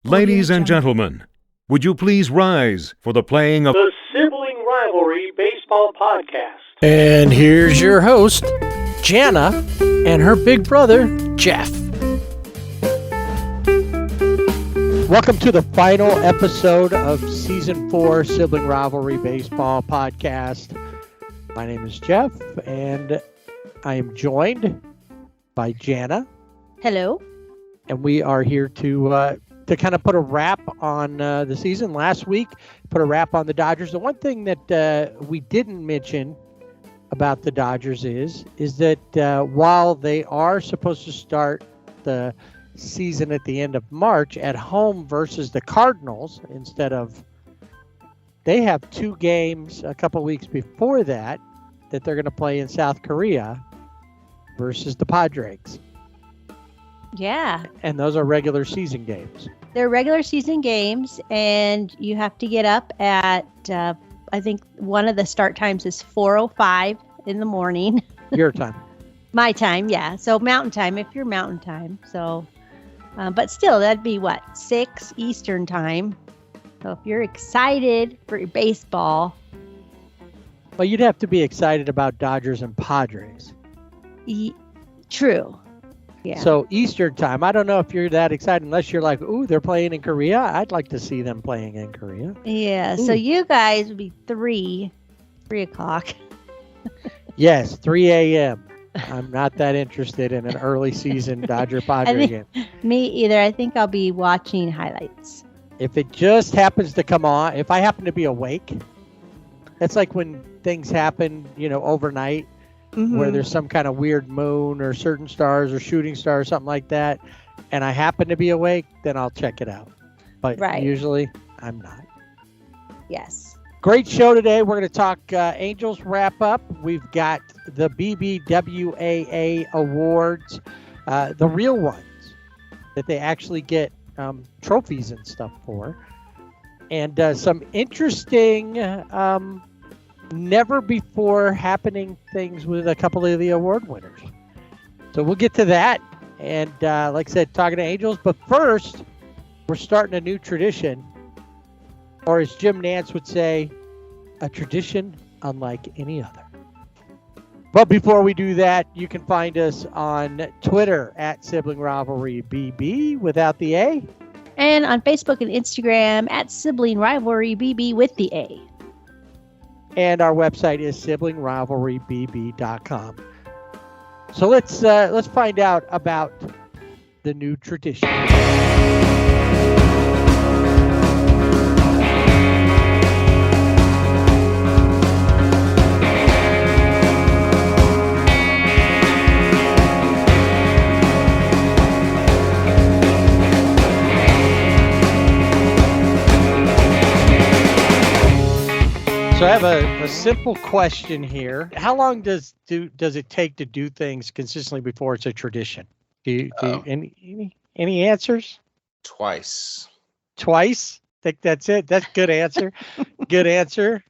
Ladies and gentlemen, would you please rise for the playing of the Sibling Rivalry Baseball Podcast. And here's your host, Jana, and her big brother, Jeff. Welcome to the final episode of Season 4 Sibling Rivalry Baseball Podcast. My name is Jeff, and I am joined by Jana. Hello. And we are here to kind of put a wrap on the season. Last week, put a wrap on the Dodgers. The one thing that we didn't mention about the Dodgers is that while they are supposed to start the season at the end of March at home versus the Cardinals, they have 2 games a couple weeks before that they're going to play in South Korea versus the Padres. Yeah. And those are regular season games. They're regular season games, and you have to get up at, I think one of the start times is 4:05 in the morning. Your time. My time, yeah. So Mountain Time, if you're Mountain Time. So, but still, that'd be 6 Eastern Time. So if you're excited for your baseball. Well, you'd have to be excited about Dodgers and Padres. True. Yeah. So Eastern Time, I don't know if you're that excited unless you're like, ooh, they're playing in Korea. I'd like to see them playing in Korea. Yeah. Ooh. So you guys would be 3 o'clock. Yes, 3 a.m. I'm not that interested in an early season Dodger Padre game. Me either. I think I'll be watching highlights. If it just happens to come on, if I happen to be awake, that's like when things happen, overnight. Mm-hmm. Where there's some kind of weird moon or certain stars or shooting stars, something like that, and I happen to be awake, then I'll check it out. But Usually I'm not. Yes. Great show today. We're going to talk Angels wrap up. We've got the BBWAA awards, the real ones that they actually get trophies and stuff for, and some interesting never before happening things with a couple of the award winners. So we'll get to that. And like I said, talking to Angels. But first, we're starting a new tradition. Or as Jim Nantz would say, a tradition unlike any other. But before we do that, you can find us on Twitter at Sibling Rivalry BB without the A. And on Facebook and Instagram at Sibling Rivalry BB with the A. And our website is siblingrivalrybb.com. So let's find out about the new tradition. So I have a simple question here. How long does it take to do things consistently before it's a tradition? Any answers? Twice. Twice? Think that's it? That's good answer. Good answer.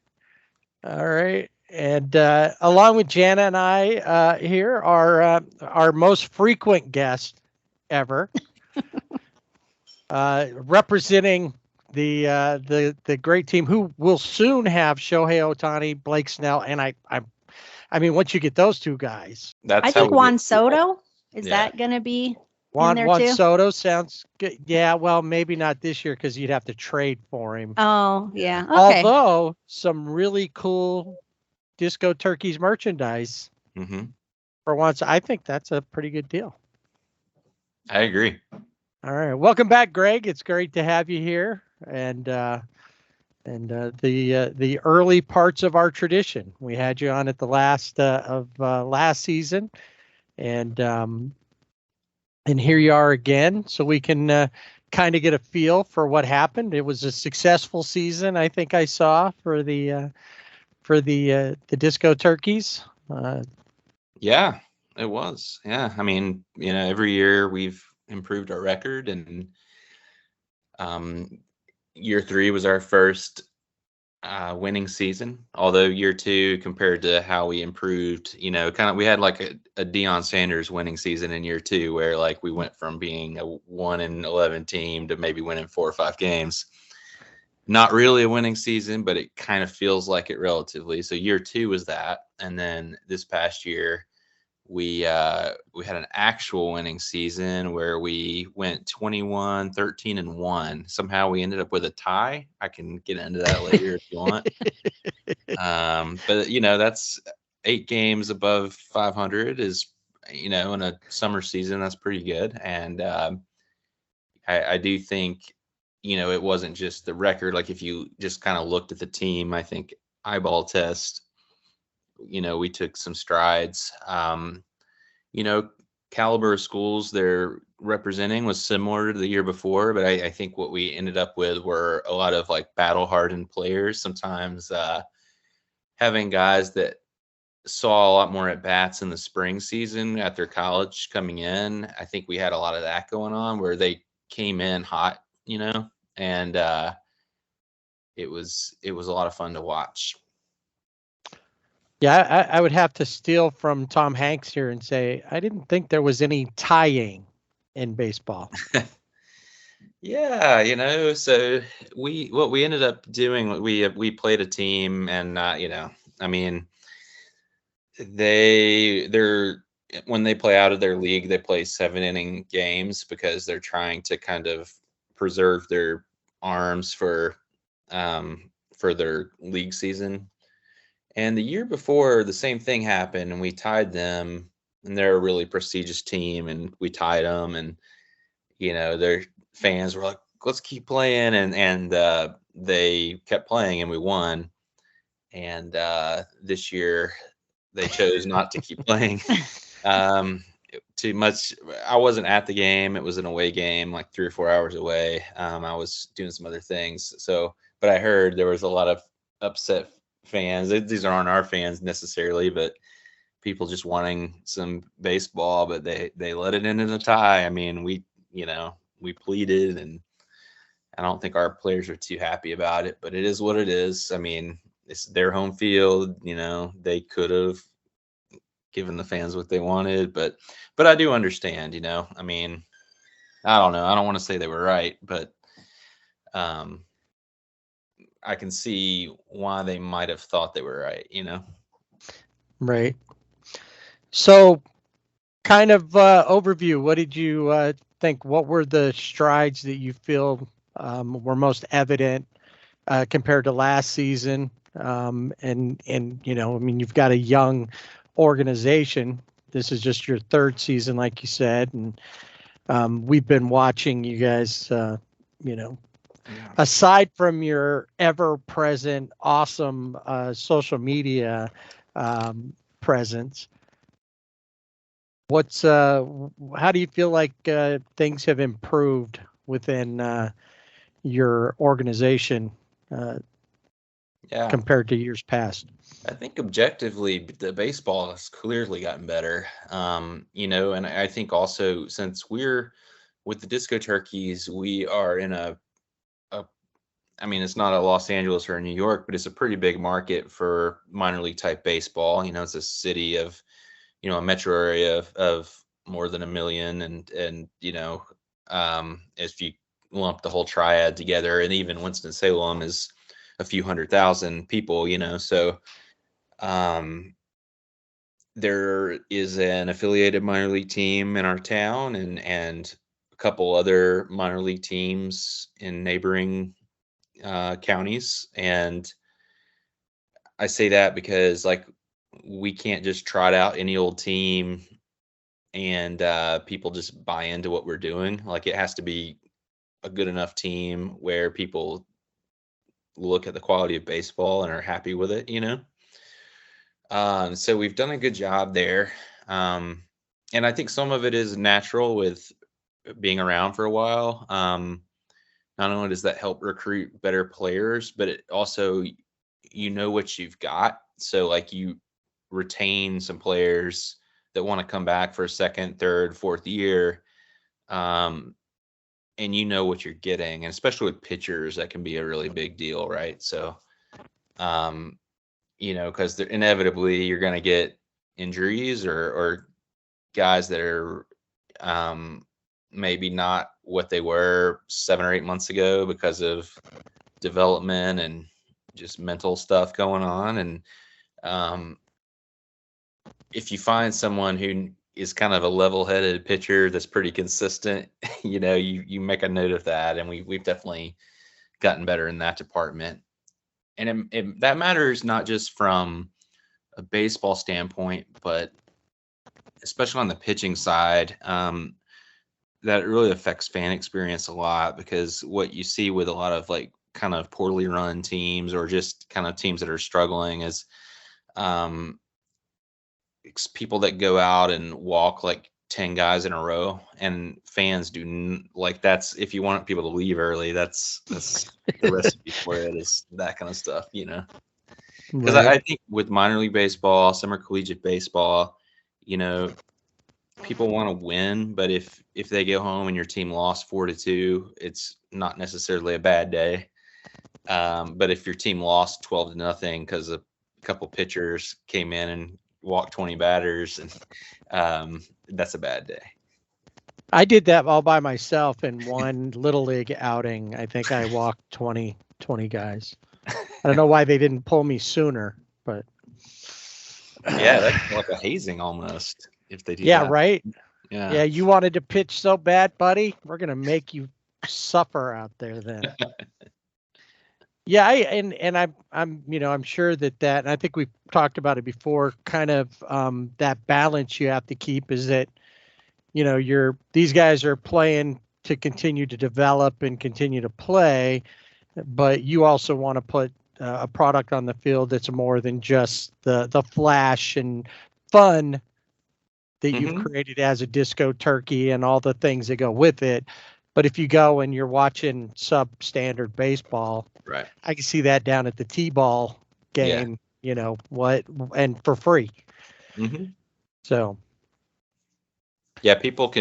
All right. And along with Jana and I here are our most frequent guest ever, representing the great team who will soon have Shohei Ohtani, Blake Snell, and I mean once you get those 2 guys, I think Juan Soto is that going to be in there Juan too? Soto sounds good. Yeah, well maybe not this year because you'd have to trade for him. Oh yeah, okay. Although some really cool Disco Turkeys merchandise. Mm-hmm. For once, I think that's a pretty good deal. I agree. All right, welcome back, Greg. It's great to have you here. And the early parts of our tradition. We had you on at the last season, and here you are again. So we can kind of get a feel for what happened. It was a successful season, I think I saw for the Disco Turkeys. Yeah, it was. Yeah, I mean, every year we've improved our record, and year 3 was our first winning season. Although year two, compared to how we improved, kind of we had like a Deion Sanders winning season in year two, where like we went from being a 1-11 team to maybe winning 4 or 5 games. Not really a winning season, but it kind of feels like it relatively. So year two was that, and then this past year we had an actual winning season where we went 21-13-1. Somehow we ended up with a tie. I can get into that later if you want. But that's 8 games above 500 is, in a summer season, that's pretty good. And I do think, it wasn't just the record. Like if you just kind of looked at the team, I think eyeball test, we took some strides. Caliber of schools they're representing was similar to the year before, but I think what we ended up with were a lot of like battle hardened players. Sometimes having guys that saw a lot more at bats in the spring season at their college coming in. I think we had a lot of that going on where they came in hot, and it was a lot of fun to watch. Yeah, I would have to steal from Tom Hanks here and say I didn't think there was any tying in baseball. Yeah, so what we ended up doing, we played a team, and I mean, they're when they play out of their league, they play 7-inning games because they're trying to kind of preserve their arms for their league season. And the year before, the same thing happened, and we tied them. And they're a really prestigious team, and we tied them. And their fans were like, "Let's keep playing," and they kept playing, and we won. And this year, they chose not to keep playing. Too much. I wasn't at the game. It was an away game, like 3 or 4 hours away. I was doing some other things. But I heard there was a lot of upset fans. These aren't our fans necessarily, but people just wanting some baseball. But they let it in a tie. I mean, we pleaded, and I don't think our players are too happy about it. But it is what it is. I mean, it's their home field. They could have given the fans what they wanted, but I do understand. I mean, I don't know. I don't want to say they were right, but I can see why they might have thought they were right. Right. So, kind of overview. What did you think? What were the strides that you feel were most evident compared to last season? And I mean, you've got a young organization. This is just your 3rd season, like you said, and we've been watching you guys. Aside from your ever-present, awesome social media presence, how do you feel like things have improved within your organization compared to years past? I think objectively, the baseball has clearly gotten better. And I think also since we're with the Disco Turkeys, we are in I mean, it's not a Los Angeles or a New York, but it's a pretty big market for minor league type baseball. It's a city of, a metro area of more than 1 million. And if you lump the whole triad together, and even Winston-Salem is a few 100,000 people, so there is an affiliated minor league team in our town and a couple other minor league teams in neighboring counties. And I say that because like we can't just trot out any old team and people just buy into what we're doing. Like it has to be a good enough team where people look at the quality of baseball and are happy with it, so we've done a good job there. And I think some of it is natural with being around for a while. Not only does that help recruit better players, but it also, what you've got. So like you retain some players that want to come back for a 2nd, 3rd, 4th year. And what you're getting, and especially with pitchers, that can be a really big deal, right? So Because inevitably you're going to get injuries or guys that are maybe not what they were 7 or 8 months ago because of development and just mental stuff going on. And if you find someone who is kind of a level-headed pitcher that's pretty consistent, you make a note of that. And we've definitely gotten better in that department. And that matters not just from a baseball standpoint, but especially on the pitching side, that really affects fan experience a lot, because what you see with a lot of like kind of poorly run teams or just kind of teams that are struggling is people that go out and walk like 10 guys in a row, and fans like, that's, if you want people to leave early, that's the recipe for it, is that kind of stuff, because Right. I think with minor league baseball, summer collegiate baseball, people want to win, but if they go home and your team lost 4-2, it's not necessarily a bad day. But if your team lost 12-0 because a couple pitchers came in and walked 20 batters, and that's a bad day. I did that all by myself in one little league outing. I think I walked 20 guys. I don't know why they didn't pull me sooner, but yeah, that's like a hazing almost if they do yeah, that. right. Yeah. Yeah, you wanted to pitch so bad, buddy. We're gonna make you suffer out there then. Yeah, I'm sure that, and I think we've talked about it before, kind of that balance you have to keep is that, these guys are playing to continue to develop and continue to play, but you also want to put a product on the field that's more than just the flash and fun that you've created as a disco turkey and all the things that go with it. But if you go and you're watching substandard baseball, right, I can see that down at the T-ball game, and for free. So yeah, people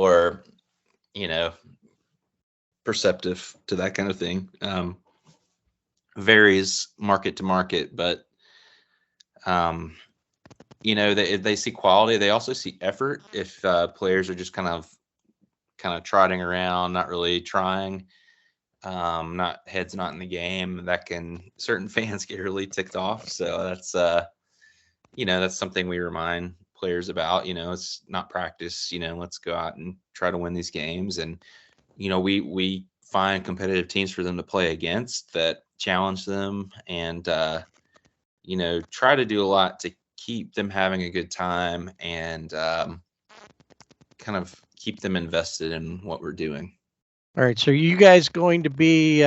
are, perceptive to that kind of thing. Varies market to market, but they see quality. They also see effort. If players are just kind of trotting around, not really trying, not in the game, certain fans get really ticked off. So that's that's something we remind players about. It's not practice. Let's go out and try to win these games. And we find competitive teams for them to play against that challenge them, and try to do a lot to keep them having a good time, and kind of keep them invested in what we're doing. All right. So are you guys going to be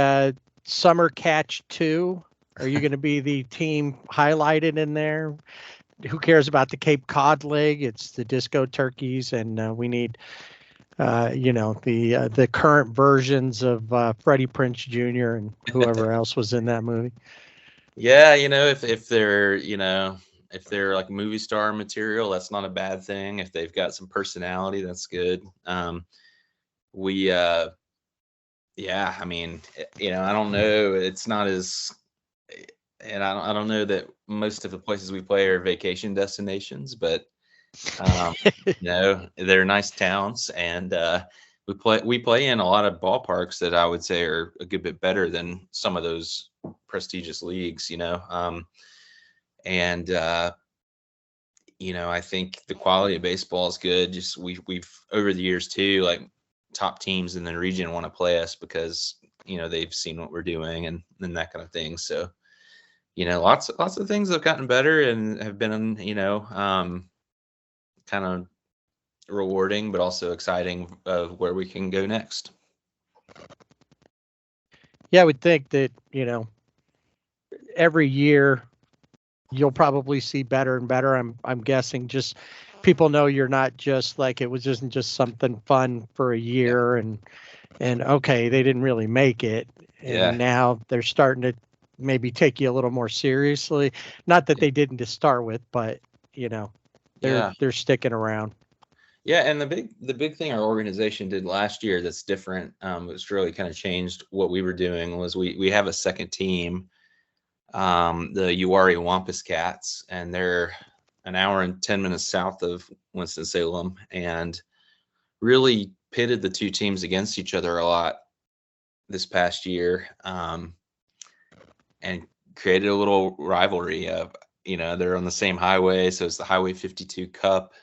Summer Catch 2? Are you going to be the team highlighted in there? Who cares about the Cape Cod League? It's the Disco Turkeys, and we need, the current versions of Freddie Prinze Jr. and whoever else was in that movie. Yeah, if they're if they're like movie star material, that's not a bad thing. If they've got some personality, that's good. Yeah, I mean, I don't know. It's not as, and I don't know that most of the places we play are vacation destinations, but they're nice towns, and we play in a lot of ballparks that I would say are a good bit better than some of those prestigious leagues, and I think the quality of baseball is good. Just we've over the years too, like top teams in the region want to play us because they've seen what we're doing and that kind of thing. So lots of things have gotten better and have been kind of rewarding, but also exciting of where we can go next. Yeah, I would think that every year you'll probably see better and better. I'm guessing just people know you're not just like, isn't just something fun for a year and okay, they didn't really make it, and now they're starting to maybe take you a little more seriously. Not that they didn't to start with, but they're sticking around. Yeah, and the big thing our organization did last year that's different, it's really kind of changed what we were doing, was we have a second team the Uwharrie Wampus Cats, and they're an hour and 10 minutes south of Winston-Salem, and really pitted the two teams against each other a lot this past year, and created a little rivalry. They're on the same highway, so it's the Highway 52 Cup.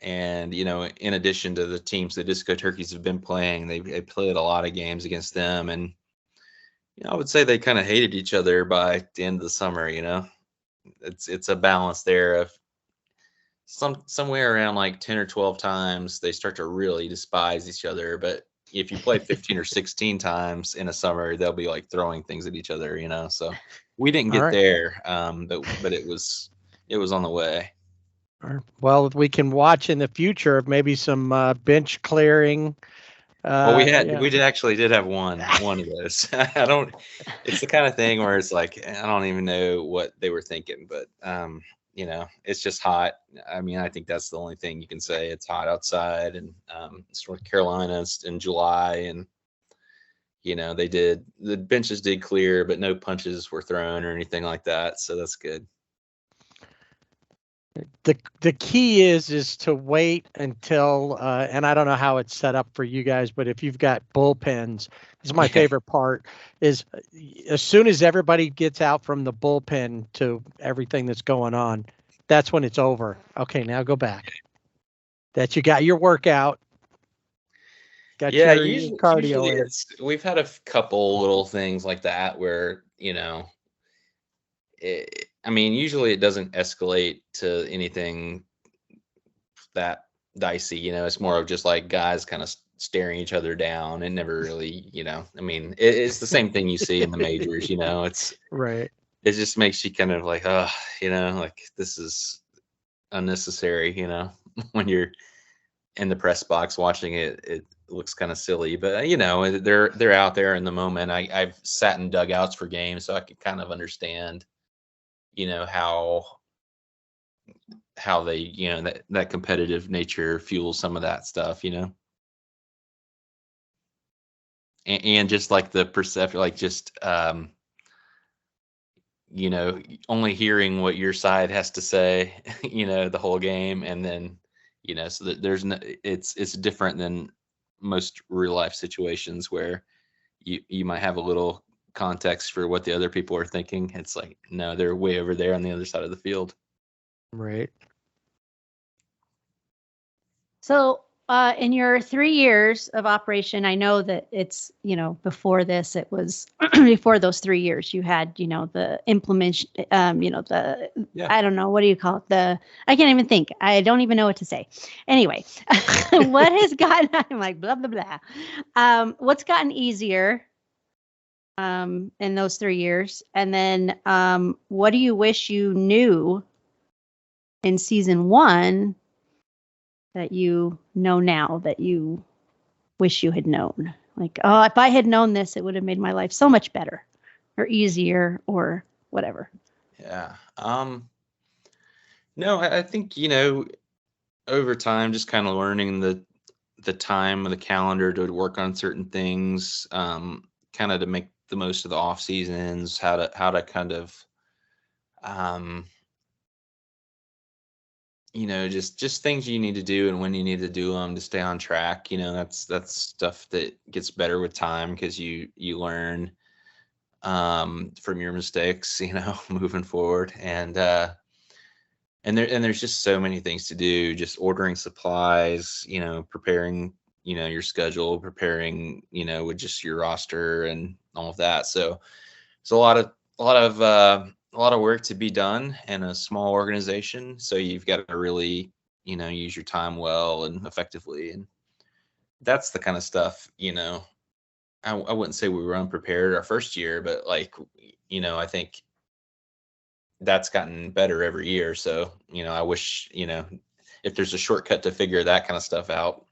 And, in addition to the teams the Disco Turkeys have been playing, they played a lot of games against them. And, I would say they kind of hated each other by the end of the summer. It's a balance there of somewhere around like 10 or 12 times they start to really despise each other. But if you play 15 or 16 times in a summer, they'll be like throwing things at each other, so we didn't get there. But it was on the way. Well, we can watch in the future of maybe some bench clearing. Well, we did have one of those. It's the kind of thing where it's like, I don't even know what they were thinking, but it's just hot. I mean, I think that's the only thing you can say. It's hot outside, and it's North Carolina. It's in July, and the benches did clear, but no punches were thrown or anything like that. So that's good. The key is to wait until, and I don't know how it's set up for you guys, but if you've got bullpens, this is my favorite part, is as soon as everybody gets out from the bullpen to everything that's going on, that's when it's over. Okay, now go back. That you got your workout. Got your cardio in. We've had a couple little things like that where, usually it doesn't escalate to anything that dicey. It's more of just like guys kind of staring each other down, and never really, it's the same thing you see in the majors. It's right. It just makes you kind of like, like this is unnecessary. When you're in the press box watching it, it looks kind of silly, but they're out there in the moment. I've sat in dugouts for games, so I could kind of understand how they, that competitive nature fuels some of that stuff, and just like the perception, like just, only hearing what your side has to say, the whole game. And then, so that there's no, it's different than most real life situations where you might have a little context for what the other people are thinking. It's like, no, they're way over there on the other side of the field. Right. So in your 3 years of operation, I know that it's, before this, it was before those 3 years, you had, the implementation, I don't know, what do you call it? I can't even think. I don't even know what to say. Anyway, what has gotten, I'm like, blah, blah, blah. What's gotten easier in those 3 years? And then what do you wish you knew in season 1 that you know now that you wish you had known? Like, oh, if I had known this, it would have made my life so much better or easier or whatever. Yeah. No, I think, over time, just kind of learning the time of the calendar to work on certain things, kind of to make the most of the off seasons, how to kind of, just things you need to do and when you need to do them to stay on track. That's stuff that gets better with time, because you learn from your mistakes, moving forward. And there's just so many things to do, just ordering supplies, preparing, your schedule, preparing, with just your roster and all of that. So it's a lot of work to be done in a small organization. So you've got to really, use your time well and effectively. And that's the kind of stuff, I wouldn't say we were unprepared our first year, but I think that's gotten better every year. So, I wish, if there's a shortcut to figure that kind of stuff out,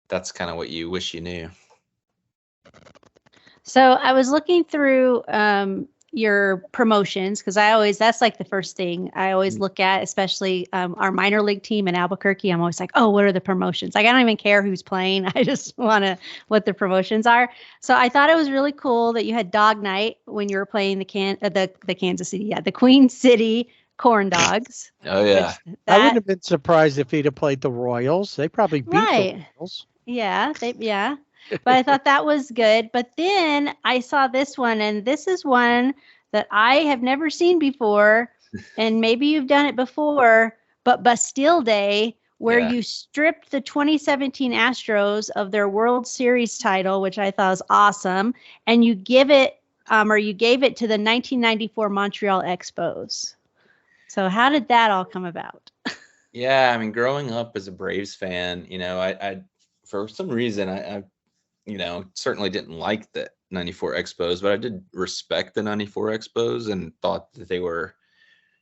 that's kind of what you wish you knew. So I was looking through your promotions, because that's like the first thing I always look at, especially our minor league team in Albuquerque. I'm always like, oh, what are the promotions? Like, I don't even care who's playing. I just want what the promotions are. So I thought it was really cool that you had Dog Night when you were playing the Kansas City, the Queen City Corn Dogs. Oh yeah. I wouldn't have been surprised if he'd have played the Royals. They probably beat the Royals. Yeah, but I thought that was good. But then I saw this one, and this is one that I have never seen before, and maybe you've done it before, but Bastille Day, where you stripped the 2017 Astros of their World Series title, which I thought was awesome, and you gave it to the 1994 Montreal Expos. So how did that all come about? Yeah, I mean, growing up as a Braves fan, I for some reason I certainly didn't like the 94 Expos, but I did respect the 94 Expos and thought that they were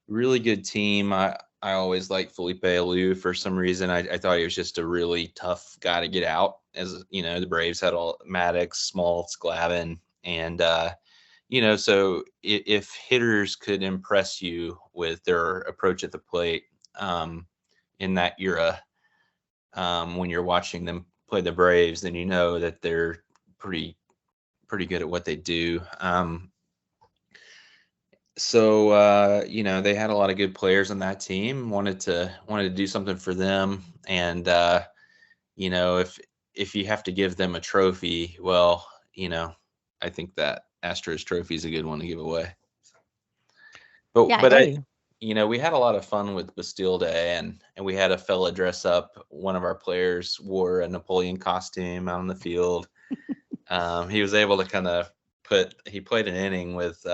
a really good team. I always liked Felipe Alou for some reason. I thought he was just a really tough guy to get out. As the Braves had all Maddox, Smoltz, Glavine, and so if hitters could impress you with their approach at the plate in that era, when you're watching them play the Braves, then you know that they're pretty good at what they do. So they had a lot of good players on that team. Wanted to do something for them, and if you have to give them a trophy, well, I think that Astros trophy is a good one to give away. But we had a lot of fun with Bastille Day, and we had a fella dress up. One of our players wore a Napoleon costume out on the field. He was able to kind of he played an inning with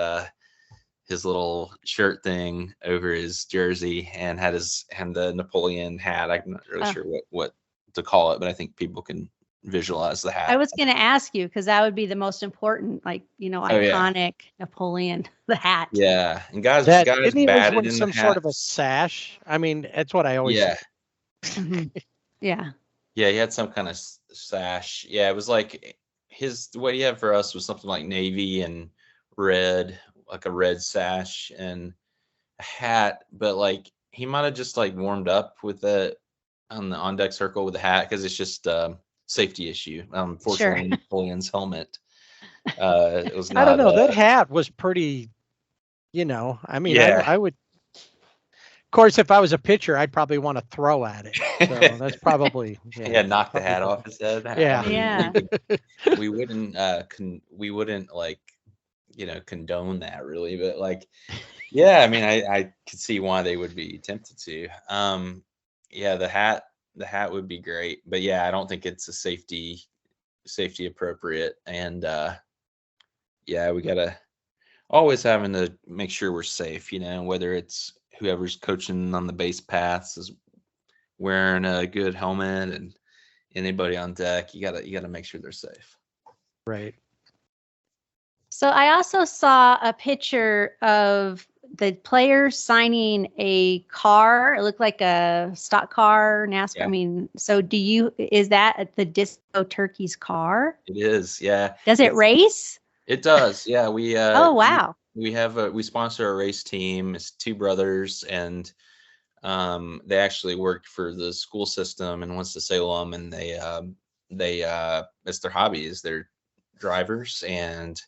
his little shirt thing over his jersey and had the Napoleon hat. I'm not really sure what to call it, but I think people can visualize the hat. I was going to ask you, because that would be the most important, iconic Napoleon, the hat. Yeah, and guys didn't he batted with in some the sort of a sash? I mean, that's what I always. Yeah. Yeah. Yeah, he had some kind of sash. Yeah, it was like what he had for us was something like navy and red, like a red sash and a hat, but like he might have just like warmed up with it on the on deck circle with the hat, because it's just safety issue. Fortunately, Napoleon's helmet. It was not. I don't know. That hat was pretty. I mean, I would. Of course, if I was a pitcher, I'd probably want to throw at it. So that's probably. Knock the hat off his head. Yeah. I mean, we wouldn't like condone that really, but like, yeah, I mean, I could see why they would be tempted to. The hat would be great, but yeah, I don't think it's a safety appropriate, and we gotta always having to make sure we're safe, whether it's whoever's coaching on the base paths is wearing a good helmet, and anybody on deck, you gotta make sure they're safe. Right. So I also saw a picture of the players signing a car. It looked like a stock car, NASCAR. Yeah. I mean, so is that the Disco Turkey's car? It is, yeah. Does it race? It does, yeah. We oh wow. We sponsor a race team. It's two brothers, and they actually work for the school system in Winston-Salem, and they it's their hobbies. They're drivers and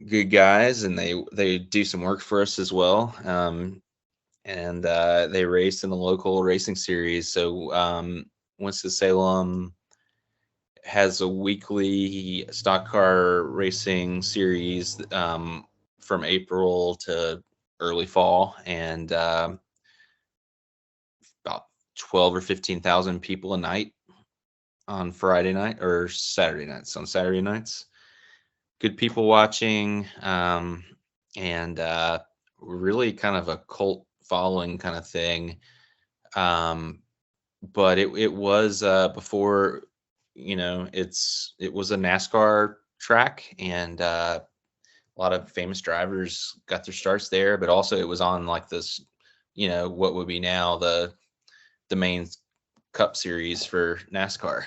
good guys, and they do some work for us as well. And they race in the local racing series. So Winston-Salem has a weekly stock car racing series from April to early fall, and about 12 or 15,000 people a night on Friday night or Saturday nights. On Saturday nights, good people watching, and really kind of a cult following kind of thing. But it was before, it was a NASCAR track, and a lot of famous drivers got their starts there, but also it was on like this, what would be now the main Cup Series for NASCAR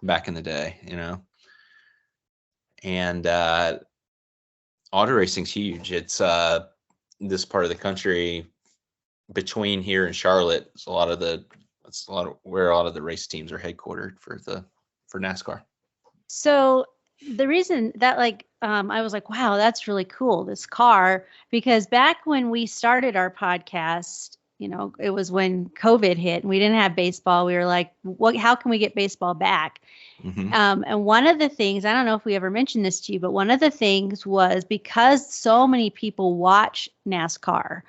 back in the day, and auto racing's huge. It's this part of the country between here and Charlotte. It's a lot of where a lot of the race teams are headquartered for NASCAR. So the reason that I was like, wow, that's really cool, this car, because back when we started our podcast, it was when COVID hit and we didn't have baseball. We were like, how can we get baseball back? Mm-hmm. And one of the things, I don't know if we ever mentioned this to you, but one of the things was because so many people watch NASCAR,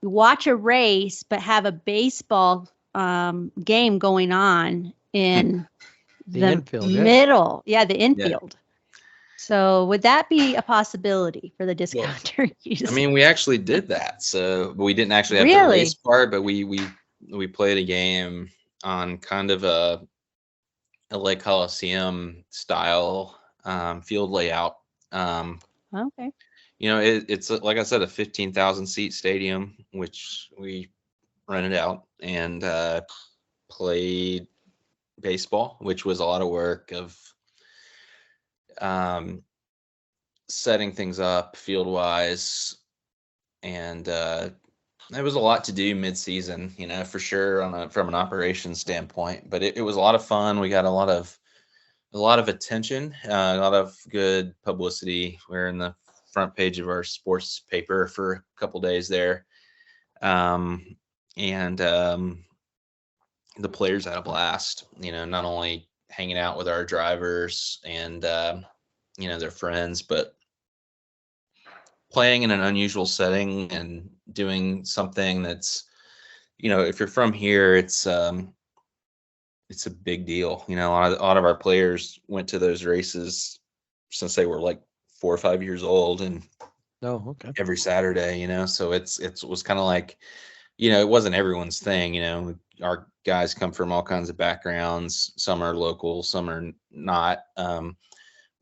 watch a race, but have a baseball game going on in The infield, yeah. middle. Yeah, the infield. Yeah. So would that be a possibility for the discount turkeys? I mean, we actually did that. So we didn't actually have the race part, but we played a game on kind of a Lake Coliseum style field layout. Okay. It's like I said, a 15,000 seat stadium, which we rented out and played baseball, which was a lot of work of setting things up field wise, and there was a lot to do mid-season, for sure from an operations standpoint, but it was a lot of fun. We got a lot of attention, a lot of good publicity. We're in the front page of our sports paper for a couple days there, and the players had a blast, not only hanging out with our drivers and their friends, but playing in an unusual setting and doing something that's, if you're from here, it's a big deal. A lot of our players went to those races since they were like 4 or 5 years old, and every Saturday, so it was kind of like, it wasn't everyone's thing. Our guys come from all kinds of backgrounds. Some are local, some are not.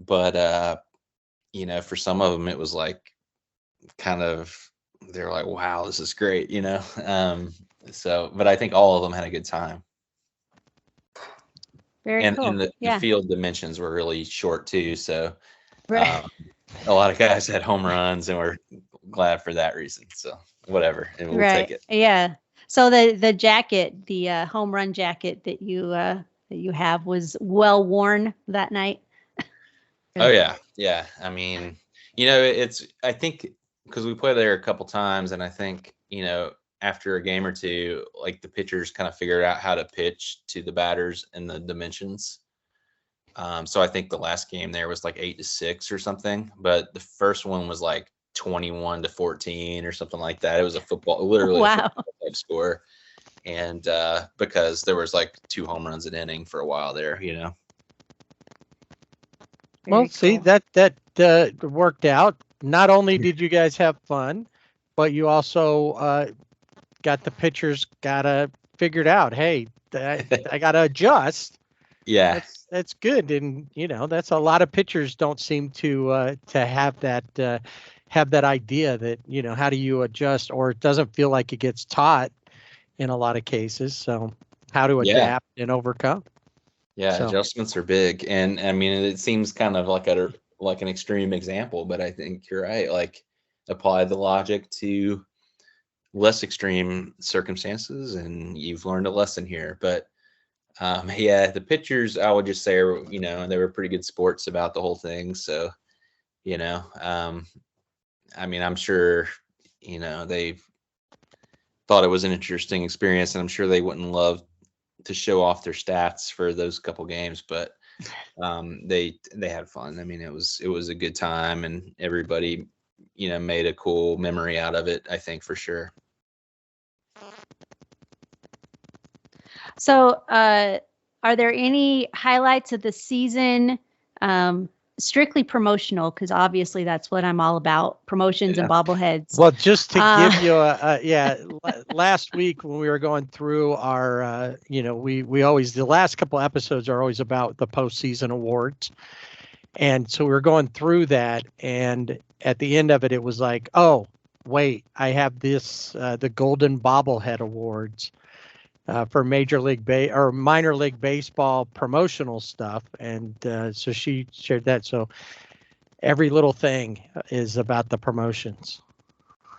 But for some of them, it was like they're like, wow, this is great, So, but I think all of them had a good time. Very cool. And the field dimensions were really short too. So right. A lot of guys had home runs, and we're glad for that reason. So whatever, and we'll take it. Yeah. So the jacket, the home run jacket that you have was well worn that night. Oh yeah. I mean, I think because we played there a couple times, and I think after a game or two, like the pitchers kind of figured out how to pitch to the batters and the dimensions. So I think the last game there was like 8-6 or something, but the first one was like 21-14 or something like that. It was literally a football type score, and because there was like 2 home runs an inning for a while there, Well, see, that worked out. Not only did you guys have fun, but you also got the pitchers figured out. Hey, I got to adjust. Yeah, that's good, and that's a lot of pitchers don't seem to have that idea that how do you adjust, or it doesn't feel like it gets taught in a lot of cases. So how to adapt and overcome. Yeah, so adjustments are big, and I mean it seems kind of like an extreme example, but I think you're right. Like apply the logic to less extreme circumstances, and you've learned a lesson here. But the pitchers, I would just say, they were pretty good sports about the whole thing. So, I mean, I'm sure, they thought it was an interesting experience, and I'm sure they wouldn't love to show off their stats for those couple games, but they had fun. I mean, it was a good time, and everybody, made a cool memory out of it, I think, for sure. So, are there any highlights of the season, strictly promotional? Because obviously that's what I'm all about, promotions and bobbleheads. Well, just to give you last week when we were going through our, we always, the last couple episodes are always about the postseason awards. And so we were going through that, and at the end of it, it was like, oh, wait, I have this, the Golden Bobblehead Awards. For Major League or Minor League Baseball promotional stuff, and so she shared that. So every little thing is about the promotions.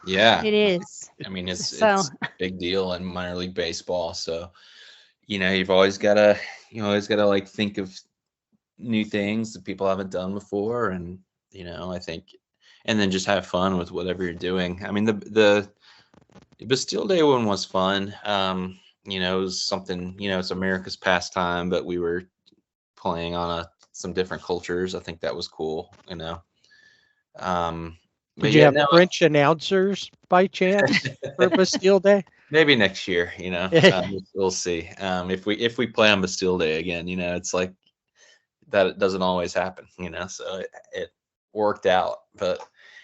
Yeah. It is. I mean, it's So a big deal in minor league baseball. So, you've always gotta like think of new things that people haven't done before, and I think, and then just have fun with whatever you're doing. I mean, the Bastille Day one was fun. It was something. It's America's pastime, but we were playing on some different cultures. I think that was cool. But Did you yeah, have no, French announcers by chance for Bastille Day? maybe next year. We'll see. If we play on Bastille Day again, it's like that. It doesn't always happen. So it worked out. But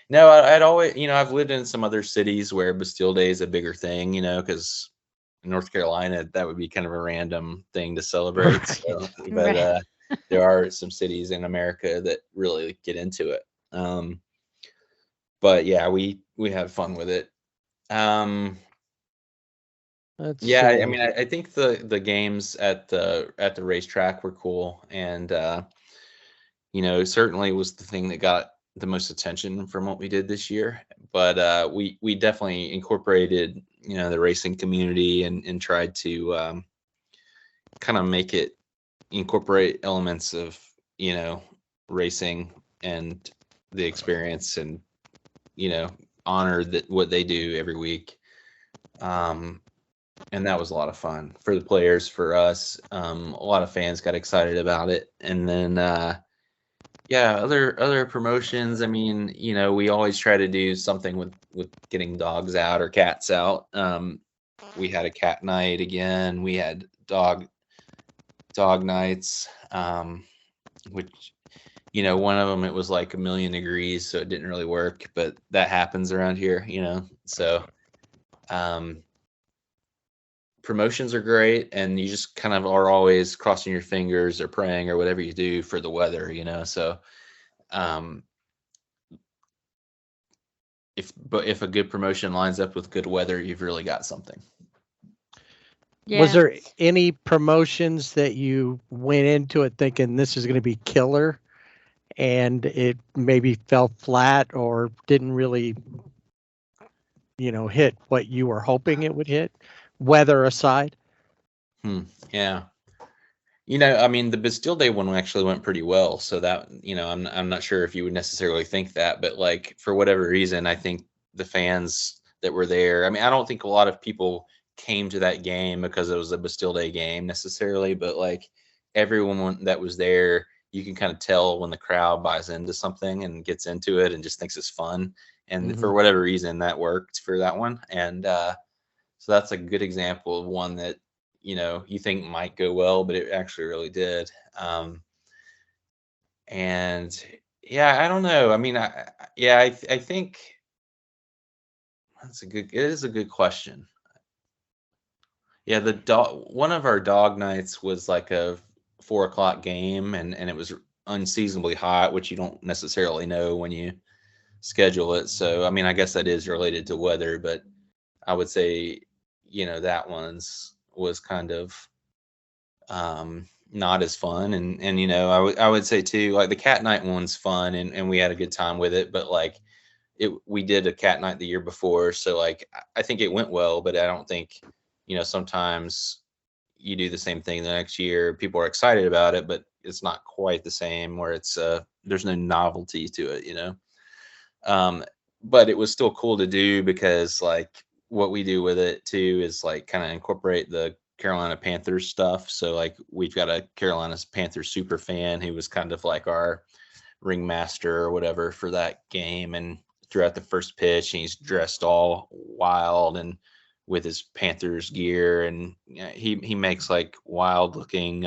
no, I'd always, I've lived in some other cities where Bastille Day is a bigger thing. Because in North Carolina, that would be kind of a random thing to celebrate. Right. So, Right. but there are some cities in America that really get into it. But yeah, we had fun with it. Let's Yeah, I see. mean, I think the games at the racetrack were cool, and certainly was the thing that got the most attention from what we did this year. But we definitely incorporated the racing community and tried to kind of make it incorporate elements of racing and the experience, and honor that what they do every week. And that was a lot of fun for the players, for us. A lot of fans got excited about it. And then yeah, other promotions. I mean, we always try to do something with getting dogs out or cats out. We had a cat night again. We had dog nights, which one of them, it was like 1,000,000 degrees, so it didn't really work, but that happens around here. So promotions are great, and you just kind of are always crossing your fingers or praying or whatever you do for the weather. So if a good promotion lines up with good weather, you've really got something. yeah. Was there any promotions that you went into it thinking this is going to be killer, and it maybe fell flat or didn't really, hit what you were hoping it would hit, weather aside? Yeah. I mean, the Bastille Day one actually went pretty well. So that, I'm not sure if you would necessarily think that, but like for whatever reason, I think the fans that were there, I mean, I don't think a lot of people came to that game because it was a Bastille Day game necessarily, but like everyone that was there, you can kind of tell when the crowd buys into something and gets into it and just thinks it's fun. And for whatever reason, that worked for that one. And so that's a good example of one that, you think might go well, but it actually really did. And yeah, I don't know. I mean, I think it is a good question. Yeah, one of our dog nights was like a 4 o'clock game, and it was unseasonably hot, which you don't necessarily know when you schedule it. So, I mean, I guess that is related to weather, but I would say, that was kind of not as fun. And I would say too, like the cat night one's fun, and we had a good time with it, but like we did a cat night the year before, so like I think it went well, but I don't think, sometimes you do the same thing the next year, people are excited about it, but it's not quite the same, where it's there's no novelty to it. But it was still cool to do, because like what we do with it too is like kind of incorporate the Carolina Panthers stuff. So like we've got a Carolina Panthers super fan who was kind of like our ringmaster or whatever for that game, and throughout the first pitch, he's dressed all wild and with his Panthers gear, and he makes like wild looking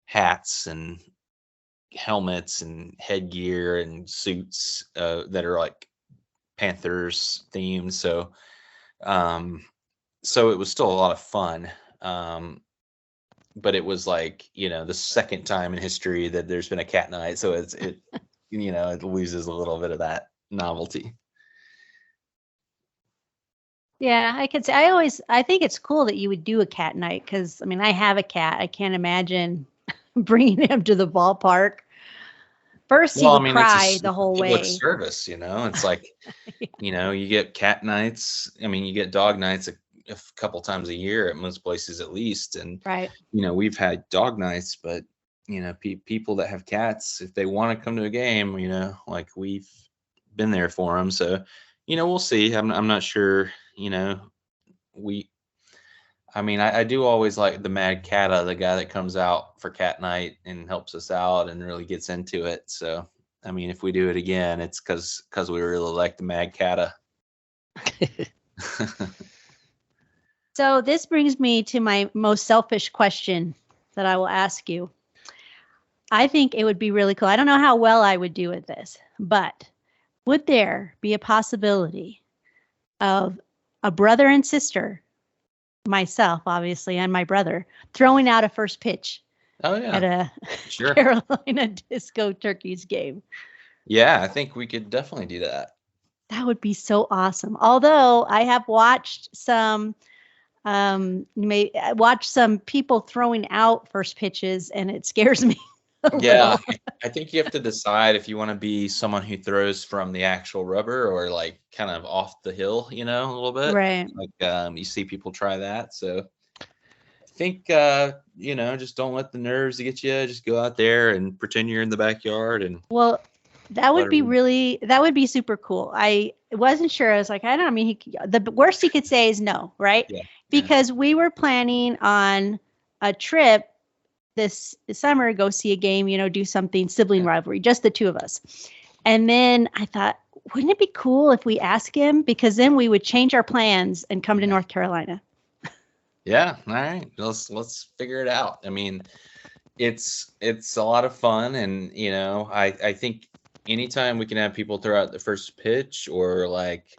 hats and helmets and headgear and suits that are like Panthers themed. So it was still a lot of fun. But it was like, the second time in history that there's been a cat night. So it loses a little bit of that novelty. Yeah, I could say I think it's cool that you would do a cat night, because I mean, I have a cat. I can't imagine bringing him to the ballpark. First, he Well, I would mean, cry the it's whole a public way. service, It's like, you get cat nights. I mean, you get dog nights a couple times a year at most places at least. And, Right. we've had dog nights, but, people that have cats, if they want to come to a game, like we've been there for them. So, we'll see. I'm not sure, we, I mean, I do always like the Mad Cata, the guy that comes out for cat night and helps us out and really gets into it. So, I mean, if we do it again, it's because we really like the Mad Cata. So this brings me to my most selfish question that I will ask you. I think it would be really cool. I don't know how well I would do with this, but would there be a possibility of a brother and sister, myself, obviously, and my brother, throwing out a first pitch at a Sure. Carolina Disco Turkeys game? Yeah, I think we could definitely do that. That would be so awesome. Although I have watched some people throwing out first pitches, and it scares me a Yeah, little. I think you have to decide if you want to be someone who throws from the actual rubber or like kind of off the hill, a little bit. Right. Like you see people try that. So I think just don't let the nerves get you. Just go out there and pretend you're in the backyard and Well, that would be Letterman. that would be super cool. I wasn't sure. I was like, I don't know. I mean, the worst he could say is no, right? Yeah. Because we were planning on a trip this summer, go see a game, do something sibling rivalry, just the two of us. And then I thought, wouldn't it be cool if we ask him? Because then we would change our plans and come to North Carolina. Yeah. All right. Let's figure it out. I mean, it's a lot of fun, and I think anytime we can have people throw out the first pitch or like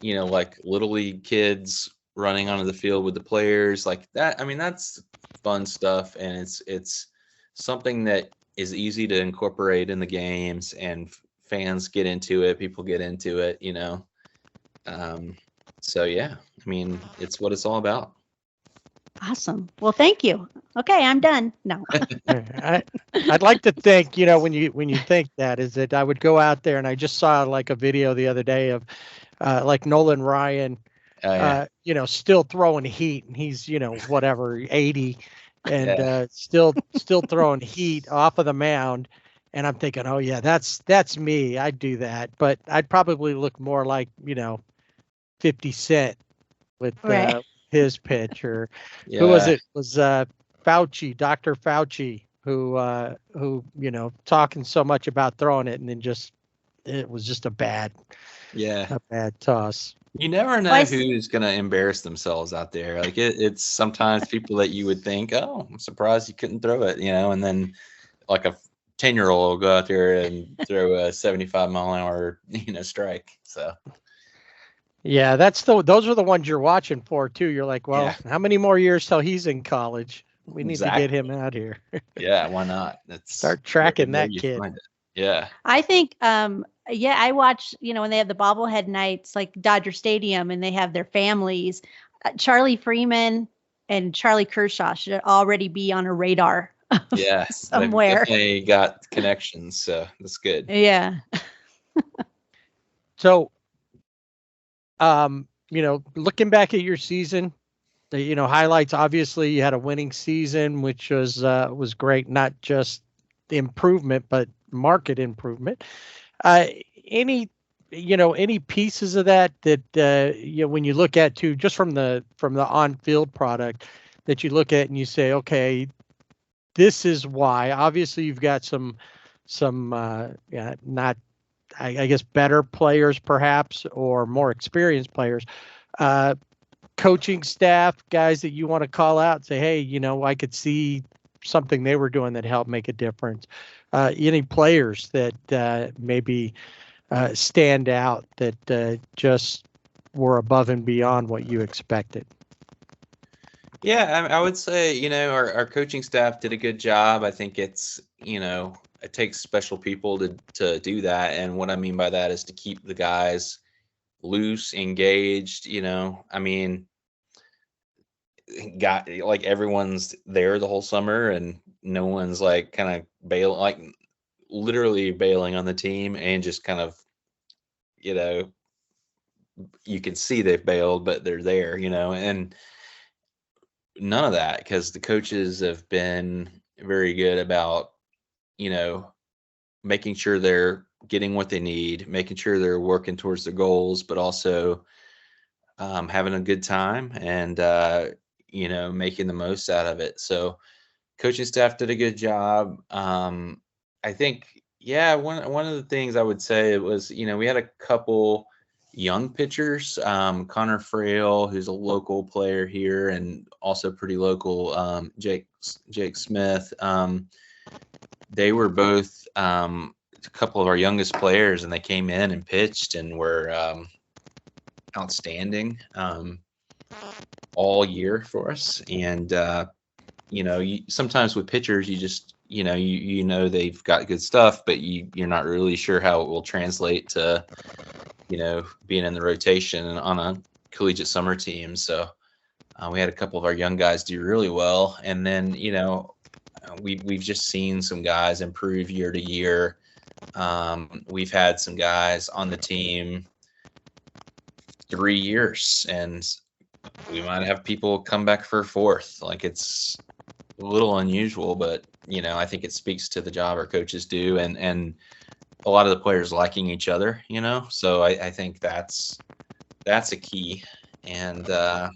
little league kids running onto the field with the players like that. I mean, that's fun stuff, and it's something that is easy to incorporate in the games, and fans get into it. People get into it, So yeah, I mean, it's what it's all about. Awesome. Well, thank you. Okay, I'm done. No. I'd like to think, when you think that is that I would go out there, and I just saw like a video the other day of like Nolan Ryan, still throwing heat, and he's whatever 80, and still throwing heat off of the mound. And I'm thinking, oh yeah, that's me. I'd do that, but I'd probably look more like 50 Cent with his pitch, or who was it? Was Fauci, Dr. Fauci, who talking so much about throwing it, and then it was just a bad toss. You never know who's gonna embarrass themselves out there. Like it's sometimes people that you would think, oh, I'm surprised you couldn't throw it, and then like a 10-year-old will go out there and throw a 75-mile-an-hour, strike. So. Yeah, those are the ones you're watching for too. You're like, well, how many more years till he's in college? We need to get him out here. Yeah, why not? Start tracking that kid. Yeah. I think I watch, when they have the bobblehead nights like Dodger Stadium and they have their families. Charlie Freeman and Charlie Kershaw should already be on a radar. Yeah, somewhere. They got connections, so that's good. Yeah. So looking back at your season, the highlights, obviously you had a winning season, which was great, not just the improvement, but market improvement. Any pieces of that when you look at too, just from the on-field product that you look at and you say, okay, this is why. Obviously you've got some not, I guess, better players perhaps, or more experienced players, coaching staff, guys that you want to call out and say, hey, I could see something they were doing that helped make a difference. Any players that maybe stand out that just were above and beyond what you expected? Yeah, I would say, our coaching staff did a good job. I think it's, it takes special people to do that. And what I mean by that is to keep the guys loose, engaged, I mean, everyone's there the whole summer and no one's like kind of bailing, like literally bailing on the team and just kind of, you know, you can see they've bailed, but they're there, and none of that, because the coaches have been very good about, you know, making sure they're getting what they need, making sure they're working towards their goals, but also having a good time and, making the most out of it. So coaching staff did a good job. I think, yeah, one of the things I would say was, we had a couple young pitchers, Connor Frail, who's a local player here and also pretty local, Jake Smith. They were both a couple of our youngest players, and they came in and pitched and were outstanding all year for us. And sometimes with pitchers, you just they've got good stuff, but you're not really sure how it will translate to being in the rotation on a collegiate summer team. So we had a couple of our young guys do really well, and then we've just seen some guys improve year to year. We've had some guys on the team 3 years, and we might have people come back for a fourth. Like, it's a little unusual, but I think it speaks to the job our coaches do, and a lot of the players liking each other. So I think that's a key. And I'm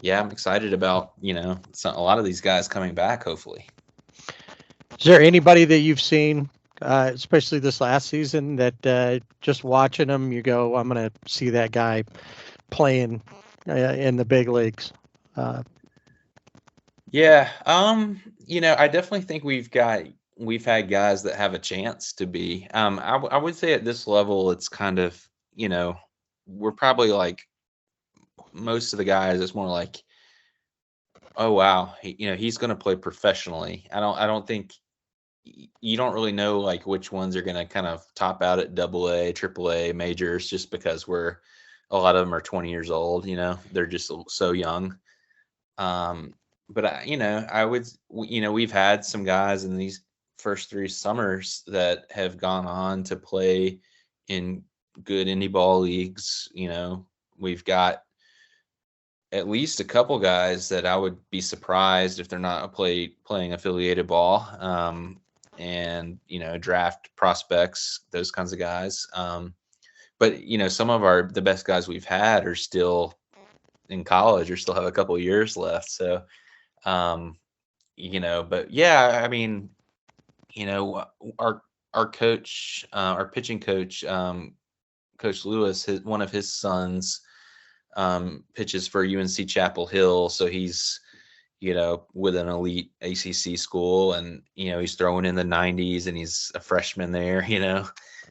excited about a lot of these guys coming back, hopefully. Is there anybody that you've seen, especially this last season, that just watching them, you go, I'm going to see that guy playing in the big leagues? I definitely think we've had guys that have a chance to be. I would say at this level, it's kind of, we're probably like most of the guys. It's more like, oh wow, he's going to play professionally. I don't think you don't really know like which ones are going to kind of top out at AA, AAA majors, just because a lot of them are 20 years old. They're just so young. But I would, we've had some guys in these first 3 summers that have gone on to play in good indie ball leagues. We've got at least a couple guys that I would be surprised if they're not playing affiliated ball, and draft prospects, those kinds of guys. But some of the best guys we've had are still in college or still have a couple of years left. So, but yeah, I mean, our coach, our pitching coach, Coach Lewis, one of his sons pitches for UNC Chapel Hill. So he's, with an elite ACC school, and, he's throwing in the 90s, and he's a freshman there,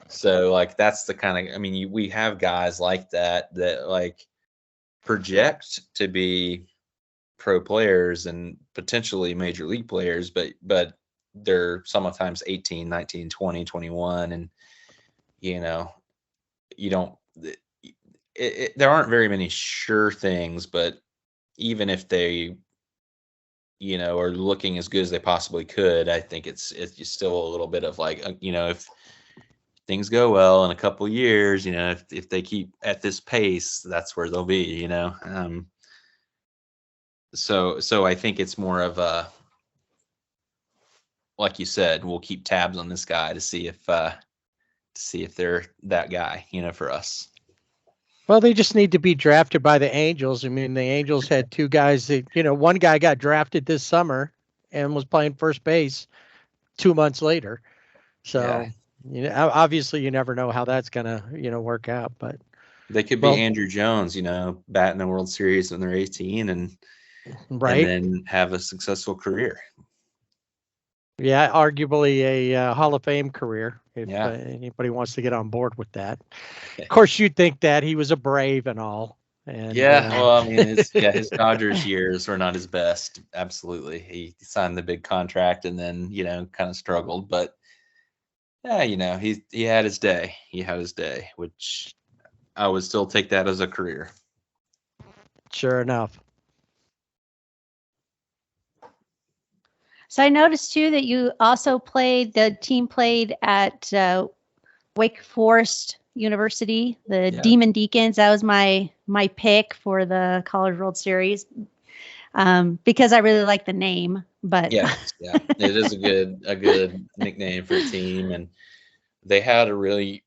So like, that's the kind of, we have guys like that like project to be pro players and potentially major league players, but they're sometimes 18, 19, 20, 21. And, you don't, there aren't very many sure things, but even if they, are looking as good as they possibly could, I think it's still a little bit of like, if things go well in a couple of years, if they keep at this pace, that's where they'll be, So I think it's more of a, like you said, we'll keep tabs on this guy to see if they're that guy, for us. Well, they just need to be drafted by the Angels. The Angels had 2 guys that, one guy got drafted this summer and was playing first base 2 months later. So, obviously you never know how that's going to, work out, but they could be Andrew Jones, batting the World Series when they're 18 and then have a successful career. Yeah, arguably a Hall of Fame career, if anybody wants to get on board with that. Of course, you'd think that he was a Brave and all. And, well, his Dodgers years were not his best. Absolutely. He signed the big contract and then, kind of struggled. But, he had his day. He had his day, which I would still take that as a career. Sure enough. So I noticed too that you also the team played at Wake Forest University, the Yeah. Demon Deacons. That was my pick for the College World Series because I really like the name. But Yeah, it is a good nickname for a team, and they had a really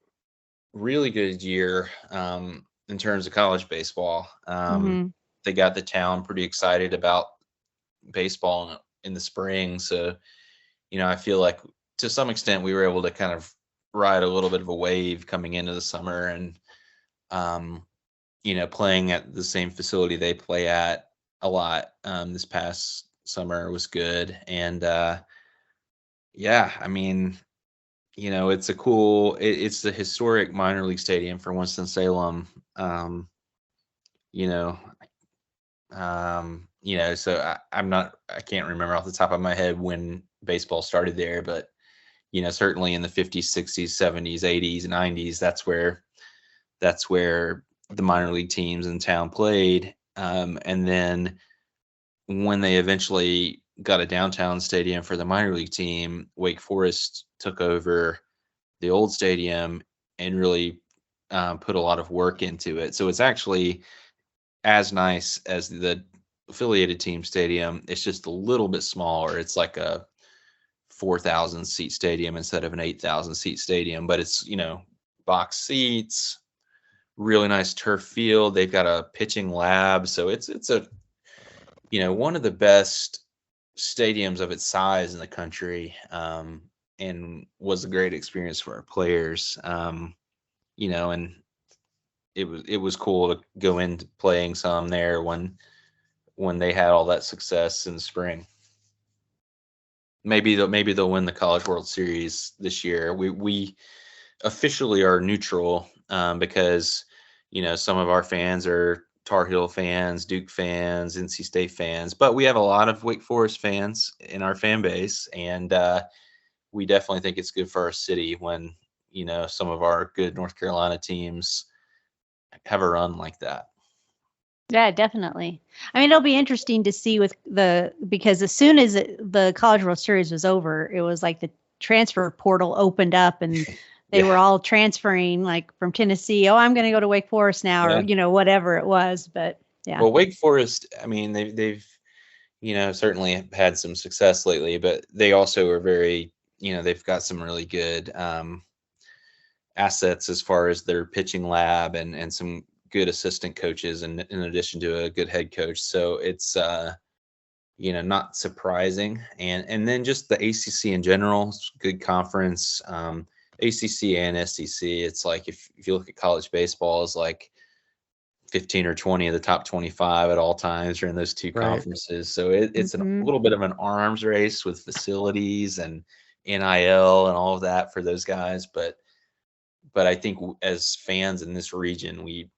good year in terms of college baseball. Mhm. They got the town pretty excited about baseball in the spring, so I feel like to some extent we were able to kind of ride a little bit of a wave coming into the summer, and playing at the same facility they play at a lot this past summer was good. And yeah, I mean, it's it's the historic minor league stadium for Winston-Salem. You know, so I can't remember off the top of my head when baseball started there, but certainly in the 50s, 60s, 70s, 80s, 90s, that's where the minor league teams in town played. And then when they eventually got a downtown stadium for the minor league team, Wake Forest took over the old stadium and really put a lot of work into it. So it's actually as nice as the affiliated team stadium. It's just a little bit smaller. It's like a 4,000 seat stadium instead of an 8,000 seat stadium, but it's, box seats, really nice turf field. They've got a pitching lab. So it's a, one of the best stadiums of its size in the country, and was a great experience for our players. And it was cool to go into playing some there when they had all that success in the spring. Maybe they'll win the College World Series this year. We officially are neutral because some of our fans are Tar Heel fans, Duke fans, NC State fans, but we have a lot of Wake Forest fans in our fan base, and we definitely think it's good for our city when some of our good North Carolina teams have a run like that. Yeah, definitely. I mean, it'll be interesting to see because as soon as the College World Series was over, it was like the transfer portal opened up and they were all transferring like from Tennessee. Oh, I'm going to go to Wake Forest now, or whatever it was. But yeah. Well, Wake Forest, I mean, they've certainly had some success lately, but they also are very, they've got some really good assets as far as their pitching lab and some good assistant coaches, and in addition to a good head coach. So it's not surprising. And then just the ACC in general, good conference. ACC and SEC, it's like if you look at college baseball, is like 15 or 20 of the top 25 at all times are in those two conferences. So it's a little bit of an arms race with facilities and NIL and all of that for those guys. But I think as fans in this region, we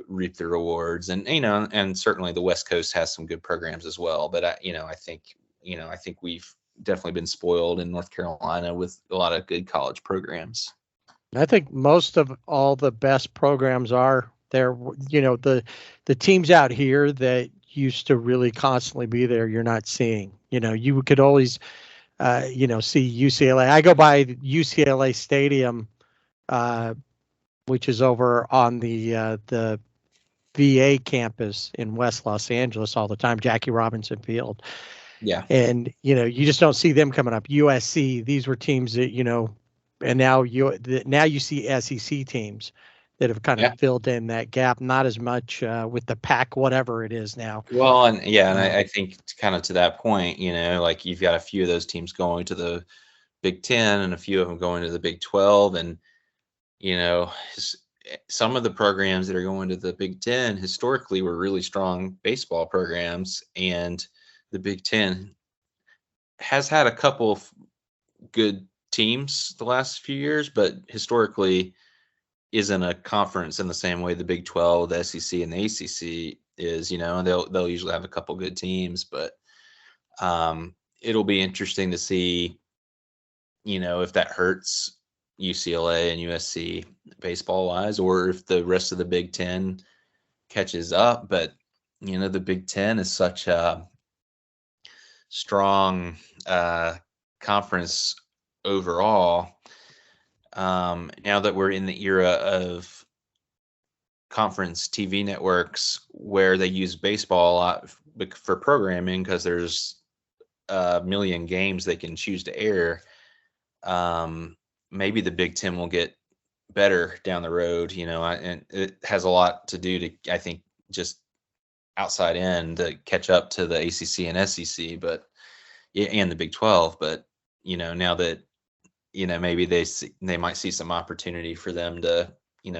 reap the rewards, and and certainly the West Coast has some good programs as well. But I think we've definitely been spoiled in North Carolina with a lot of good college programs. I think most of all the best programs are there. The teams out here that used to really constantly be there, you're not seeing. You could always see UCLA. I go by UCLA Stadium, which is over on the VA campus in West Los Angeles all the time, Jackie Robinson Field. Yeah. And, you just don't see them coming up. USC, these were teams that, and now you see SEC teams that have kind of filled in that gap, not as much with the Pac, whatever it is now. Well, and I think kind of to that point, like you've got a few of those teams going to the Big Ten and a few of them going to the Big 12. And, some of the programs that are going to the Big Ten historically were really strong baseball programs, and the Big Ten has had a couple of good teams the last few years, but historically isn't a conference in the same way the Big 12, the SEC, and the ACC is. And they'll usually have a couple good teams, but it'll be interesting to see, if that hurts UCLA and USC baseball wise, or if the rest of the Big Ten catches up. But the Big Ten is such a strong conference overall. Now that we're in the era of conference TV networks where they use baseball a lot for programming because there's a million games they can choose to air, maybe the Big Ten will get better down the road, and it has a lot to do to, I think, just outside in to catch up to the ACC and SEC, but and the Big 12. But now that maybe they might see some opportunity for them to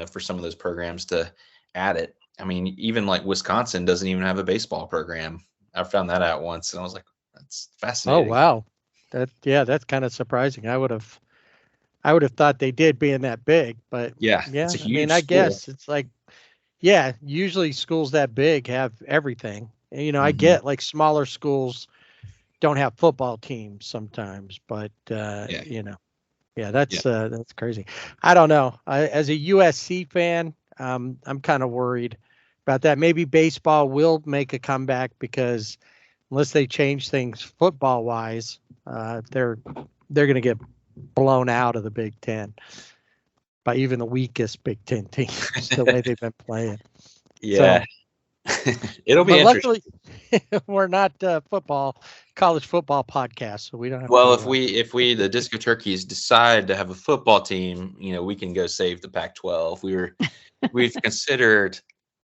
for some of those programs to add it. I mean, even like Wisconsin doesn't even have a baseball program. I found that out once, and I was like, that's Oh, fascinating. wow. That's kind of surprising. I would have thought they did, being that big, but Yeah, yeah, it's a I mean, huge I school. guess it's like, yeah, usually schools that big have everything. And, I Mhm. get like smaller schools don't have football teams sometimes, but Yeah. yeah, that's crazy. I don't know. As a USC fan, I'm kind of worried about that. Maybe baseball will make a comeback because unless they change things football wise, they're going to get blown out of the Big Ten by even the weakest Big Ten teams the way they've been playing. Yeah. So, It'll be but interesting. luckily, we're not college football podcast, so we don't have Well, to. if we the Disco Turkeys decide to have a football team, we can go save the Pac-12. We've considered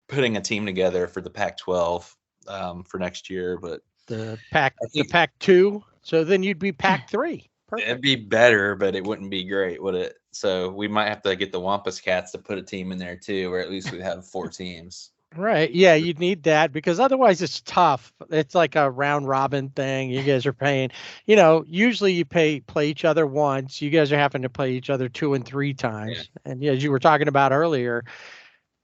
putting a team together for the Pac-12 for next year, but the I think Pac-2. So then you'd be Pac-3. it'd Perfect. be better, but it wouldn't be great, would it? So we might have to get the Wampus Cats to put a team in there too, or at least we'd have 4 teams. Right. Yeah, you'd need that because otherwise it's tough. It's like a round robin thing. You guys are paying, usually you play each other once. You guys are having to play each other 2 and 3 times. And as you were talking about earlier,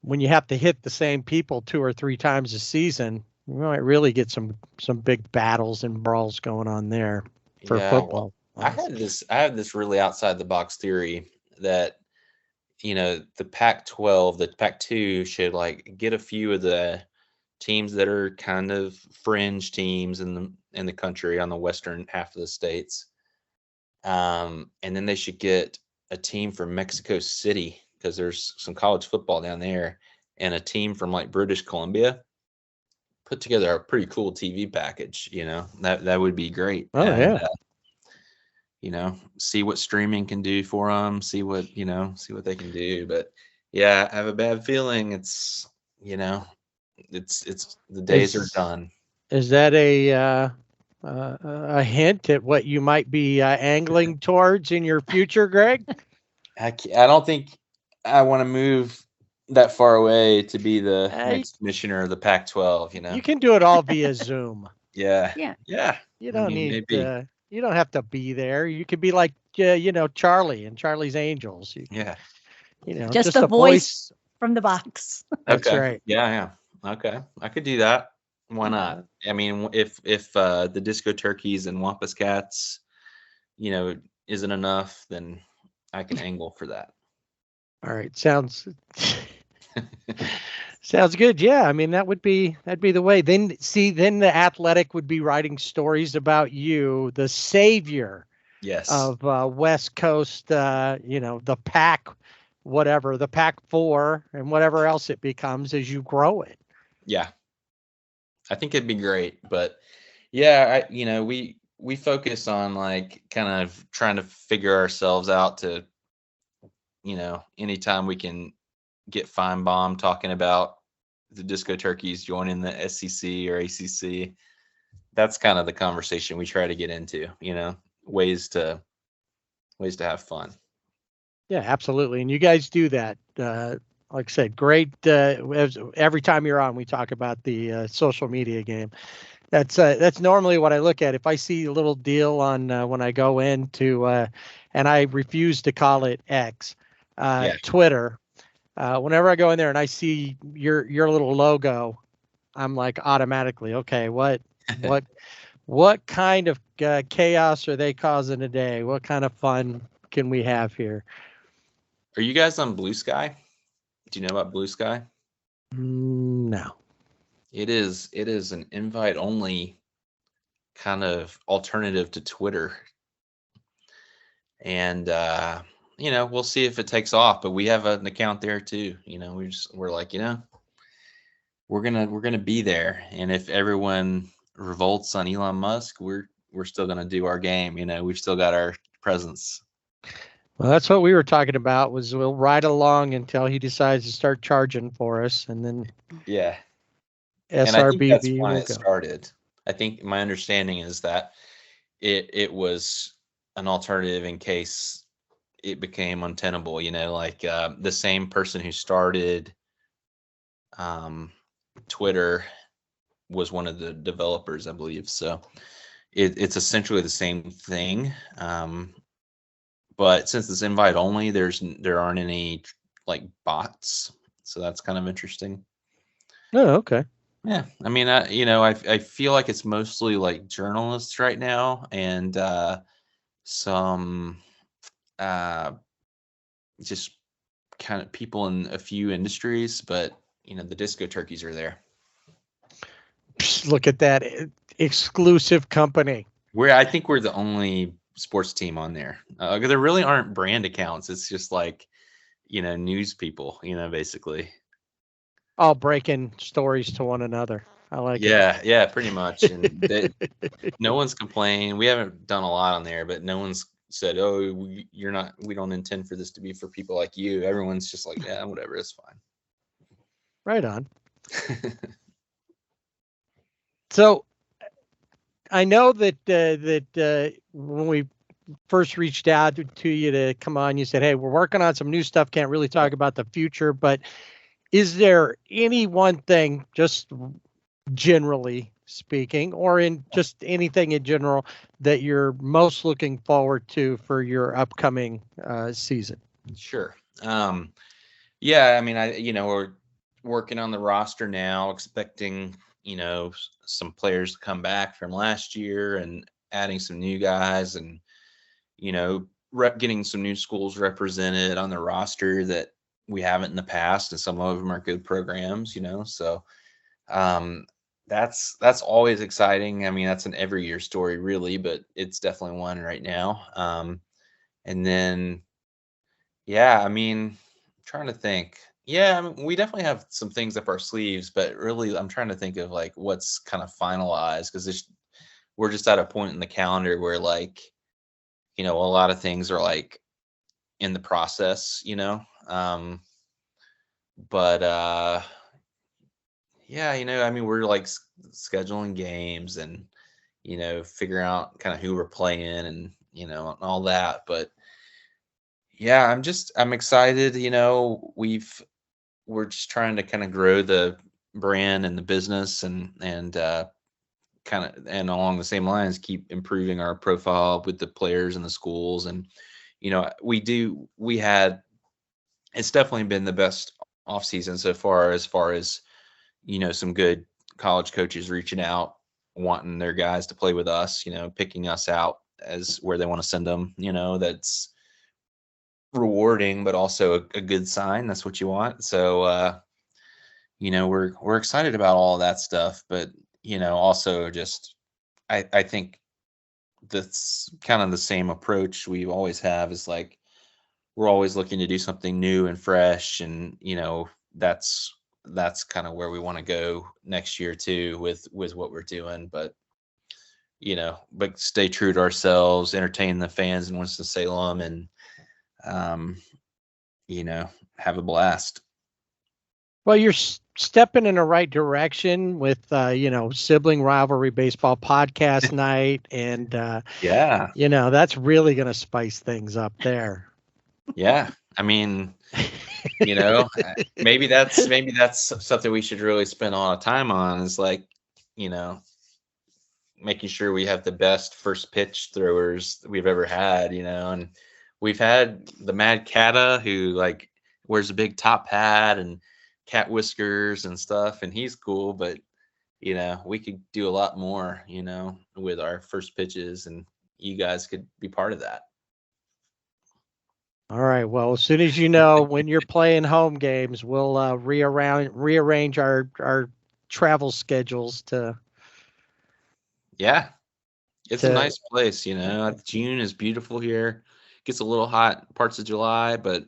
when you have to hit the same people 2 or 3 times a season, you might really get some big battles and brawls going on there for Yeah, well, football. I have this really outside the box theory that the Pac-12, the Pac-2 should like get a few of the teams that are kind of fringe teams in the country on the western half of the states, and then they should get a team from Mexico City because there's some college football down there, and a team from like British Columbia. Put together a pretty cool TV package. That would be great. Oh, And yeah. see what streaming can do for them, see what they can do. But yeah, I have a bad feeling it's the days are done. Is that a hint at what you might be angling towards in your future, Greg? I don't think I want to move that far away to be the next commissioner of the Pac-12. You can do it all via Zoom. Yeah. You don't maybe. you don't have to be there. You could be like Charlie and Charlie's Angels. Yeah. Just a voice from the box. That's Okay. right. Yeah. Okay. I could do that. Why not? I mean, if the Disco Turkeys and Wampus Cats, isn't enough, then I can angle for that. All right. Sounds good. Yeah. I mean, that'd be the way. Then the Athletic would be writing stories about you, the savior Yes. of West Coast, the Pac, whatever, the Pac-4 and whatever else it becomes as you grow it. Yeah. I think it'd be great, but yeah, we focus on like kind of trying to figure ourselves out to, anytime we can get Feinbaum talking about the Disco Turkeys joining the SEC or ACC. That's kind of the conversation we try to get into, ways to have fun. Yeah, absolutely. And you guys do that. Like I said, great. Every time you're on, we talk about the social media game. That's normally what I look at. If I see a little deal on when I go into, and I refuse to call it X, Twitter. Whenever I go in there and I see your little logo, I'm like automatically, okay, what kind of chaos are they causing today? What kind of fun can we have here? Are you guys on Blue Sky? Do you know about Blue Sky? No. It is an invite only kind of alternative to Twitter. And we'll see if it takes off. But we have an account there too. We're like, we're gonna be there. And if everyone revolts on Elon Musk, we're still gonna do our game. We've still got our presence. Well, that's what we were talking about. Was we'll ride along until he decides to start charging for us, and then Yeah. And I think SRBB that's why will it go. started. I think my understanding is that it was an alternative in case it became untenable. Like the same person who started Twitter was one of the developers, I believe. So it's essentially the same thing. But since it's invite only, there aren't any like bots. So that's kind of interesting. Oh, okay. Yeah, I mean, I feel like it's mostly like journalists right now, and some just kind of people in a few industries, but the disco turkeys are there. Psst, look at that exclusive company. I think we're the only sports team on there. There really aren't brand accounts. It's just like news people, basically. All breaking stories to one another. I like it. Yeah, pretty much. And no one's complained. We haven't done a lot on there, but no one's said, "Oh, we don't intend for this to be for people like you." Everyone's just like, "Yeah, whatever, it's fine." Right on. So I know that when we first reached out to you to come on, you said, "Hey, we're working on some new stuff. Can't really talk about the future, but is there any one thing, just generally speaking, or in just anything in general, that you're most looking forward to for your upcoming season?" Sure. Yeah, I mean, we're working on the roster now, expecting, some players to come back from last year and adding some new guys and, getting some new schools represented on the roster that we haven't in the past. And some of them are good programs, so that's always exciting. I mean, that's an every year story really, but it's definitely one right now. And then, yeah, I mean, I'm trying to think. Yeah, I mean, we definitely have some things up our sleeves, but really, I'm trying to think of like what's kind of finalized because we're just at a point in the calendar where like, a lot of things are like in the process, but yeah, I mean, we're like scheduling games and figuring out kind of who we're playing and and all that, but yeah, I'm excited. We're just trying to kind of grow the brand and the business and kind of and along the same lines keep improving our profile with the players and the schools. And it's definitely been the best off season so far as some good college coaches reaching out, wanting their guys to play with us, picking us out as where they want to send them. That's rewarding, but also a good sign. That's what you want. So, we're excited about all of that stuff, but, also just, I think that's kind of the same approach we always have is like, we're always looking to do something new and fresh. And, that's kind of where we want to go next year too, with what we're doing. But, but stay true to ourselves, entertain the fans in Winston-Salem, and, have a blast. Well, you're stepping in the right direction with, sibling rivalry baseball podcast night. And, Yeah. That's really going to spice things up there. Yeah. I mean, maybe that's something we should really spend a lot of time on is like, making sure we have the best first pitch throwers we've ever had, and we've had the Mad Cata who like wears a big top hat and cat whiskers and stuff, and he's cool, but we could do a lot more, with our first pitches, and you guys could be part of that. All right. Well, as soon as when you're playing home games, we'll rearrange our travel schedules to. Yeah. It's a to nice place, you know. June is beautiful here. Gets a little hot parts of July, but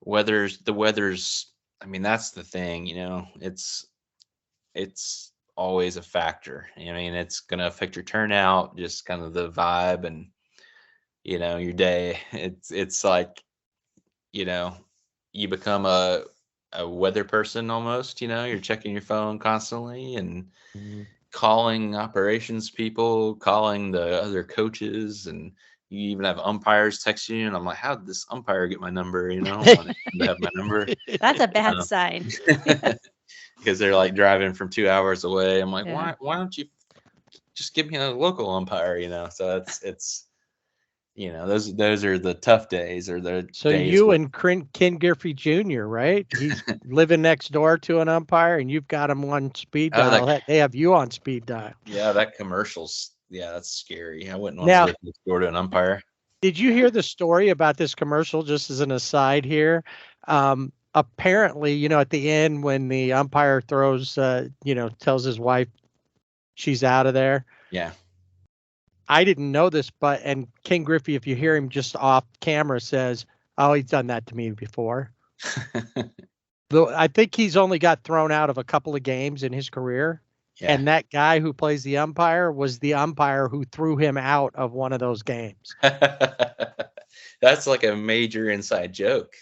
the weather's. I mean, that's the thing, you know. It's always a factor. I mean, it's gonna affect your turnout, just kind of the vibe, and your day. It's like you know you become a weather person almost. You're checking your phone constantly and Mhm. calling operations people, calling the other coaches, and you even have umpires texting you. And I'm like, how did this umpire get my number? I don't want him to have my number. That's a bad Uh, sign. because they're like driving from 2 hours away. I'm like, Yeah. why don't you just give me a local umpire? So it's those are the tough days, or the So days you where and Ken Griffey Jr., right? He's living next door to an umpire, and you've got him on speed oh that dial. They have you on speed dial. yeah, that commercial's, yeah, that's scary. I wouldn't want to Now, live next door to an umpire. did you hear the story about this commercial? Just as an aside here, apparently, at the end when the umpire throws, tells his wife she's out of there. Yeah. I didn't know this, and Ken Griffey, if you hear him just off camera, says, "Oh, he's done that to me before." Though I think he's only got thrown out of a couple of games in his career. Yeah. And that guy who plays the umpire was the umpire who threw him out of one of those games. That's like a major inside joke.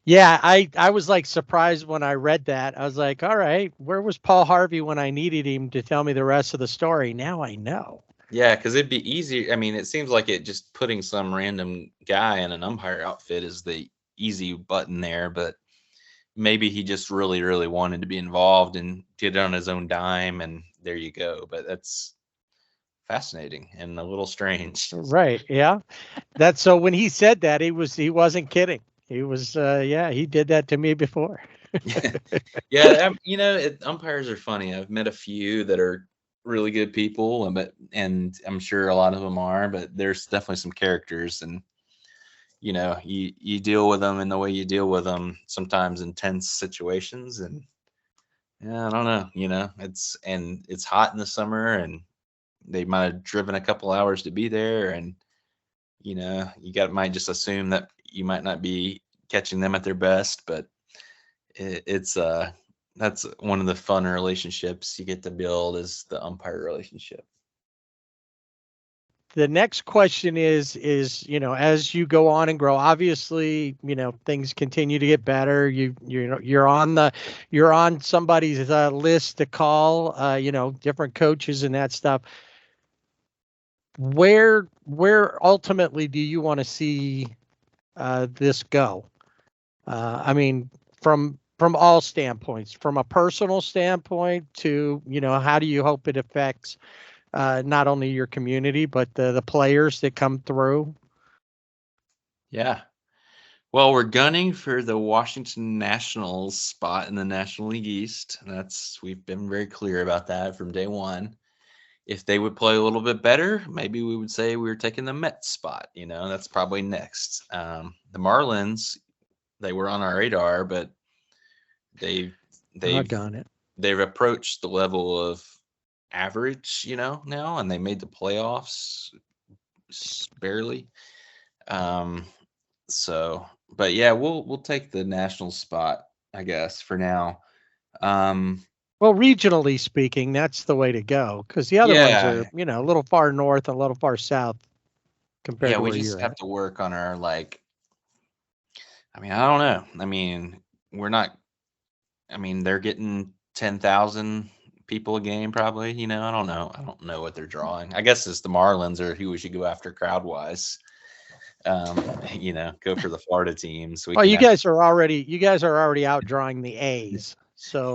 Yeah, I was like surprised when I read that. I was like, all right, where was Paul Harvey when I needed him to tell me the rest of the story? Now I know. Yeah, because it'd be easier. I mean, it seems like it just putting some random guy in an umpire outfit is the easy button there, but maybe he just really, really wanted to be involved and did it on his own dime, and there you go. But that's fascinating and a little strange. Right. Yeah. That's so when he said that, he wasn't kidding. He was yeah, he did that to me before. Yeah, umpires are funny. I've met a few that are really good people, and I'm sure a lot of them are, but there's definitely some characters, and you deal with them in the way you deal with them, sometimes intense situations, and yeah, I don't know, it's hot in the summer, and they might have driven a couple hours to be there, and might just assume that you might not be catching them at their best, but it's that's one of the fun relationships you get to build, is the umpire relationship. The next question is as you go on and grow, obviously things continue to get better. You're on somebody's list to call, different coaches and that stuff. Where ultimately do you want to see this go? I mean, from all standpoints, from a personal standpoint to how do you hope it affects not only your community but the players that come through? Yeah. Well, we're gunning for the Washington Nationals spot in the National League East. We've been very clear about that from day one. If they would play a little bit better, maybe we would say we were taking the Mets spot. That's probably next. The Marlins, they were on our radar, but they've approached the level of average, now, and they made the playoffs barely. But yeah, we'll take the national spot, I guess, for now. Well, regionally speaking, that's the way to go, because the other ones are a little far north and a little far south compared to we where just you're have at. to work on our I don't know. We're not. They're getting 10,000 people a game, probably. I don't know. I don't know what they're drawing. I guess it's the Marlins are who we should go after crowd wise. Go for the Florida teams. You guys are already outdrawing the A's. So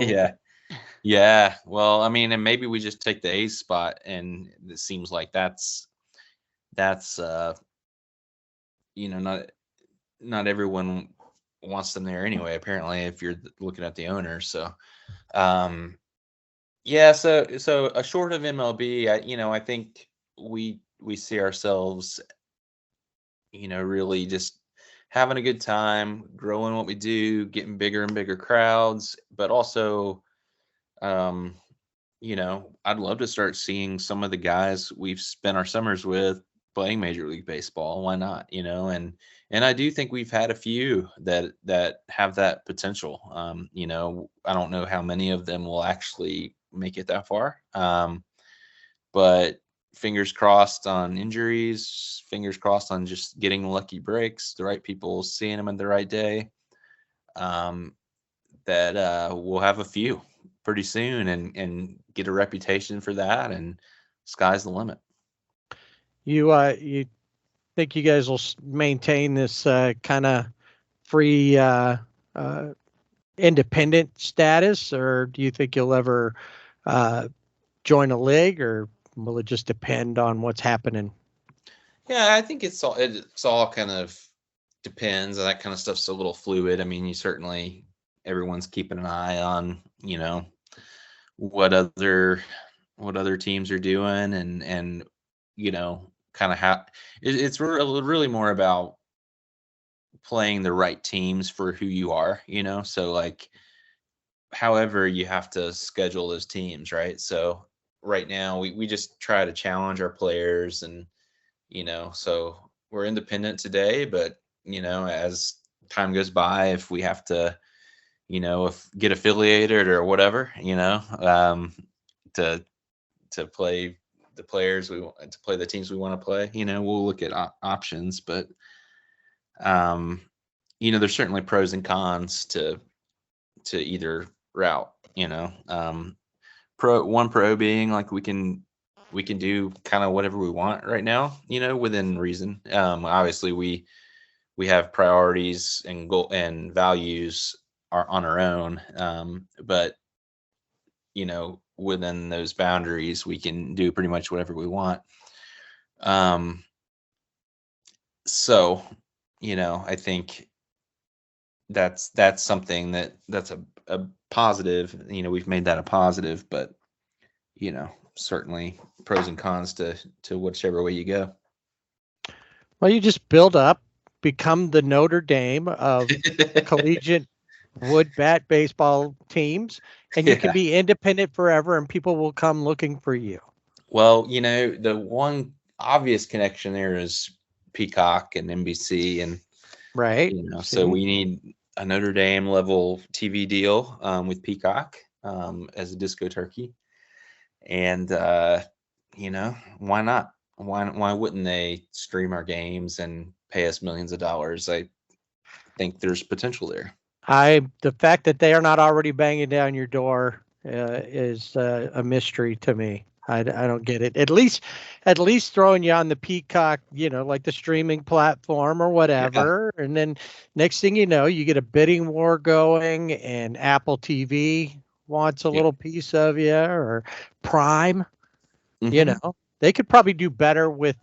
yeah. Well, and maybe we just take the A's spot, and it seems like that's not everyone wants them there anyway, apparently, if you're looking at the owner. So yeah, so a short of MLB, I think we see ourselves really just having a good time, growing what we do, getting bigger and bigger crowds, but also I'd love to start seeing some of the guys we've spent our summers with playing Major League Baseball. Why not? And I do think we've had a few that have that potential. I don't know how many of them will actually make it that far. But fingers crossed on injuries, fingers crossed on just getting lucky breaks, the right people seeing them at the right day. That we'll have a few pretty soon and get a reputation for that, and sky's the limit. You think you guys will maintain this kind of free independent status, or do you think you'll ever join a league, or will it just depend on what's happening? Yeah, I think it's all kind of depends, and that kind of stuff's a little fluid. I mean, everyone's keeping an eye on what other teams are doing, and kind of how it's really more about playing the right teams for who you are, so like however you have to schedule those teams, right? So right now we just try to challenge our players, and so we're independent today, but as time goes by, if we have to if get affiliated or whatever, to play the players we want to play, the teams we want to play, we'll look at options. But there's certainly pros and cons to either route. Pro being like we can do kind of whatever we want right now, within reason. Obviously we have priorities and goal and values are on our own, but within those boundaries we can do pretty much whatever we want. So I think that's something that's a positive. We've made that a positive, but certainly pros and cons to whichever way you go. Well, you just build up, become the Notre Dame of collegiate wood bat baseball teams, and you can be independent forever, and people will come looking for you. Well, the one obvious connection there is Peacock and NBC, and right. So we need a Notre Dame level TV deal with Peacock as a disco turkey, and why not? Why wouldn't they stream our games and pay us millions of dollars? I think there's potential there. The fact that they are not already banging down your door is a mystery to me. I don't get it. At least throwing you on the Peacock, like the streaming platform or whatever. Yeah. And then next thing you know, you get a bidding war going, and Apple TV wants a little piece of you, or Prime. Mm-hmm. They could probably do better with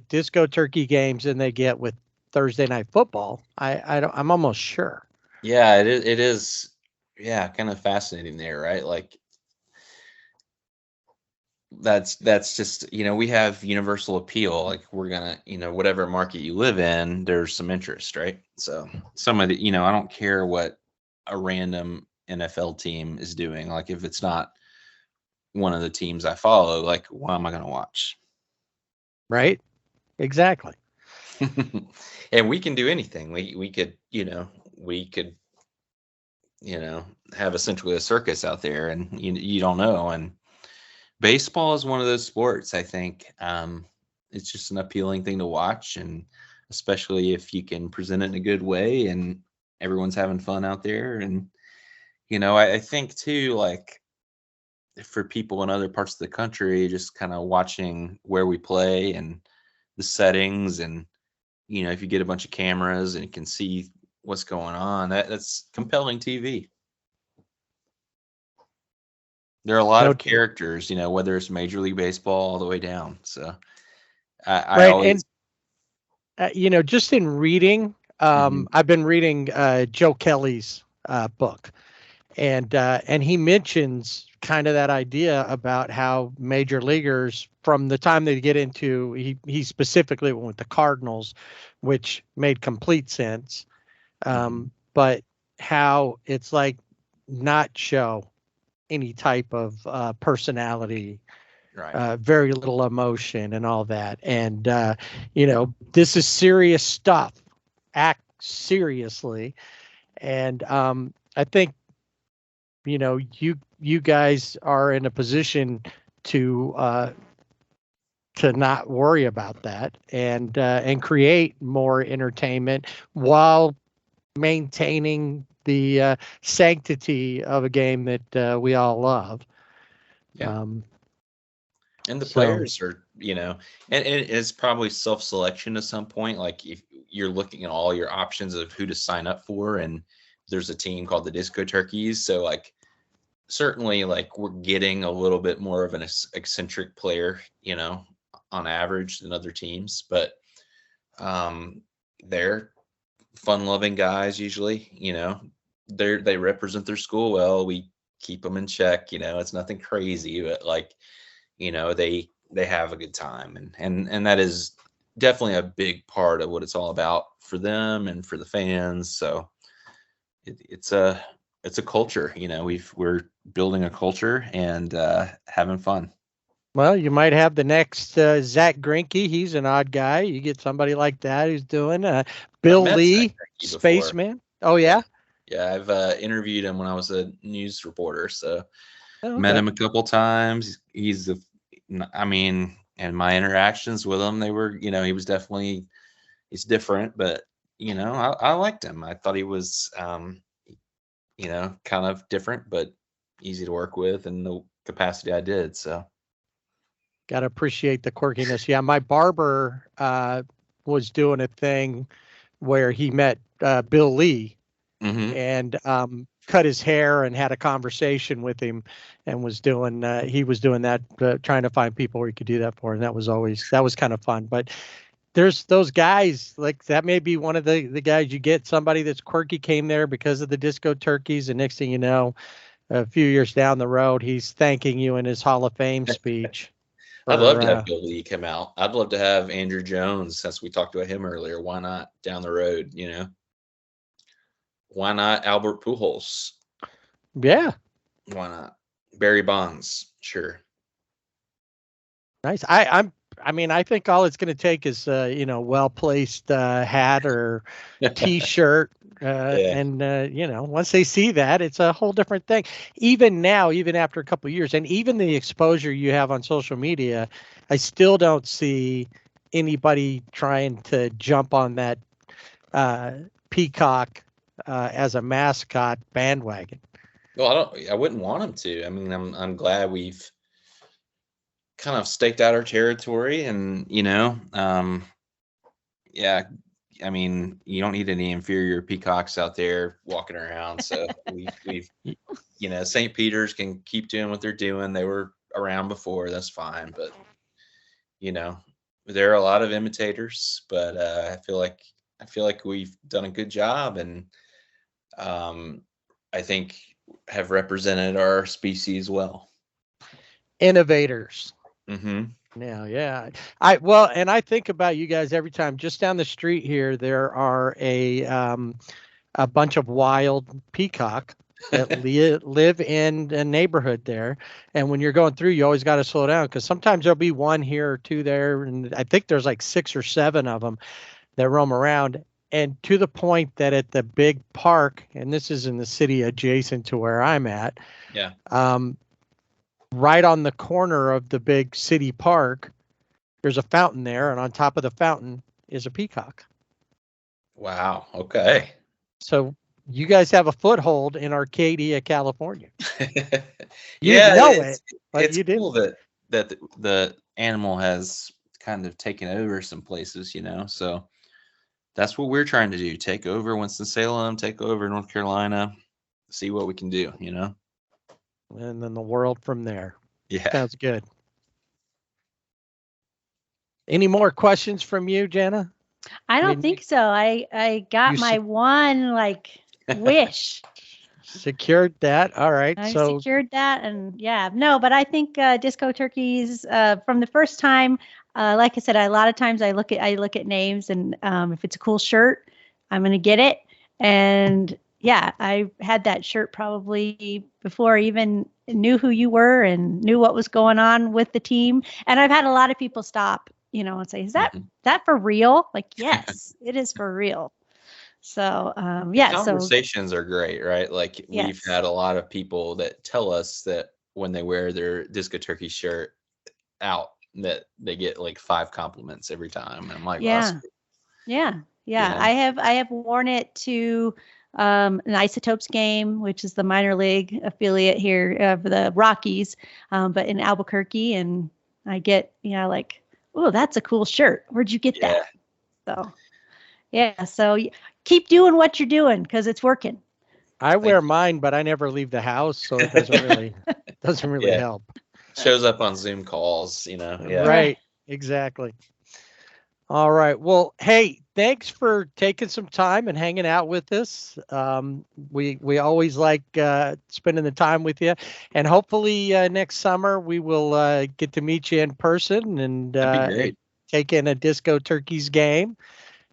disco turkey games than they get with Thursday Night Football. I'm almost sure. Yeah, it is. Yeah, kind of fascinating there, right? Like that's just, we have universal appeal. Like we're gonna, whatever market you live in, there's some interest, right? So some of the, I don't care what a random NFL team is doing. Like if it's not one of the teams I follow, like why am I gonna watch? Right. Exactly. And we can do anything. We could have essentially a circus out there, and you don't know. And baseball is one of those sports, I think. It's just an appealing thing to watch, and especially if you can present it in a good way and everyone's having fun out there. And I think too, like for people in other parts of the country, just kind of watching where we play and the settings, and if you get a bunch of cameras and you can see what's going on, that's compelling TV. There are a lot of characters, whether it's Major League Baseball all the way down. So I always, and just in reading, I've been reading Joe Kelly's book, and he mentions kind of that idea about how major leaguers, from the time they get into, he specifically went with the Cardinals, which made complete sense. But how it's like not show, any type of personality, Right. very little emotion and all that. And, this is serious stuff. Act seriously. And I think, you guys are in a position to not worry about that and create more entertainment while maintaining the sanctity of a game that we all love. Yeah. And the So- players are, and it's probably self-selection at some point. Like if you're looking at all your options of who to sign up for, and there's a team called the Disco Turkeys. So like, certainly like we're getting a little bit more of an eccentric player, on average than other teams, but they're fun-loving guys usually. They represent their school well. We keep them in check. It's nothing crazy, but like, they have a good time, and that is definitely a big part of what it's all about for them and for the fans. So it's a culture. We're building a culture and having fun. Well, you might have the next Zach Greinke. He's an odd guy. You get somebody like that who's doing Bill met Zach Lee, Greinke before. spaceman. Oh yeah. Yeah, I've interviewed him when I was a news reporter. So Oh, met okay. him a couple times. And my interactions with him, they were, he was definitely, he's different, but I liked him. I thought he was, kind of different, but easy to work with in the capacity I did. So. Got to appreciate the quirkiness. Yeah, my barber was doing a thing where he met Bill Lee and cut his hair and had a conversation with him, and he was doing that, trying to find people where he could do that for, and that was kind of fun. But there's those guys, like that may be one of the guys you get, somebody that's quirky, came there because of the Disco Turkeys, and next thing you know, a few years down the road, he's thanking you in his Hall of Fame speech. I'd love to have Bill Lee come out. I'd love to have Andrew Jones, since we talked about him earlier. Why not down the road, Why not Albert Pujols? Yeah. Why not Barry Bonds? Sure. Nice. I think all it's going to take is well-placed hat or T-shirt, and once they see that, it's a whole different thing. Even now, even after a couple of years, and even the exposure you have on social media, I still don't see anybody trying to jump on that peacock as a mascot bandwagon. Well, I wouldn't want him to. I mean, I'm glad we've kind of staked out our territory, and yeah, I mean, you don't need any inferior peacocks out there walking around. So we've St. Peter's can keep doing what they're doing. They were around before, that's fine. But there are a lot of imitators, but I feel like we've done a good job, and I think have represented our species well. Innovators. Yeah. And I think about you guys every time. Just down the street here, there are a bunch of wild peacock that live in a neighborhood there. And when you're going through, you always got to slow down, because sometimes there'll be one here or two there, and I think there's like 6 or 7 of them that roam around. And to the point that at the big park, and this is in the city adjacent to where I'm at, Yeah. Right on the corner of the big city park, there's a fountain there, and on top of the fountain is a peacock. Wow. Okay. So you guys have a foothold in Arcadia, California. Yeah, know it, but it's you cool didn't. that the animal has kind of taken over some places, So that's what we're trying to do: take over Winston-Salem, take over North Carolina, see what we can do, And then the world from there. Yeah. Sounds good. Any more questions from you, Jana? I don't think so. I got you my one wish. Secured that. All right. I So secured that, and but I think Disco Turkeys from the first time, like I said, a lot of times I look at names, and if it's a cool shirt, I'm gonna get it. And yeah, I had that shirt probably before I even knew who you were and knew what was going on with the team. And I've had a lot of people stop, and say, "Is that for real?" Like, yes, it is for real. So, yeah. So, Conversations are great, right? Like we've yes. had a lot of people that tell us that when they wear their Disco Turkey shirt out, that they get like 5 compliments every time. And I'm like, well, that's Yeah. Yeah. I have worn it to an Isotopes game, which is the minor league affiliate here of the Rockies, but in Albuquerque, and I get like, oh, that's a cool shirt. Where'd you get that? So yeah, so keep doing what you're doing because it's working. I wear mine, but I never leave the house, so it doesn't really help. Shows up on Zoom calls, Yeah. Right. Exactly. All right. Well, hey, thanks for taking some time and hanging out with us. We always like spending the time with you, and hopefully next summer we will get to meet you in person and take in a Disco Turkeys game.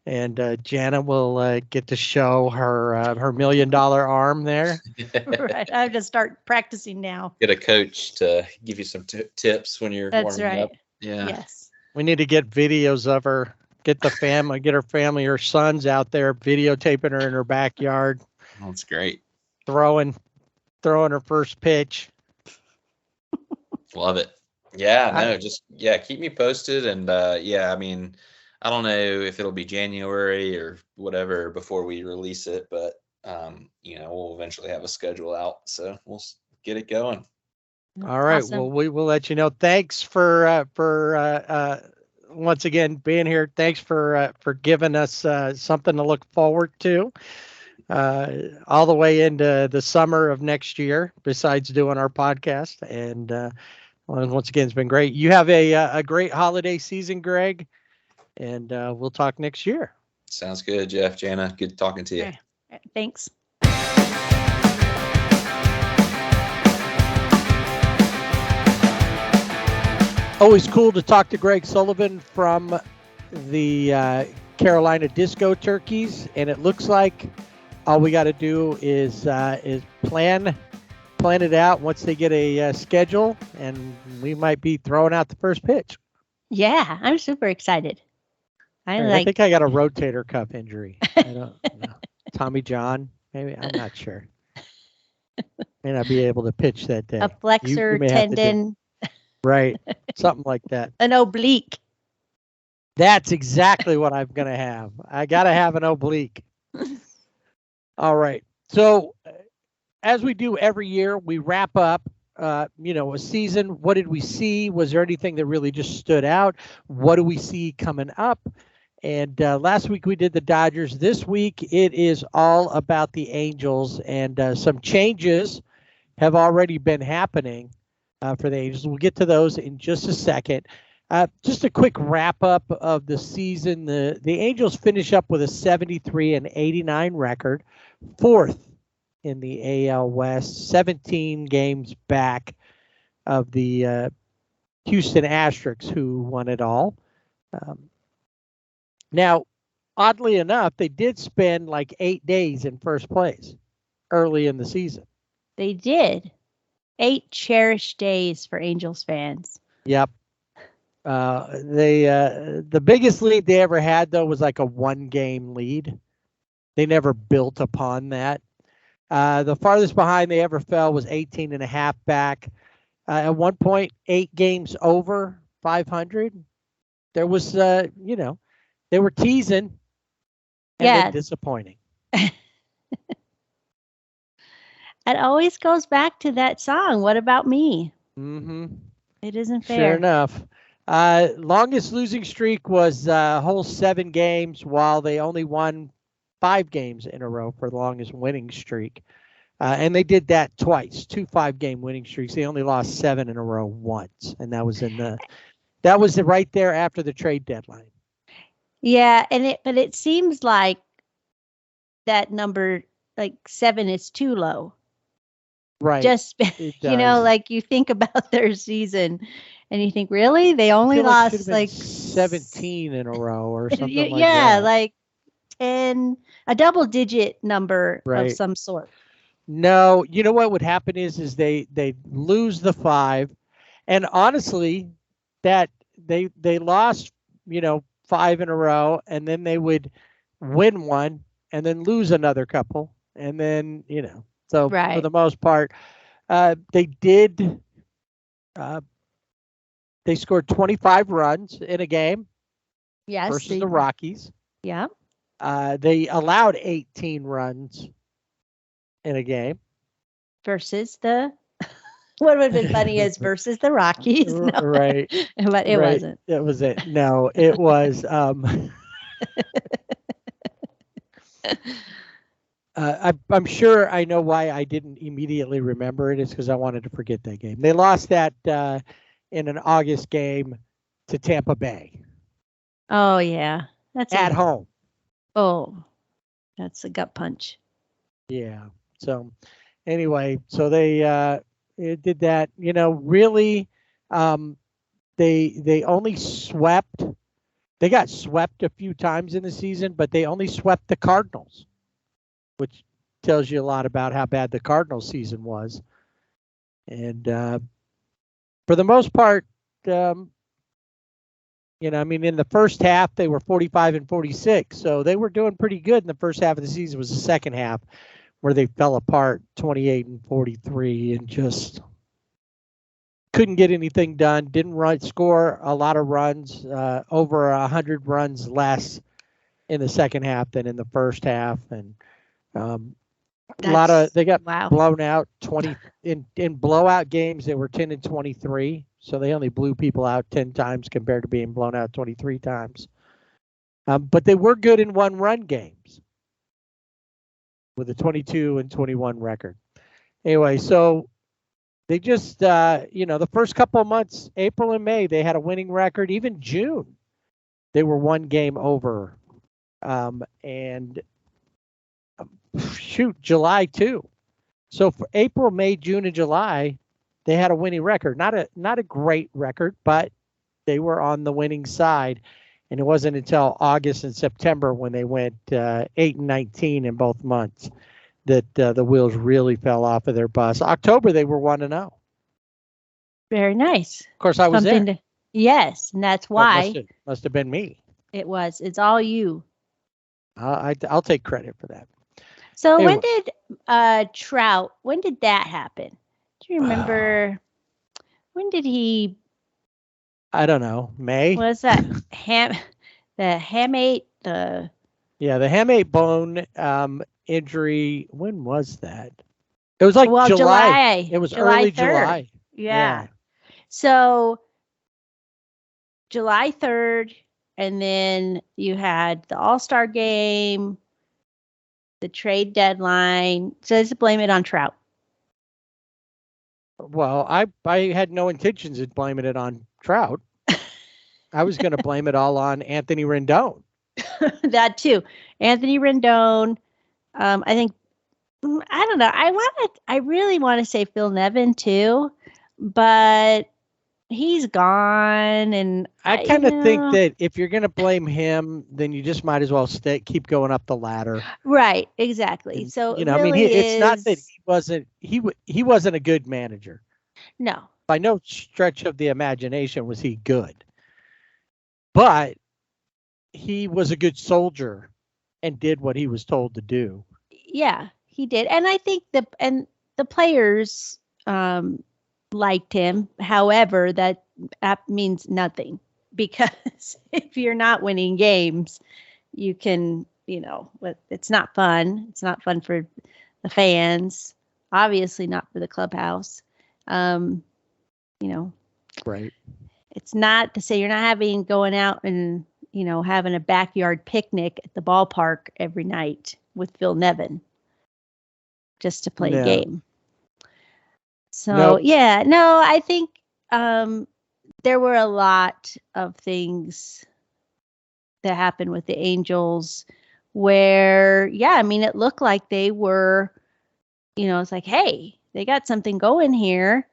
And Jana will get to show her her $1 million arm there. Right. I have to start practicing now. Get a coach to give you some tips when you're That's warming right. up. Yeah. Yes. We need to get videos of her. Get her family, her sons out there videotaping her in her backyard. That's great. Throwing her first pitch. Love it. Yeah, no, keep me posted. And I mean, I don't know if it'll be January or whatever before we release it, but we'll eventually have a schedule out, so we'll get it going. All right. Awesome. Well, we will let you know. Thanks for once again being here. Thanks for giving us something to look forward to all the way into the summer of next year. Besides doing our podcast, and once again, it's been great. You have a great holiday season, Greg, and we'll talk next year. Sounds good, Jeff. Jana, good talking to you. Okay. Thanks. Always cool to talk to Greg Sullivan from the Carolina Disco Turkeys, and it looks like all we got to do is plan it out once they get a schedule, and we might be throwing out the first pitch. Yeah, I'm super excited. I think I got a rotator cuff injury. I don't know. Tommy John, maybe. I'm not sure. May not be able to pitch that day. A flexor tendon. Right. Something like that. An oblique. That's exactly what I'm going to have. I got to have an oblique. All right. So as we do every year, we wrap up, a season. What did we see? Was there anything that really just stood out? What do we see coming up? And last week we did the Dodgers. This week it is all about the Angels, and some changes have already been happening for the Angels. We'll get to those in just a second. Just a quick wrap up of the season. The Angels finish up with a 73-89 record, 4th in the AL West, 17 games back of the Houston Astros, who won it all. Now, oddly enough, they did spend like 8 days in first place early in the season. They did. 8 cherished days for Angels fans. Yep. The biggest lead they ever had, though, was like a 1-game lead. They never built upon that. The farthest behind they ever fell was 18.5 back. At one point, 8 games over 500. There was, they were teasing and then disappointing. It always goes back to that song, What About Me? Mm-hmm. It isn't fair. Sure enough. Longest losing streak was a whole 7 games, while they only won 5 games in a row for the longest winning streak. And they did that twice, 2 5-game winning streaks. They only lost 7 in a row once, and that was right there after the trade deadline. Yeah, but it seems like that number, like 7, is too low. Right. Just like you think about their season, and you think, really, they only lost like 17 in a row or something like that. Yeah, like 10, a double-digit number of Right. some sort. No, you know what would happen is they lose the 5, and honestly, that they lost 5 in a row, and then they would win one and then lose another couple, and then so for Right. the most part, they did. They scored 25 runs in a game Yes. versus the Rockies. Yeah. They allowed 18 runs in a game. Versus the what would have been funny is versus the Rockies. No. Right. But it wasn't. It was it. No, it was I'm sure I know why I didn't immediately remember it. It's because I wanted to forget that game. They lost that in an August game to Tampa Bay. Oh yeah. That's at home. Oh. That's a gut punch. Yeah. So anyway, so they did that. Really, they only swept. They got swept a few times in the season, but they only swept the Cardinals, which tells you a lot about how bad the Cardinals season was. And for the most part, in the first half they were 45 and 46, so they were doing pretty good in the first half of the season. It was the second half where they fell apart, 28 and 43, and just couldn't get anything done. Didn't score a lot of runs, over 100 runs less in the second half than in the first half, and they got blown out 20 in blowout games. They were 10 and 23, so they only blew people out 10 times compared to being blown out 23 times. But they were good in one-run games with a 22 and 21 record. Anyway, so they just the first couple of months, April and May, they had a winning record. Even June, they were one game over, and July too. So for April, May, June, and July, they had a winning record. Not a great record, but they were on the winning side. And it wasn't until August and September, when they went 8 and 19 in both months, that the wheels really fell off of their bus. October, they were 1-0. Very nice. Of course, I was there. Yes, and that's why. Must have been me. It was. It's all you. I'll take credit for that. So anyway. When did Trout? When did that happen? Do you remember? When did he? I don't know. May. Was that the hamate? The hamate bone injury. When was that? It was like July. It was early 3rd. July. Yeah. So July 3rd, and then you had the All-Star game, the trade deadline. So let's blame it on Trout. Well, I had no intentions of blaming it on Trout. I was going to blame it all on Anthony Rendon. That too. Anthony Rendon. I think, I don't know. I really want to say Phil Nevin too, but he's gone. And I kind of think that if you're going to blame him, then you just might as well keep going up the ladder. Right. Exactly. And, so, it's not that he wasn't a good manager. No. By no stretch of the imagination was he good. But he was a good soldier and did what he was told to do. Yeah, he did. And I think the players liked him. However, that means nothing, because if you're not winning games, you can, it's not fun. It's not fun for the fans, obviously not for the clubhouse. Right. It's not to say you're not going out and, having a backyard picnic at the ballpark every night with Phil Nevin just to play a game. So, I think there were a lot of things that happened with the Angels where, it looked like they were, it's like, hey, they got something going here.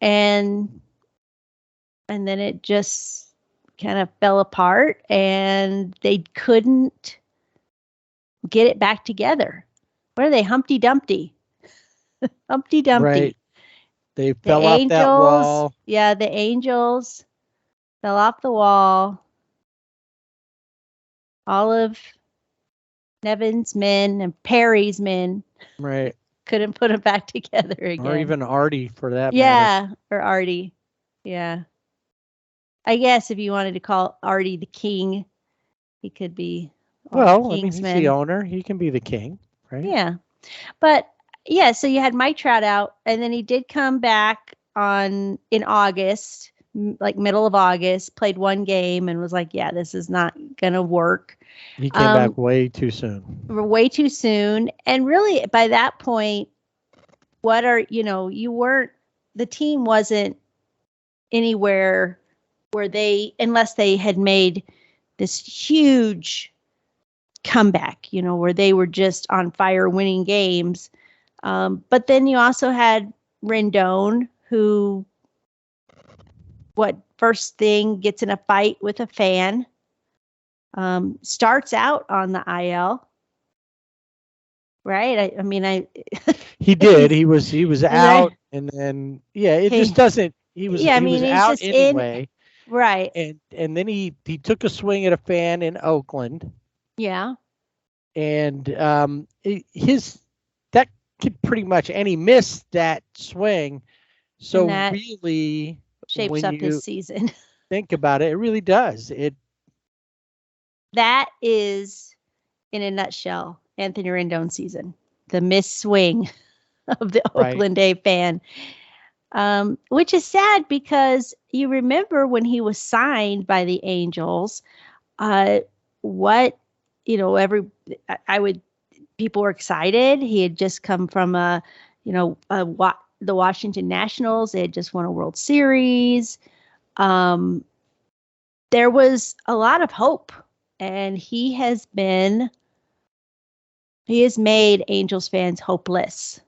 And then it just kind of fell apart, and they couldn't get it back together. What are they? Humpty Dumpty. Humpty Dumpty. Right. They fell off that wall. Yeah, the Angels fell off the wall. All of Nevin's men and Perry's men Right. couldn't put them back together again. Or even Artie for that matter. Yeah, or Artie. Yeah. I guess if you wanted to call Artie the king, he could be Well, I mean, he's Kingsman. the owner. He can be the king, right? Yeah. But yeah, so you had Mike Trout out, and then he did come back in August, like middle of August, played one game and was like, yeah, this is not going to work. He came back way too soon. Way too soon. And really by that point, the team wasn't anywhere where unless they had made this huge comeback, where they were just on fire winning games. But then you also had Rendon, who first thing gets in a fight with a fan, starts out on the IL. Right. He did. He was out, and then it just doesn't. He was out anyway. Right. And then he took a swing at a fan in Oakland. Yeah. And that could pretty much, and he missed that swing. So really shapes up his season. Think about it. It really does. That is, in a nutshell, Anthony Rendon's season. The missed swing of the Oakland A fan. Which is sad because you remember when he was signed by the Angels, people were excited. He had just come from the Washington Nationals. They had just won a World Series. There was a lot of hope, and he has made Angels fans hopeless.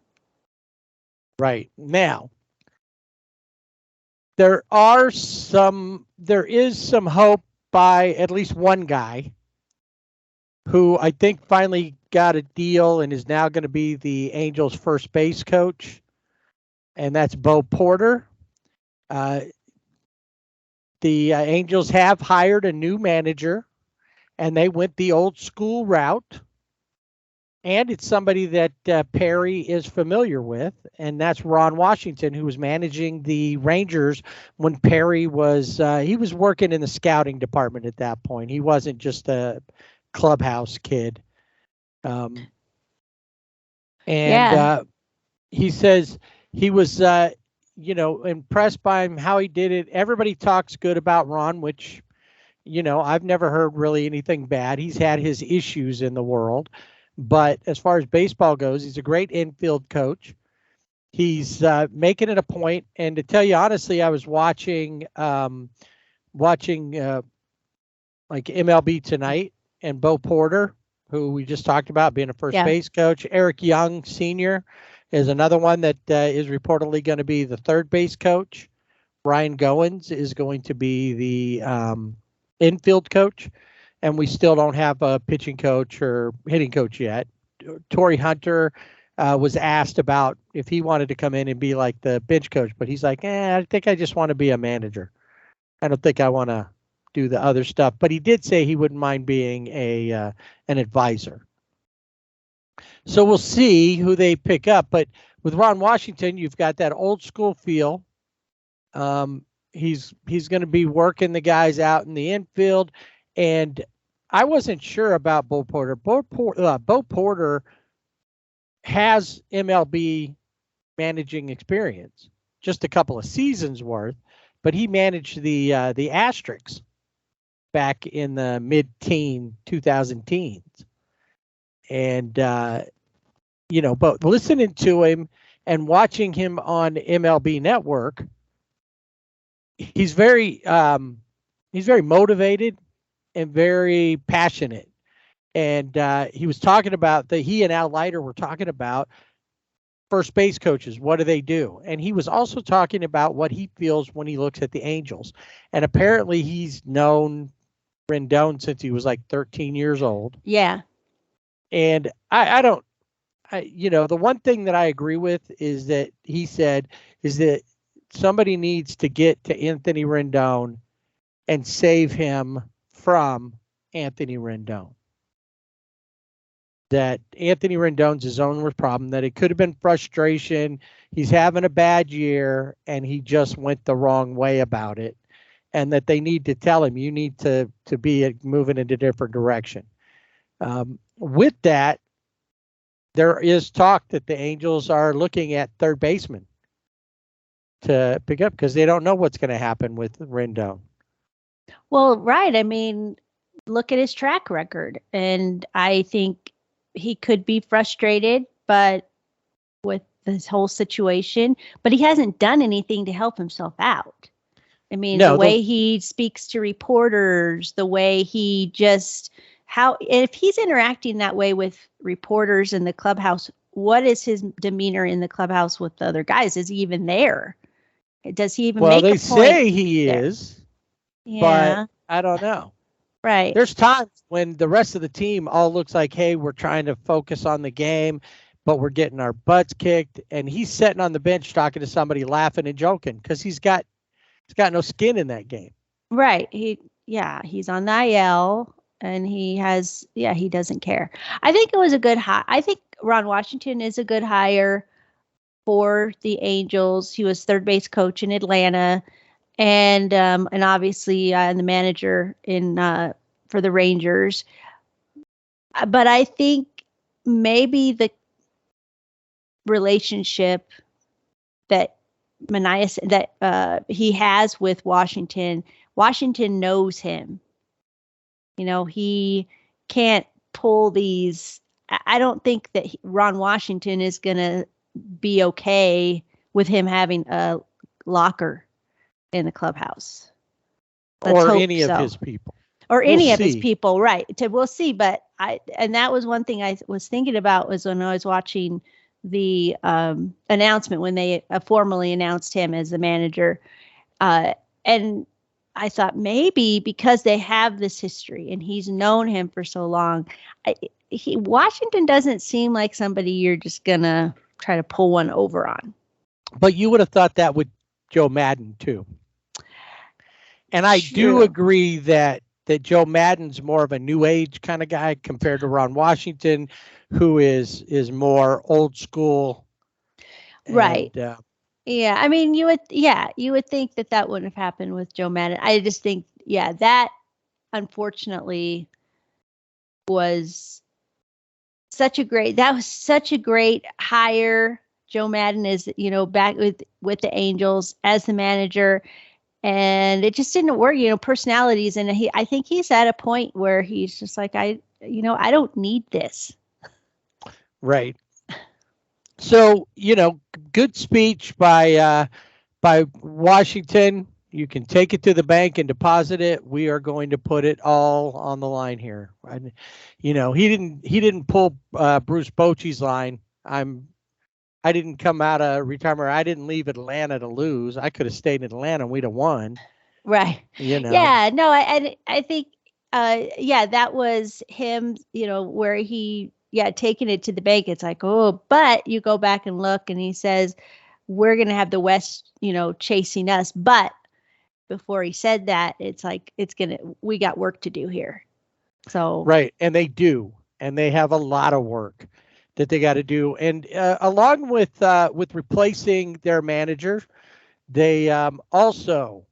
Right. Now, there is some hope by at least one guy who I think finally got a deal and is now going to be the Angels first base coach. And that's Bo Porter. The Angels have hired a new manager, and they went the old school route. And it's somebody that Perry is familiar with, and that's Ron Washington, who was managing the Rangers when Perry was working in the scouting department at that point. He wasn't just a clubhouse kid. He says he was impressed by him, how he did it. Everybody talks good about Ron, which I've never heard really anything bad. He's had his issues in the world. But as far as baseball goes, he's a great infield coach. He's making it a point. And to tell you honestly, I was watching like MLB Tonight, and Bo Porter, who we just talked about being a first base coach. Eric Young Sr. is another one that is reportedly going to be the third base coach. Ryan Goins is going to be the infield coach. And we still don't have a pitching coach or hitting coach yet. Torrey Hunter was asked about if he wanted to come in and be like the bench coach, but he's like, I think I just want to be a manager. I don't think I want to do the other stuff. But he did say he wouldn't mind being an advisor. So we'll see who they pick up. But with Ron Washington, you've got that old school feel. He's going to be working the guys out in the infield. And I wasn't sure about Bo Porter. Bo Porter has MLB managing experience, just a couple of seasons worth, but he managed the Asterix back in the mid-teen 2000 teens. And, but listening to him and watching him on MLB Network, he's very motivated and very passionate. And he was talking about he and Al Leiter were talking about first base coaches. What do they do? And he was also talking about what he feels when he looks at the Angels. And apparently he's known Rendon since he was like 13 years old. Yeah. And I don't, the one thing that I agree with is that he said is that somebody needs to get to Anthony Rendon and save him from Anthony Rendon. That Anthony Rendon's his own problem, that it could have been frustration. He's having a bad year and he just went the wrong way about it. And that they need to tell him, you need to be moving in a different direction. With that, there is talk that the Angels are looking at third baseman to pick up because they don't know what's going to happen with Rendon. Well, right. I mean, look at his track record. And I think he could be frustrated, but with this whole situation, but he hasn't done anything to help himself out. I mean, the way he speaks to reporters, the way he just if he's interacting that way with reporters in the clubhouse, what is his demeanor in the clubhouse with the other guys? Is he even there? Does he even make a point? Well, they say he is, yeah, but I don't know. Right. There's times when the rest of the team all looks like, hey, we're trying to focus on the game, but we're getting our butts kicked. And he's sitting on the bench talking to somebody, laughing and joking because he's got no skin in that game. Right. He's on the IL and he doesn't care. I think it was a good hire. I think Ron Washington is a good hire for the Angels. He was third base coach in Atlanta. And obviously the manager for the Rangers. But I think maybe the relationship that he has with Washington knows him. He can't pull these. I don't think that Ron Washington is going to be okay with him having a locker in the clubhouse. Or any of his people. Or any of his people, right. We'll see. But that was one thing I was thinking about was when I was watching the announcement when they formally announced him as the manager. And I thought maybe because they have this history and he's known him for so long, Washington doesn't seem like somebody you're just going to try to pull one over on. But you would have thought that with Joe Madden too. And I do agree that Joe Madden's more of a new age kind of guy compared to Ron Washington, who is more old school. Right. Yeah. I mean, you would think that wouldn't have happened with Joe Madden. I just think, that unfortunately was such a great hire. Joe Madden is, back with the Angels as the manager, and it just didn't work, personalities. And I think he's at a point where he's just like, I don't need this. Right. So, good speech by Washington. You can take it to the bank and deposit it. We are going to put it all on the line here. And, he didn't pull Bruce Bochy's line. I didn't come out of retirement. I didn't leave Atlanta to lose. I could have stayed in Atlanta and we'd have won. Right. Yeah. No, I think, that was him, where he, taking it to the bank. It's like, oh, but you go back and look and he says, we're going to have the West, chasing us. But before he said that, it's like, we got work to do here. So. Right. And they do. And they have a lot of work that they got to do. And along with replacing their manager, they also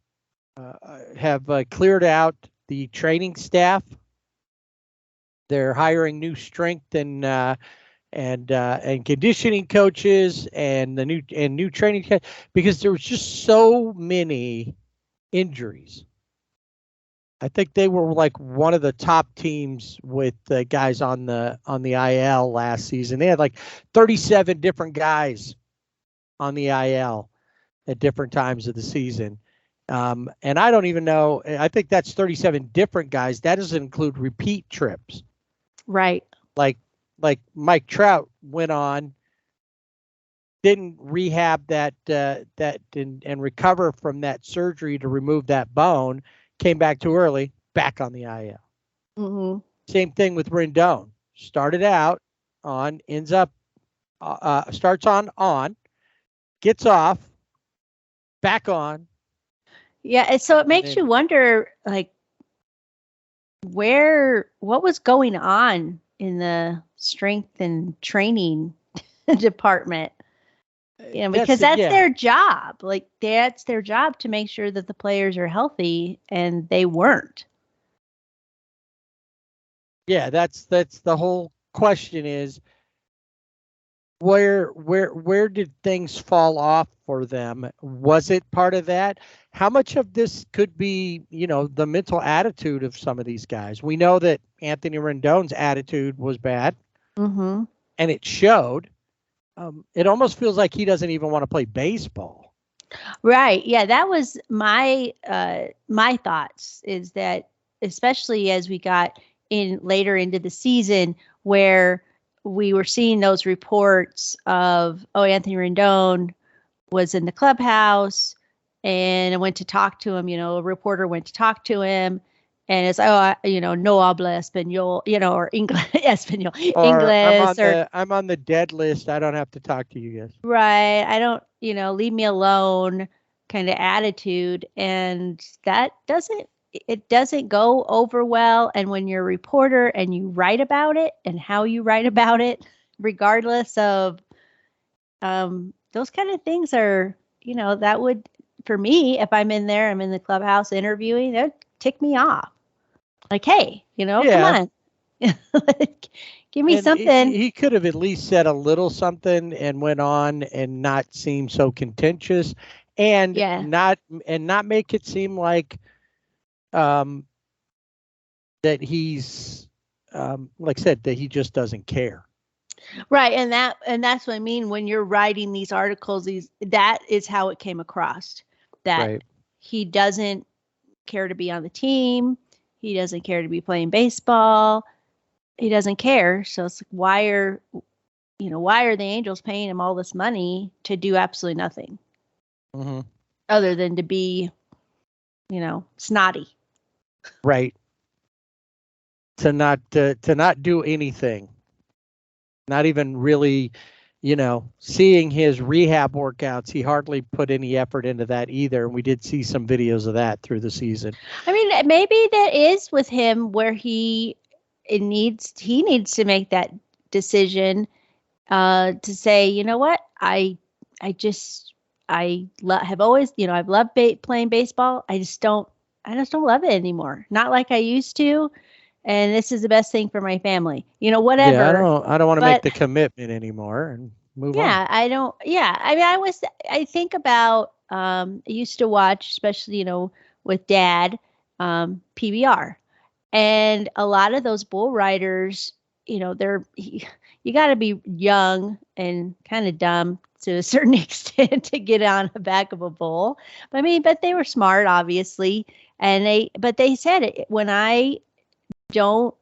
have cleared out the training staff. They're hiring new strength and conditioning coaches and new training because there was just so many injuries. I think they were like one of the top teams with the guys on the IL last season. They had like 37 different guys on the IL at different times of the season. And I don't even know. I think that's 37 different guys. That doesn't include repeat trips. Right. Like Mike Trout went on, didn't rehab that and recover from that surgery to remove that bone. Came back too early, back on the IL. Mm-hmm. Same thing with Rendon. started out on, ends up, starts on, gets off, back on. Yeah, and so it makes then- you wonder, like, what was going on in the strength and training department? You know, because that's their job. Like, that's their job to make sure that the players are healthy, and they weren't. Yeah, that's the whole question is, where did things fall off for them? Was it part of that? How much of this could be, the mental attitude of some of these guys? We know that Anthony Rendon's attitude was bad, Mm-hmm. and it showed. It almost feels like he doesn't even want to play baseball. Right. Yeah, that was my thoughts, is that especially as we got in later into the season, where we were seeing those reports of, Anthony Rendon was in the clubhouse and I went to talk to him, a reporter went to talk to him, and it's, no habla español, or English, español, English, I'm on the dead list. I don't have to talk to you guys. Right. I don't, leave me alone kind of attitude. And that doesn't go over well. And when you're a reporter and you write about it and how you write about it, regardless of those kind of things are, that would, for me, if I'm in there, I'm in the clubhouse interviewing, that'd tick me off. Like, hey, come on. Give me something. He could have at least said a little something and went on and not seem so contentious, and not make it seem like that he's like I said, that he just doesn't care. Right, and that's what I mean when you're writing these articles. That is how it came across, that he doesn't care to be on the team. He doesn't care to be playing baseball. He doesn't care. So it's like, why are the Angels paying him all this money to do absolutely nothing, other than to be, snotty, right? To not do anything, not even really, seeing his rehab workouts. He hardly put any effort into that either. And we did see some videos of that through the season. I mean, maybe that is with him where he needs to make that decision to say, you know what, have always, I've loved playing baseball. I just don't love it anymore. Not like I used to. And this is the best thing for my family. Whatever. Yeah, I don't want to make the commitment anymore and move on. Yeah, I don't. Yeah, I mean, I think about, I used to watch, especially, with Dad, PBR. And a lot of those bull riders, you got to be young and kind of dumb to a certain extent to get on the back of a bull. But they were smart, obviously. And they said it, when I don't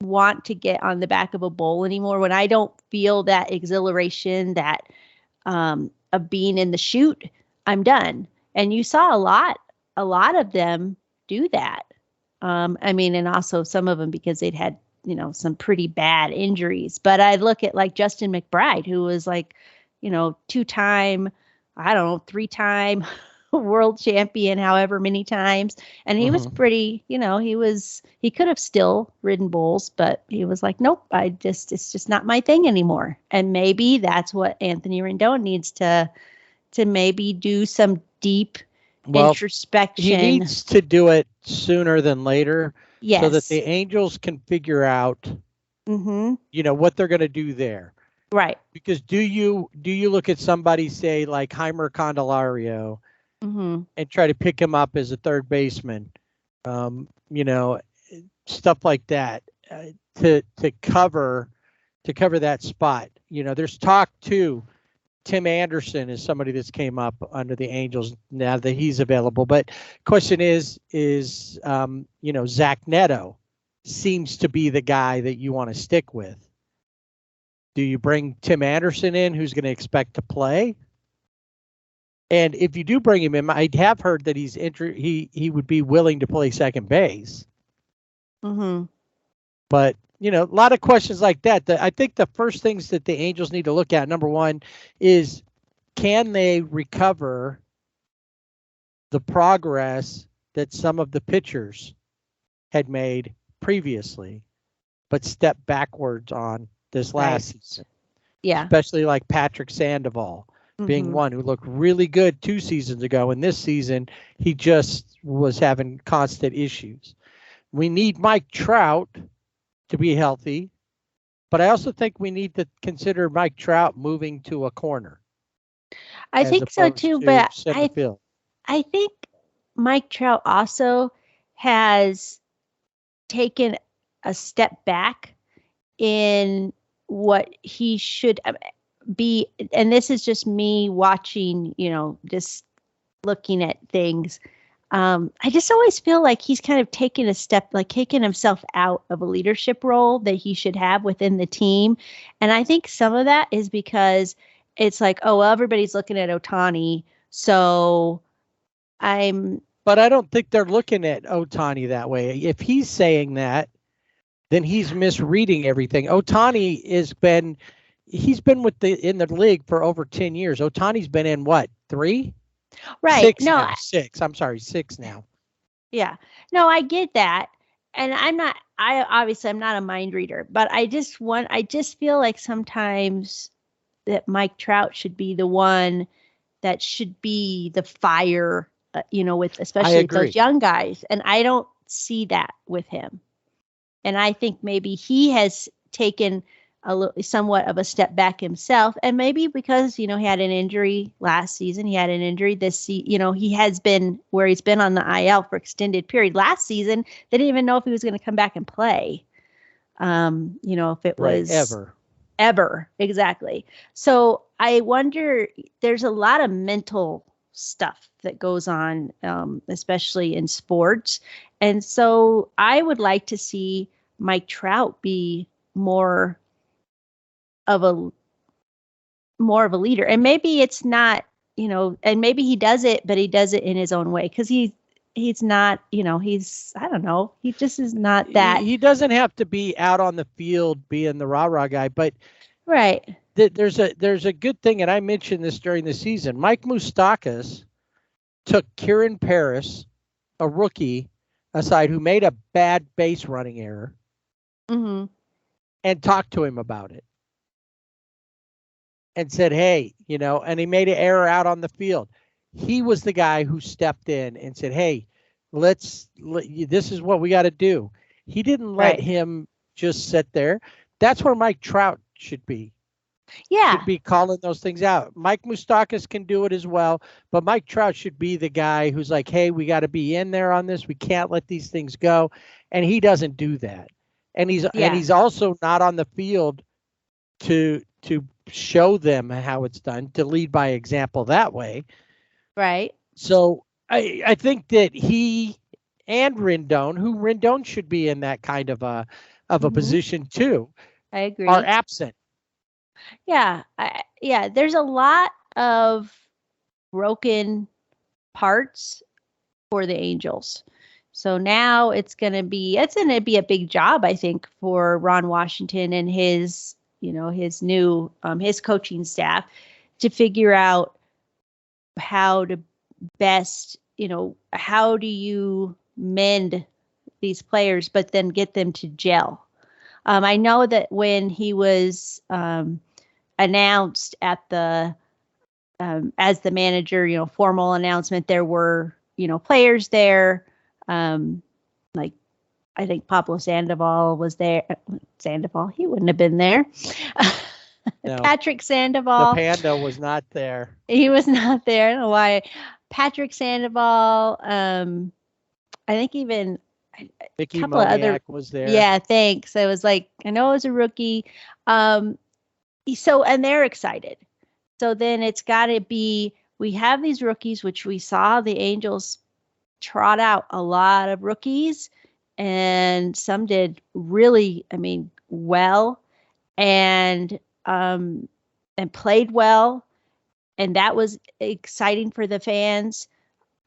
want to get on the back of a bull anymore, when I don't feel that exhilaration, that of being in the chute, I'm done. And you saw a lot of them do that. And also some of them because they'd had, some pretty bad injuries. But I look at like Justin McBride, who was like, 2-time, 3-time world champion, however many times. And he was pretty, he could have still ridden bulls, but he was like, nope, it's just not my thing anymore. And maybe that's what Anthony Rendon needs to maybe do some deep introspection. He needs to do it sooner than later. Yes. So that the Angels can figure out, what they're going to do there. Right. Because do you look at somebody, say, like Heimer Candelario, and try to pick him up as a third baseman, stuff like that, to cover that spot. There's talk too. Tim Anderson is somebody that's came up under the Angels now that he's available. But question is Zach Neto seems to be the guy that you want to stick with. Do you bring Tim Anderson in, who's going to expect to play? And if you do bring him in, I have heard that he would be willing to play second base. Mm-hmm. But a lot of questions like that. I think the first things that the Angels need to look at, number one, is can they recover the progress that some of the pitchers had made previously, but stepped backwards on this last season. Yeah. Especially like Patrick Sandoval being one who looked really good 2 seasons ago. And this season, he just was having constant issues. We need Mike Trout to be healthy, but I also think we need to consider Mike Trout moving to a corner. I think so too, but I think Mike Trout also has taken a step back in what he should be. And this is just me watching, just looking at things. I just always feel like he's kind of taking himself out of a leadership role that he should have within the team. And I think some of that is because it's like, oh, well, everybody's looking at Ohtani. So But I don't think they're looking at Ohtani that way. If he's saying that, then he's misreading everything. Ohtani he's been in the league for over 10 years. Ohtani's been in what, 3? Right. 6. I'm sorry, 6 now. Yeah. No, I get that. And I'm not a mind reader, but I just feel like sometimes that Mike Trout should be the one that should be the fire, especially with those young guys. And I don't see that with him. And I think maybe he has taken somewhat of a step back himself, and maybe because he had an injury last season, he had an injury this season. He has been where he's been on the IL for extended period. Last season, they didn't even know if he was going to come back and play. If it was ever exactly. So I wonder. There's a lot of mental stuff that goes on, especially in sports, and so I would like to see Mike Trout be more of a leader. And maybe it's not, and maybe he does it, but he does it in his own way. Cause he's not, I don't know. He just is not that. He doesn't have to be out on the field being the rah-rah guy, but right. There's a good thing. And I mentioned this during the season. Mike Moustakas took Kieran Paris, a rookie, aside who made a bad base running error, and talked to him about it. And said, hey, and he made an error out on the field. He was the guy who stepped in and said, hey, this is what we got to do. He didn't let him just sit there. That's where Mike Trout should be. Yeah. Should be calling those things out. Mike Moustakas can do it as well, but Mike Trout should be the guy who's like, hey, we got to be in there on this. We can't let these things go. And he doesn't do that. And he's also not on the field to show them how it's done, to lead by example that way. Right. So I think that he and Rendon should be in that kind of a position too. I agree. Are absent. Yeah. There's a lot of broken parts for the Angels. So now it's going to be a big job, I think, for Ron Washington and his new, his coaching staff to figure out how to best, how do you mend these players, but then get them to gel. I know that when he was announced at the, as the manager, formal announcement, there were, players there, like, I think Pablo Sandoval was there. Sandoval, he wouldn't have been there. No, Patrick Sandoval. The Panda was not there. He was not there. I don't know why. Patrick Sandoval. I think even Vicky a couple of other was there. Yeah, thanks. I was like, I know it was a rookie. And they're excited. So then it's got to be, we have these rookies, which we saw the Angels trot out a lot of rookies. And some did really, well, and played well, and that was exciting for the fans.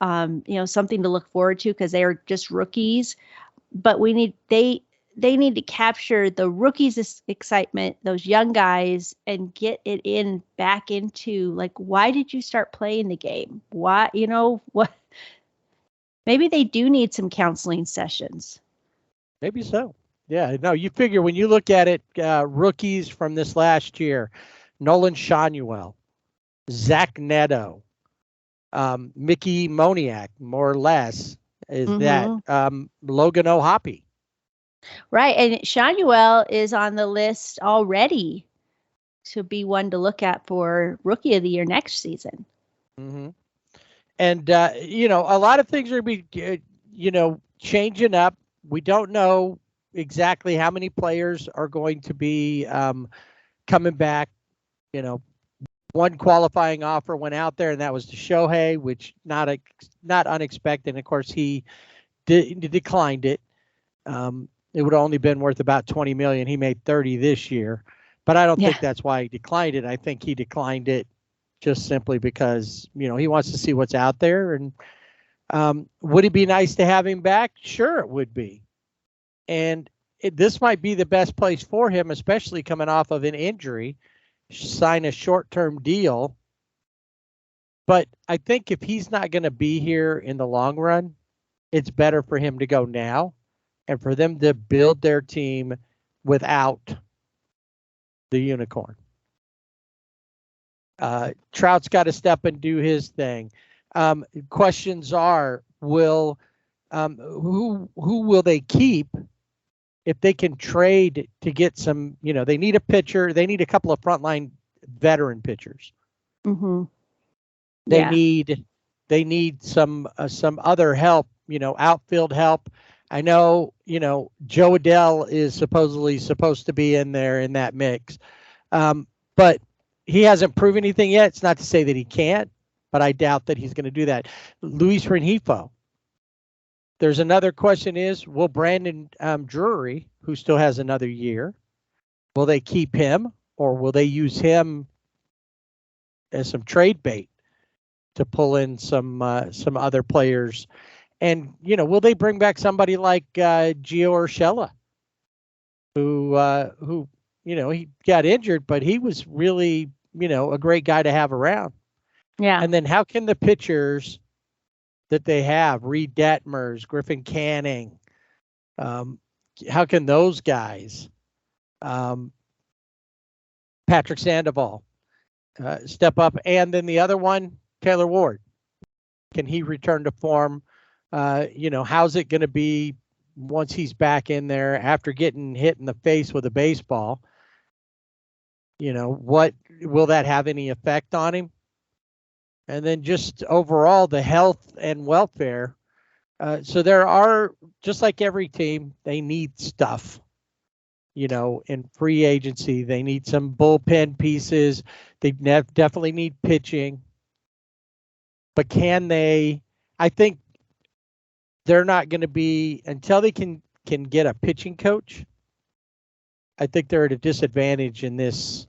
Something to look forward to because they are just rookies. But they need to capture the rookies' excitement, those young guys, and get it back into like, why did you start playing the game? Why, what? Maybe they do need some counseling sessions. Maybe so. Yeah, no, you figure when you look at it, rookies from this last year, Nolan Shanuel, Zach Neto, Mickey Moniak, more or less, is that Logan O'Hoppe. Right. And Shanuel is on the list already to be one to look at for Rookie of the Year next season. Mm-hmm. And, a lot of things are going to be, changing up. We don't know exactly how many players are going to be coming back. One qualifying offer went out there, and that was to Shohei, which not unexpected. Of course, he declined it. It would have only been worth about $20 million. He made 30 this year, but I don't think that's why he declined it. I think he declined it just simply because, he wants to see what's out there. And would it be nice to have him back? Sure, it would be. And this might be the best place for him, especially coming off of an injury, sign a short-term deal. But I think if he's not going to be here in the long run, it's better for him to go now and for them to build their team without the unicorn. Trout's got to step and do his thing. Questions are, who will they keep if they can trade to get some, they need a pitcher. They need a couple of frontline veteran pitchers. Mm-hmm. They need some other help, outfield help. I know, Joe Adell is supposed to be in there in that mix. But he hasn't proven anything yet. It's not to say that he can't, but I doubt that he's going to do that. Luis Rengifo. There's another question is, will Brandon Drury, who still has another year, will they keep him or will they use him as some trade bait to pull in some other players? And, will they bring back somebody like Gio Urshela, who he got injured, but he was really, a great guy to have around. Yeah. And then how can the pitchers that they have, Reed Detmers, Griffin Canning, how can those guys, Patrick Sandoval, step up? And then the other one, Taylor Ward, can he return to form? How's it going to be once he's back in there after getting hit in the face with a baseball? What will that have any effect on him? And then just overall the health and welfare. So there are, just like every team, they need stuff. In free agency, they need some bullpen pieces. They definitely need pitching. But can they? I think they're not going to be, until they can get a pitching coach. I think they're at a disadvantage in this.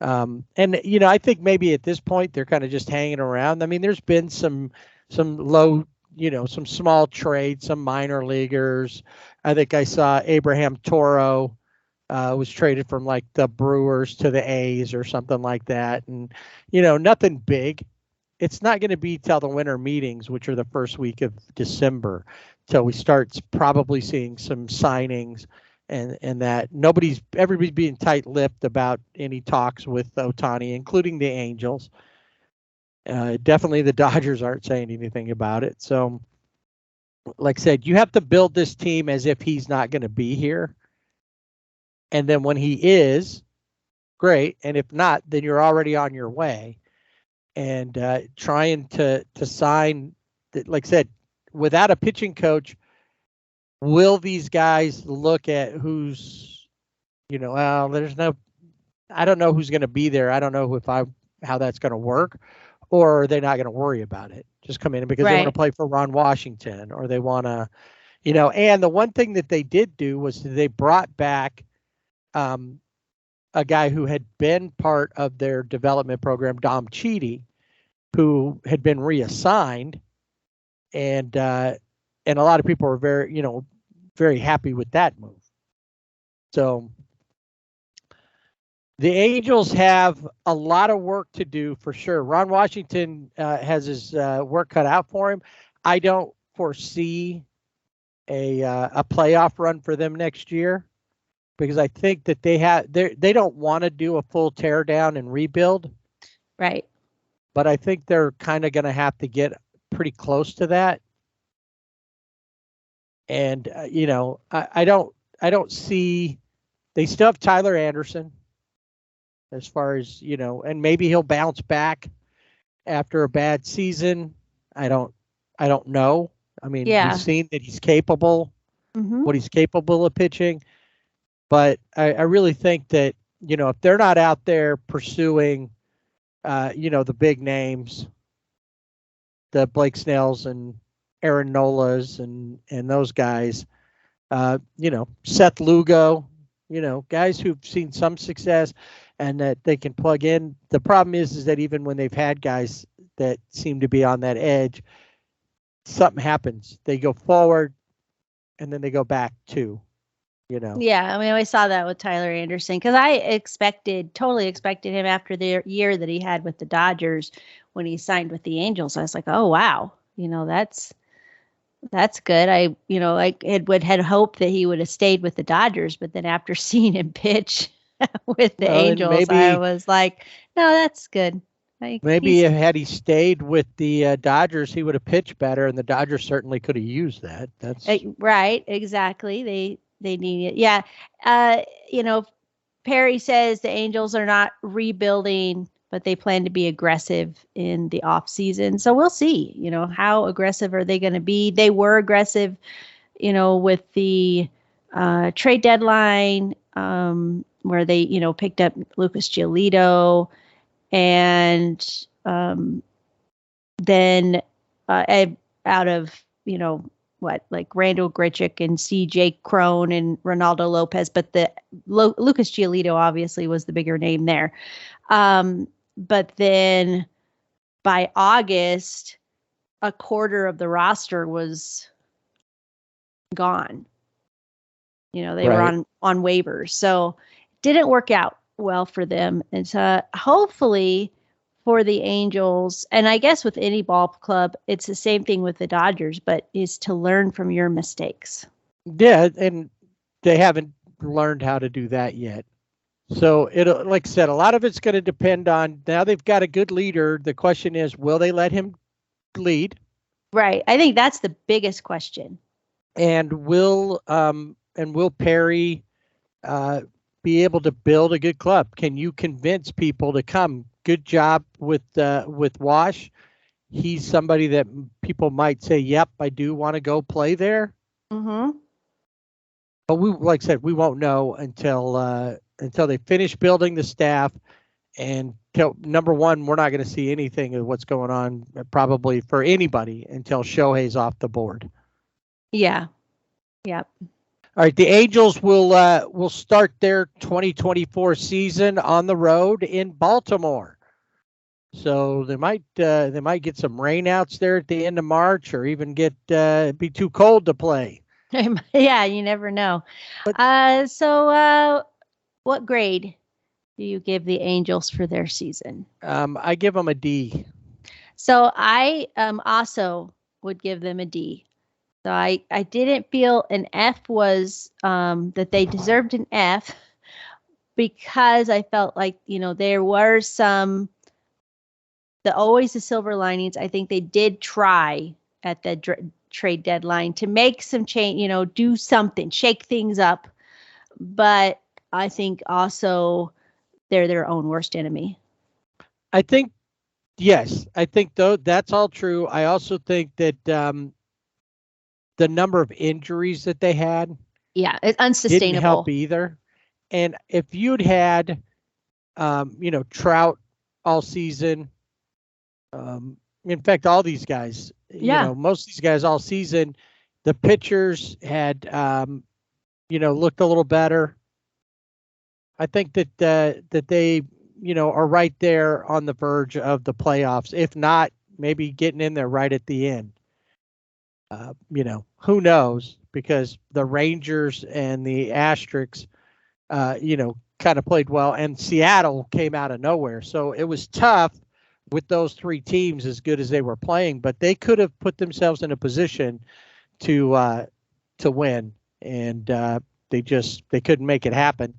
And I think maybe at this point they're kind of just hanging around. I mean, there's been some low, some small trades, some minor leaguers. I think I saw Abraham Toro was traded from like the Brewers to the A's or something like that. And, nothing big. It's not going to be till the winter meetings, which are the first week of December, till we start probably seeing some signings. And that everybody's being tight-lipped about any talks with Ohtani, including the Angels. Definitely the Dodgers aren't saying anything about it. So, like I said, you have to build this team as if he's not going to be here. And then when he is, great. And if not, then you're already on your way. And trying to sign, like I said, without a pitching coach, will these guys look at who's, I don't know who's going to be there. I don't know how that's going to work, or are they not going to worry about it? Just come in because they want to play for Ron Washington, or they want to, and the one thing that they did do was they brought back a guy who had been part of their development program, Dom Cheedy, who had been reassigned, and a lot of people were very, very happy with that move. So the Angels have a lot of work to do for sure. Ron Washington has his work cut out for him. I don't foresee a playoff run for them next year because I think that they don't want to do a full tear down and rebuild. Right. But I think they're kind of going to have to get pretty close to that. And I don't see. They still have Tyler Anderson. As far as, and maybe he'll bounce back after a bad season. I don't know. I mean, we've seen that he's capable, what he's capable of pitching. But I really think that, if they're not out there pursuing, the big names, the Blake Snells and Aaron Nolas and those guys, Seth Lugo, guys who've seen some success and that they can plug in. The problem is that even when they've had guys that seem to be on that edge, something happens. They go forward and then they go back too, Yeah, I mean, we saw that with Tyler Anderson because I totally expected him after the year that he had with the Dodgers when he signed with the Angels. I was like, oh, wow, that's good. I had hoped that he would have stayed with the Dodgers, but then after seeing him pitch with the Angels, I was like, no, that's good. Maybe had he stayed with the Dodgers, he would have pitched better, and the Dodgers certainly could have used that. That's right. Exactly. They need it. Yeah. Perry says the Angels are not rebuilding, but they plan to be aggressive in the off season. So we'll see, how aggressive are they going to be? They were aggressive, with the trade deadline, where they, picked up Lucas Giolito and then out of, like Randall Grichuk and CJ Crone and Ronaldo Lopez, but the Lucas Giolito obviously was the bigger name there. But then by August, a quarter of the roster was gone. They were on waivers. So it didn't work out well for them. And so hopefully for the Angels, and I guess with any ball club, it's the same thing with the Dodgers, but is to learn from your mistakes. Yeah, and they haven't learned how to do that yet. So like I said, a lot of it's going to depend on, now they've got a good leader. The question is, will they let him lead? Right. I think that's the biggest question. And will Perry be able to build a good club? Can you convince people to come? Good job with Wash. He's somebody that people might say, "Yep, I do want to go play there." Mm-hmm. But like I said, we won't know until they finish building the staff. And number one, we're not going to see anything of what's going on probably for anybody until Shohei's off the board. Yeah. Yep. All right, the Angels will start their 2024 season on the road in Baltimore. So they might get some rainouts there at the end of March, or even be too cold to play. Yeah, you never know. So what grade do you give the Angels for their season? I give them a D. So I also would give them a D. So I didn't feel an F was that they deserved an F, because I felt like, there were always the silver linings. I think they did try at the trade deadline to make some change, do something, shake things up. But I think also they're their own worst enemy. I think, yes, though that's all true. I also think that the number of injuries that they had, it's unsustainable. Didn't help either. And if you'd had, Trout all season, in fact, all these guys, most of these guys all season, the pitchers had, looked a little better. I think that they, are right there on the verge of the playoffs. If not, maybe getting in there right at the end. Who knows? because the Rangers and the Asterix, kind of played well, and Seattle came out of nowhere. So it was tough with those three teams as good as they were playing, but they could have put themselves in a position to win, and they couldn't make it happen.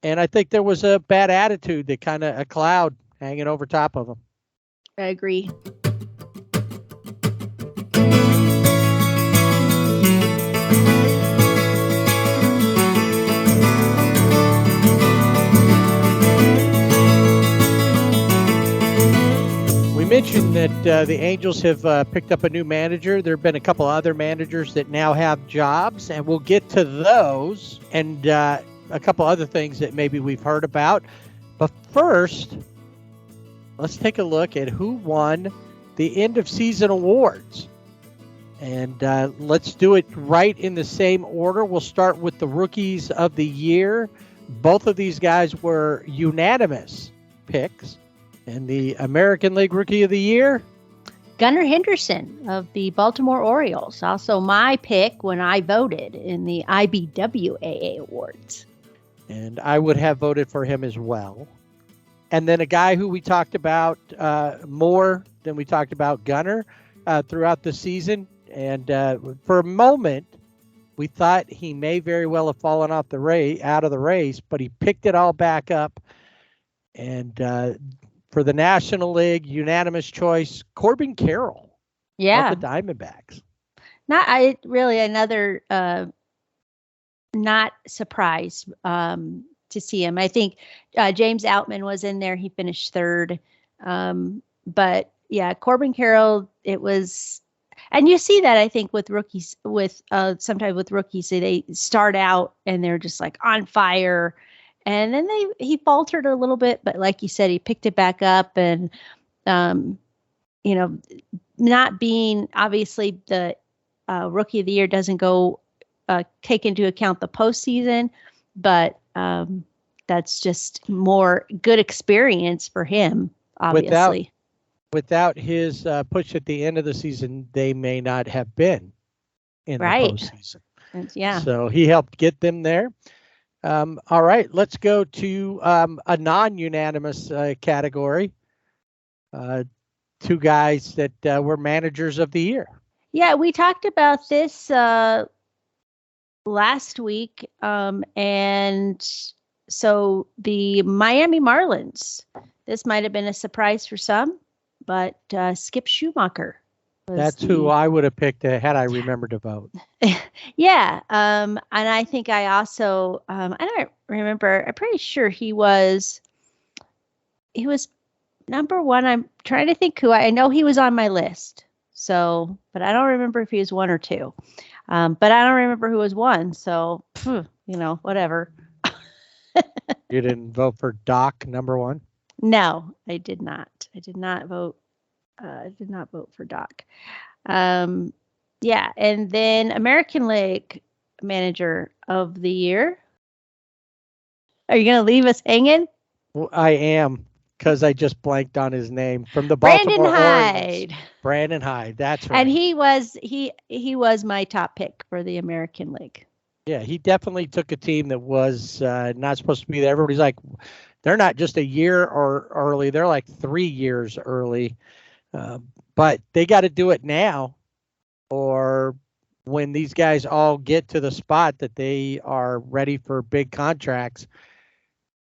And I think there was a bad attitude, that kind of a cloud hanging over top of them. I agree. We mentioned that the Angels have picked up a new manager. There have been a couple other managers that now have jobs, and we'll get to those and a couple other things that maybe we've heard about. But first, let's take a look at who won the end of season awards. And let's do it right in the same order. We'll start with the rookies of the year. Both of these guys were unanimous picks. And the American League Rookie of the Year? Gunnar Henderson of the Baltimore Orioles. Also my pick when I voted in the IBWAA awards. And I would have voted for him as well. And then a guy who we talked about more than we talked about Gunnar throughout the season. And for a moment, we thought he may very well have fallen out of the race, but he picked it all back up. And for the National League, unanimous choice, Corbin Carroll. Yeah. Of the Diamondbacks. Another not surprised to see him. I think James Outman was in there. He finished third. But yeah, Corbin Carroll, it was, and you see that I think with rookies, sometimes with rookies, they start out and they're just like on fire. And then he faltered a little bit, but like you said, he picked it back up, and not being obviously the rookie of the year doesn't go take into account the postseason, but that's just more good experience for him. Obviously, without his push at the end of the season, they may not have been in the postseason. Yeah. So he helped get them there. All right, let's go to a non-unanimous category. Two guys that were managers of the year. Yeah, we talked about this last week. And so the Miami Marlins, this might have been a surprise for some, but Skip Schumacher. That's who I would have picked had I remembered to vote. Yeah. And I think I also, I don't remember, I'm pretty sure he was number one. I'm trying to think who I know he was on my list. So, but I don't remember if he was one or two. But I don't remember who was one. So, whatever. You didn't vote for Doc, number one? No, I did not. I did not vote for Doc. Yeah, and then American League Manager of the Year. Are you going to leave us hanging? Well, I am, because I just blanked on his name from the Baltimore Orioles. Brandon Hyde. That's right. And he was my top pick for the American League. Yeah, he definitely took a team that was not supposed to be there. Everybody's like, they're not just a year or early; they're like 3 years early. But they got to do it now, or when these guys all get to the spot that they are ready for big contracts,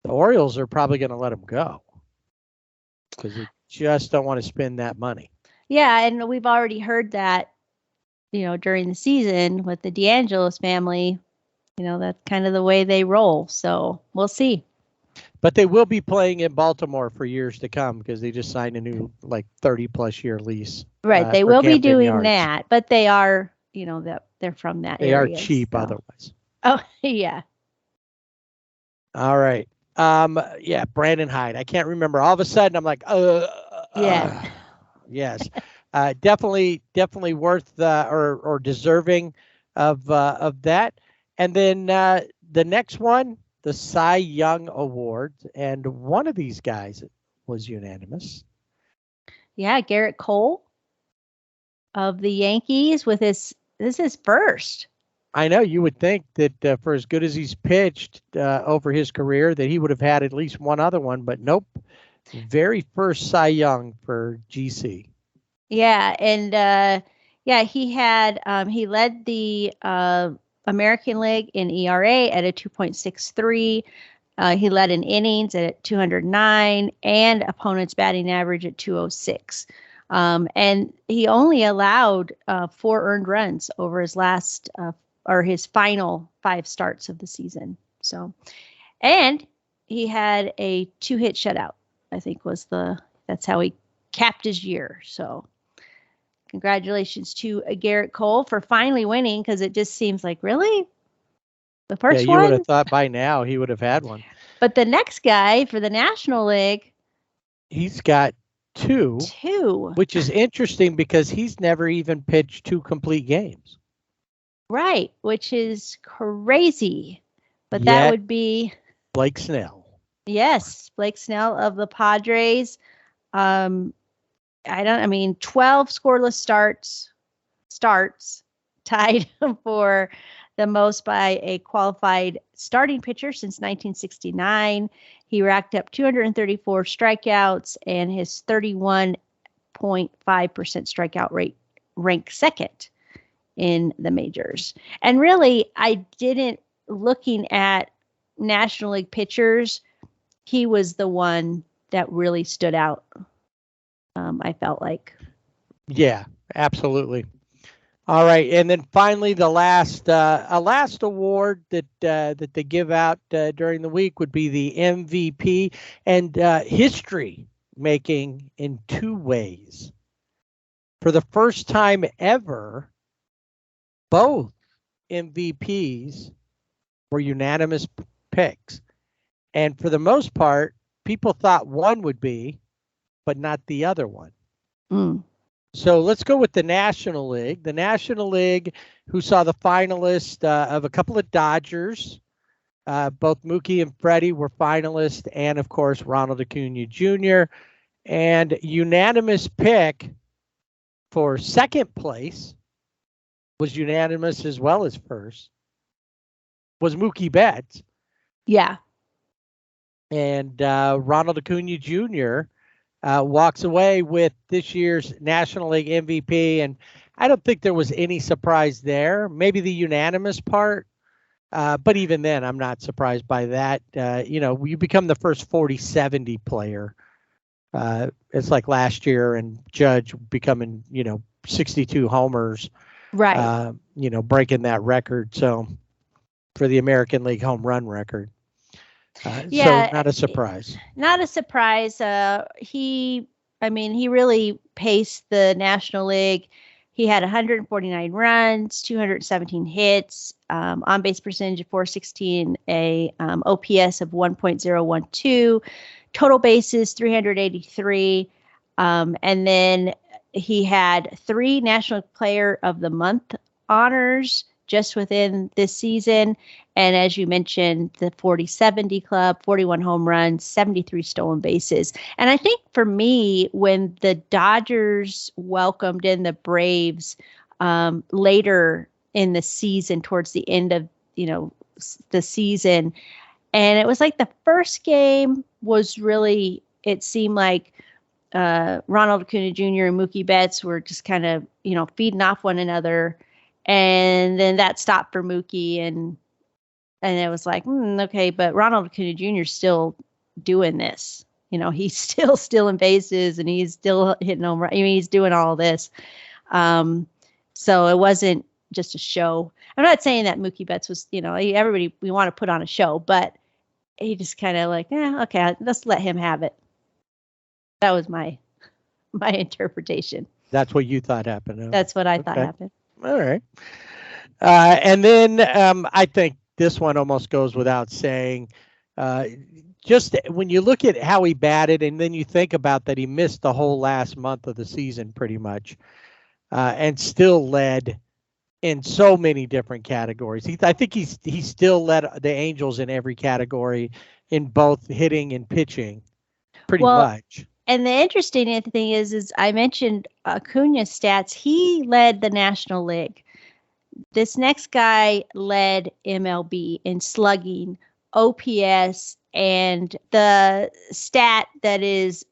the Orioles are probably going to let them go because they just don't want to spend that money. Yeah, and we've already heard that, during the season with the DeAngelis family, that's kind of the way they roll. So we'll see. But they will be playing in Baltimore for years to come because they just signed a new 30+ year lease. Right. They will be doing that, but they are, that they're from that area. They are cheap otherwise. Oh, yeah. All right. Yeah, Brandon Hyde. I can't remember. All of a sudden I'm like, yeah. Yes. Definitely worth or deserving of that. And then the next one, the Cy Young Award, and one of these guys was unanimous. Yeah, Garrett Cole of the Yankees with this is his first. I know you would think that for as good as he's pitched over his career, that he would have had at least one other one, but nope. Very first Cy Young for GC. Yeah, and he led the American League in ERA at a 2.63. He led in innings at 209 and opponent's batting average at 206. And he only allowed 4 earned runs over his his final 5 starts of the season. So, and he had a 2-hit shutout, I think that's how he capped his year. So congratulations to Garrett Cole for finally winning, because it just seems like, really? The first you one? would have thought by now he would have had one. But the next guy for the National League, he's got 2. 2. Which is interesting because he's never even pitched 2 complete games. Right, which is crazy. But Yet, that would be Blake Snell. Yes, Blake Snell of the Padres. 12 scoreless starts tied for the most by a qualified starting pitcher since 1969. He racked up 234 strikeouts, and his 31.5% strikeout rate ranked second in the majors. And really, looking at National League pitchers, he was the one that really stood out. I felt like. Yeah, absolutely. All right, and then finally, the last award that they give out during the week would be the MVP, and history making in 2 ways. For the first time ever, both MVPs were unanimous picks, and for the most part, people thought one would be, but not the other one. So let's go with the National League. The National League, who saw the finalist of a couple of Dodgers. Both Mookie and Freddie were finalists, and of course, Ronald Acuna Jr. And unanimous pick for second place was unanimous as well as first, was Mookie Betts. Yeah. And Ronald Acuna Jr. Walks away with this year's National League MVP. And I don't think there was any surprise there. Maybe the unanimous part. But even then, I'm not surprised by that. You become the first 40-70 player. It's like last year and Judge becoming, 62 homers. Right. Breaking that record. So for the American League home run record. So not a surprise. Not a surprise. He really paced the National League. He had 149 runs, 217 hits, on base percentage of 416, a OPS of 1.012, total bases 383, and then he had 3 National Player of the Month honors just within this season. And as you mentioned, the 40-70 club, 41 home runs, 73 stolen bases. And I think for me, when the Dodgers welcomed in the Braves later in the season, towards the end of, the season, and it was like the first game was really, it seemed like Ronald Acuna Jr. and Mookie Betts were just kind of, feeding off one another. And then that stopped for Mookie, and it was like, okay, but Ronald Acuna Jr. is still doing this. He's still stealing bases, and he's still hitting home runs. He's doing all this. So it wasn't just a show. I'm not saying that Mookie Betts was, everybody, we want to put on a show, but he just kind of like, okay, let's let him have it. That was my interpretation. That's what you thought happened. That's what I thought happened. All right. And then I think this one almost goes without saying. Just when you look at how he batted, and then you think about that he missed the whole last month of the season pretty much, and still led in so many different categories. I think he still led the Angels in every category in both hitting and pitching pretty much. And the interesting thing is I mentioned Acuna's stats. He led the National League This next guy led MLB in slugging, OPS, and the stat that is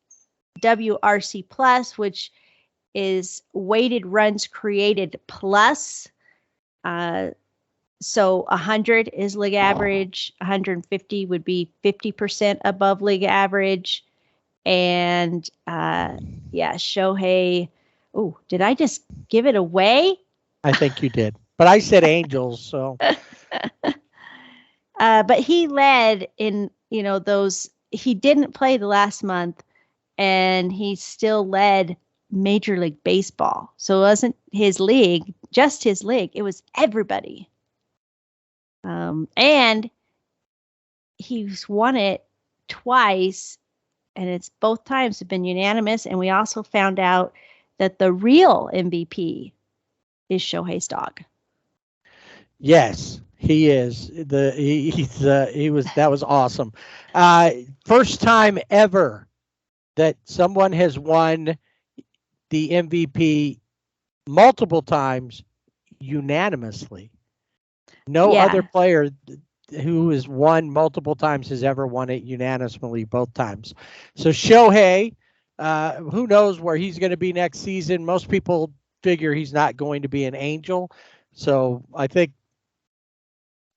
WRC plus, which is weighted runs created plus. So 100 is league average. 150 would be 50% above league average. And Shohei. Oh, did I just give it away? I think you did, but I said Angels, so. But he led in, those. He didn't play the last month, and he still led Major League Baseball. So it wasn't his league, just his league. It was everybody. And he's won it twice, and it's both times have been unanimous. And we also found out that the real MVP is Shohei's dog. Yes, he is. That was awesome. First time ever that someone has won the MVP multiple times unanimously. No other player who has won multiple times has ever won it unanimously both times. So Shohei, who knows where he's going to be next season? Most people figure he's not going to be an Angel. So I think,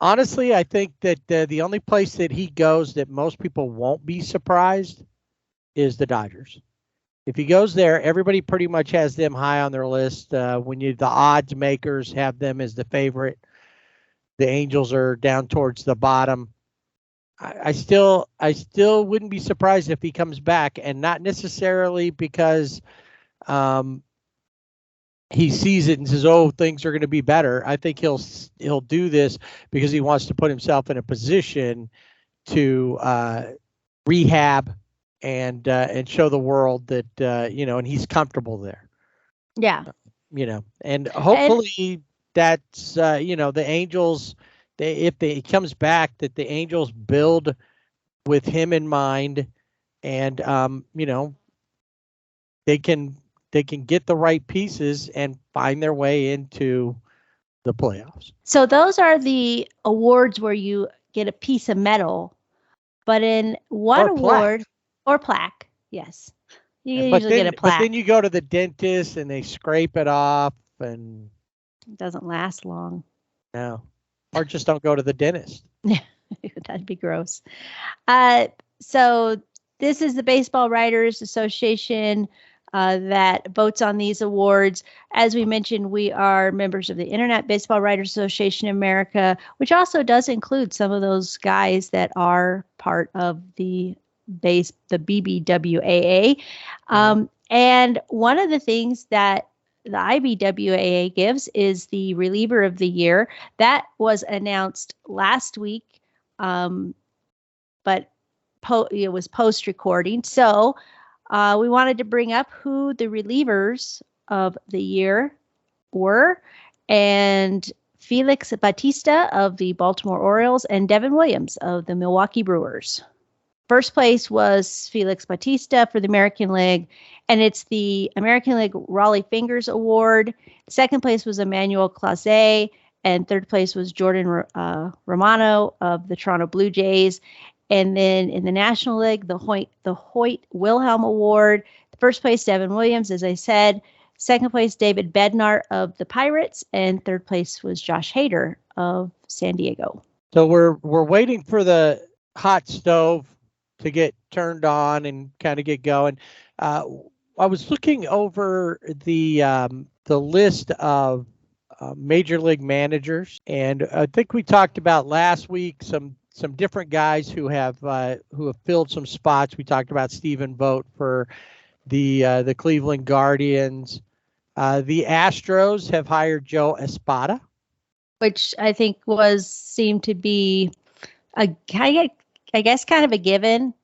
honestly, I think that the only place that he goes that most people won't be surprised is the Dodgers. If he goes there, everybody pretty much has them high on their list. The odds makers have them as the favorite. The Angels are down towards the bottom. I still wouldn't be surprised if he comes back, and not necessarily because he sees it and says, "Oh, things are going to be better." I think he'll do this because he wants to put himself in a position to rehab and show the world that and he's comfortable there. Yeah. And hopefully that's the Angels. If he comes back, that the Angels build with him in mind, and they can get the right pieces and find their way into the playoffs. So those are the awards where you get a piece of metal, but in one award or plaque, yes, you usually get a plaque. But then you go to the dentist and they scrape it off, and it doesn't last long. No, or just don't go to the dentist. Yeah, that'd be gross. So this is the Baseball Writers Association that votes on these awards. As we mentioned, we are members of the Internet Baseball Writers Association of America, which also does include some of those guys that are part of the BBWAA. And one of the things that the IBWAA gives is the reliever of the year. That was announced last week, but it was post recording. So we wanted to bring up who the relievers of the year were, and Felix Bautista of the Baltimore Orioles and Devin Williams of the Milwaukee Brewers. First place was Felix Bautista for the American League, and it's the American League Raleigh Fingers Award. Second place was Emmanuel Clase, and third place was Jordan Romano of the Toronto Blue Jays. And then in the National League, the Hoyt Wilhelm Award. First place, Devin Williams, as I said. Second place, David Bednar of the Pirates, and third place was Josh Hader of San Diego. So we're waiting for the hot stove to get turned on and kind of get going. I was looking over the list of major league managers, and I think we talked about last week some different guys who have filled some spots. We talked about Stephen Vogt for the Cleveland Guardians. The Astros have hired Joe Espada, which I think seemed to be kind of a given,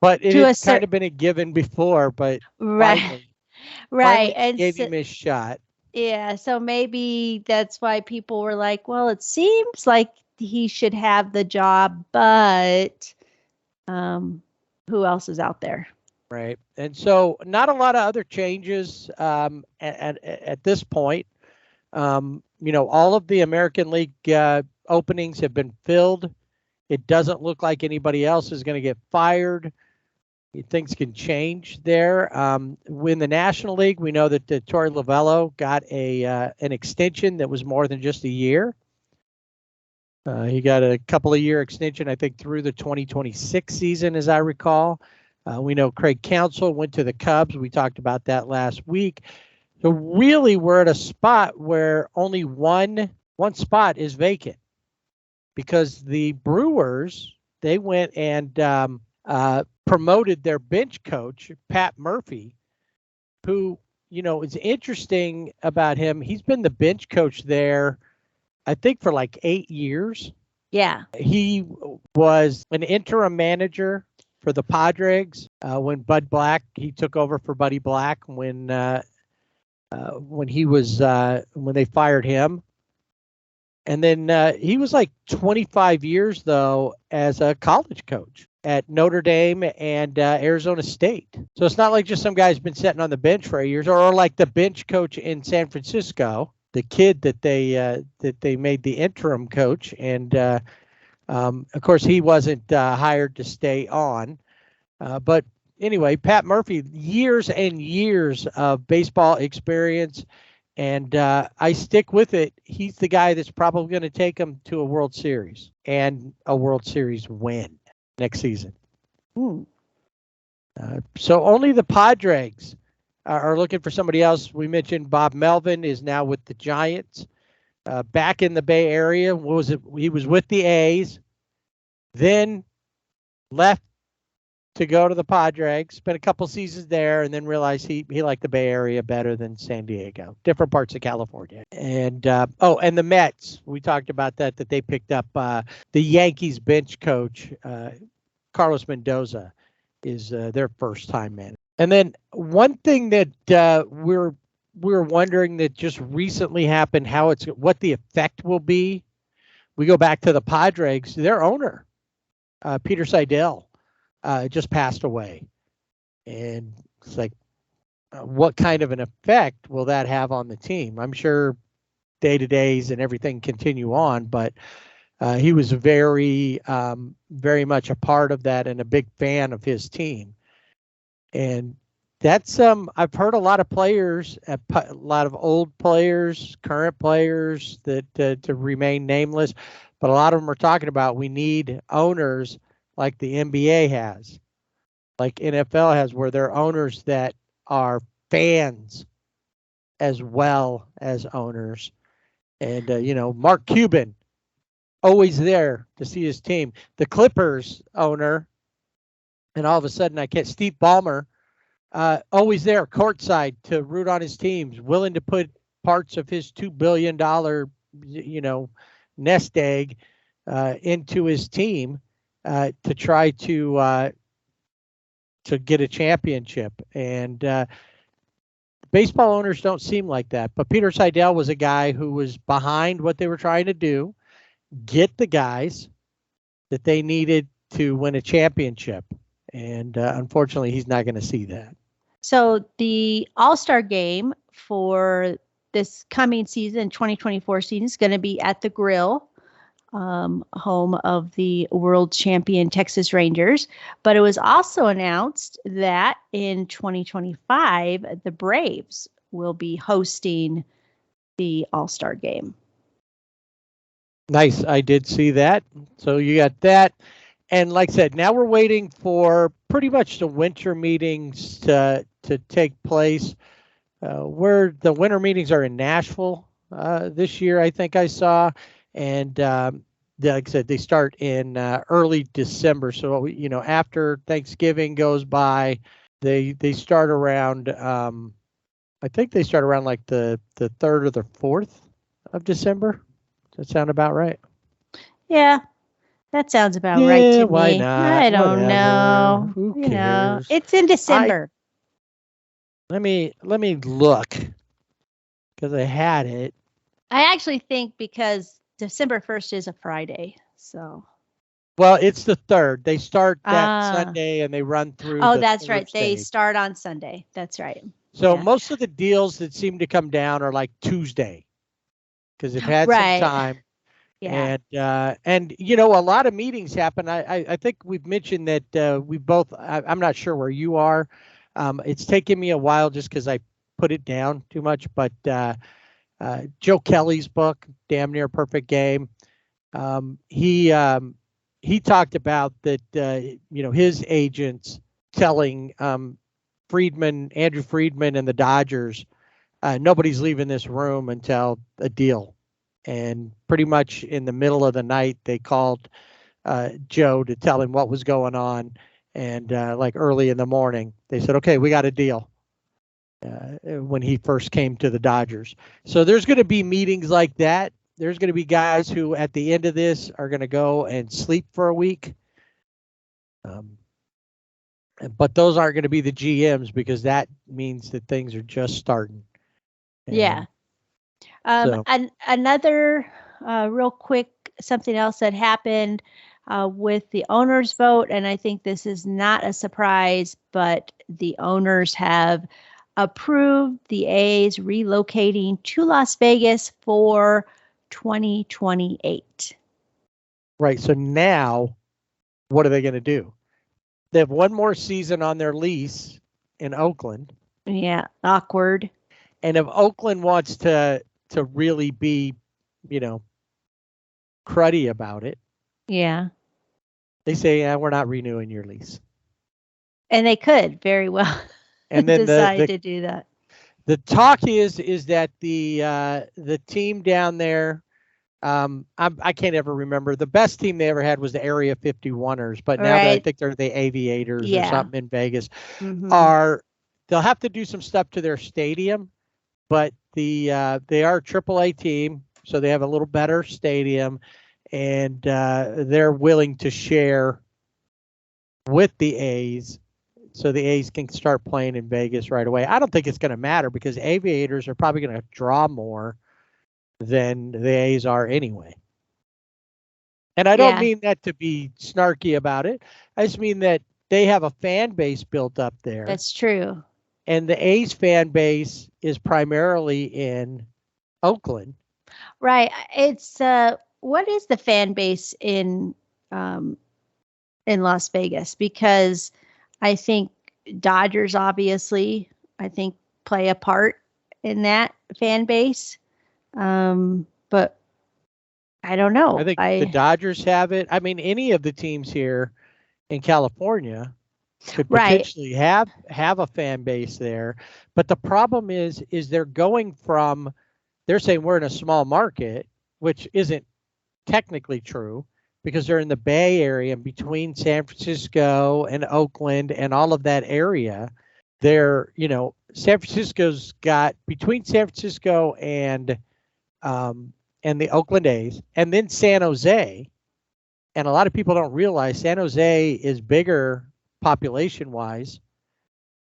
But it has kind of been a given before, but right, and gave him his shot. Yeah, so maybe that's why people were like, well, it seems like he should have the job, but who else is out there? Right. And so not a lot of other changes at this point. All of the American League openings have been filled. It doesn't look like anybody else is going to get fired. Things can change there. In the National League, we know that Torey Lovello got an extension that was more than just a year. He got a couple of year extension, I think, through the 2026 season, as I recall. We know Craig Counsell went to the Cubs. We talked about that last week. So really, we're at a spot where only one spot is vacant, because the Brewers, they went and promoted their bench coach, Pat Murphy, who, is interesting about him. He's been the bench coach there, I think, for like 8 years. Yeah. He was an interim manager for the Padres when Bud Black, he took over for Buddy Black when they fired him. And then he was like 25 years, though, as a college coach at Notre Dame and Arizona State. So it's not like just some guy's been sitting on the bench for 8 years, or like the bench coach in San Francisco, the kid that they made the interim coach. And of course, he wasn't hired to stay on. But anyway, Pat Murphy, years and years of baseball experience. And I stick with it. He's the guy that's probably going to take them to a World Series and a World Series win next season. So only the Padres are looking for somebody else. We mentioned Bob Melvin is now with the Giants, back in the Bay Area. He was with the A's, then left to go to the Padres, spent a couple seasons there, and then realized he liked the Bay Area better than San Diego, different parts of California. And and the Mets, we talked about that they picked up the Yankees bench coach, Carlos Mendoza, is their first time manager. And then one thing that we're wondering that just recently happened, what the effect will be. We go back to the Padres, their owner, Peter Seidel, just passed away. And it's like, what kind of an effect will that have on the team? I'm sure day-to-days and everything continue on, but he was very, very much a part of that and a big fan of his team. And that's I've heard a lot of players, a lot of old players, current players that to remain nameless, but a lot of them are talking about we need owners like the NBA has, like NFL has, where they're owners that are fans as well as owners. And Mark Cuban, always there to see his team. The Clippers owner, and all of a sudden Steve Ballmer, always there courtside to root on his teams, willing to put parts of his $2 billion, nest egg into his team to try to get a championship. And baseball owners don't seem like that. But Peter Seidel was a guy who was behind what they were trying to do, get the guys that they needed to win a championship. And unfortunately, he's not going to see that. So the All-Star game for this coming season, 2024 season, is going to be at the Grill, home of the world champion Texas Rangers. But it was also announced that in 2025, the Braves will be hosting the All-Star game. Nice. I did see that. So you got that. And like I said, now we're waiting for pretty much the winter meetings to take place. Where the winter meetings are in Nashville this year, I think I saw. And like I said, they start in early December. So, after Thanksgiving goes by, they start around, I think they start around like the 3rd or the 4th of December. Does that sound about right? Yeah. That sounds about right to me. Why not? I don't Whatever. know. Who cares? It's in December. Let me look, because I had it. I actually think because December 1st is a Friday, so. Well, it's the 3rd. They start that Sunday and they run through. Oh, that's right. They start on Sunday. That's right. So most of the deals that seem to come down are like Tuesday. because they've had Right. some time. Yeah. And you know, a lot of meetings happen. I think we've mentioned that we both. I'm not sure where you are. It's taken me a while just because I put it down too much. But Joe Kelly's book, Damn Near Perfect Game, he talked about that. You know, his agents telling Andrew Friedman, and the Dodgers, nobody's leaving this room until a deal. And pretty much in the middle of the night, they called Joe to tell him what was going on. And like early in the morning, they said, okay, we got a deal. When he first came to the Dodgers. So there's going to be meetings like that. There's going to be guys who at the end of this are going to go and sleep for a week. But those aren't going to be the GMs, because that means that things are just starting. Yeah. So- And another real quick, something else that happened with the owners vote, and I think this is not a surprise, but the owners have approved the A's relocating to Las Vegas for 2028. Right. So now, what are they going to do? They have one more season on their lease in Oakland. Yeah, awkward. And if Oakland wants to really be, you know, cruddy about it, Yeah. they say, yeah, we're not renewing your lease. And they could very well And then decide to do that. the talk is that the team down there, I can't ever remember. The best team they ever had was the Area 51ers, but now I Right. think they're the Aviators or Yeah. something in Vegas. Mhm. They'll have to do some stuff to their stadium, but they are a AAA team, so they have a little better stadium, and they're willing to share with the A's, so the A's can start playing in Vegas right away. I don't think it's going to matter, because Aviators are probably going to draw more than the A's are anyway. And I don't Yeah. mean that to be snarky about it. I just mean that they have a fan base built up there. That's true. And the A's fan base is primarily in Oakland. Right. It's what is the fan base in Las Vegas? Because I think Dodgers obviously, I think, play a part in that fan base. But I don't know. I think the Dodgers have it. I mean, any of the teams here in California could Right. potentially have a fan base there. But the problem is they're saying we're in a small market, which isn't technically true, because they're in the Bay Area, and between San Francisco and Oakland and all of that area. They're, you know, San Francisco's got between San Francisco and the Oakland A's, and then San Jose. And a lot of people don't realize San Jose is bigger population wise,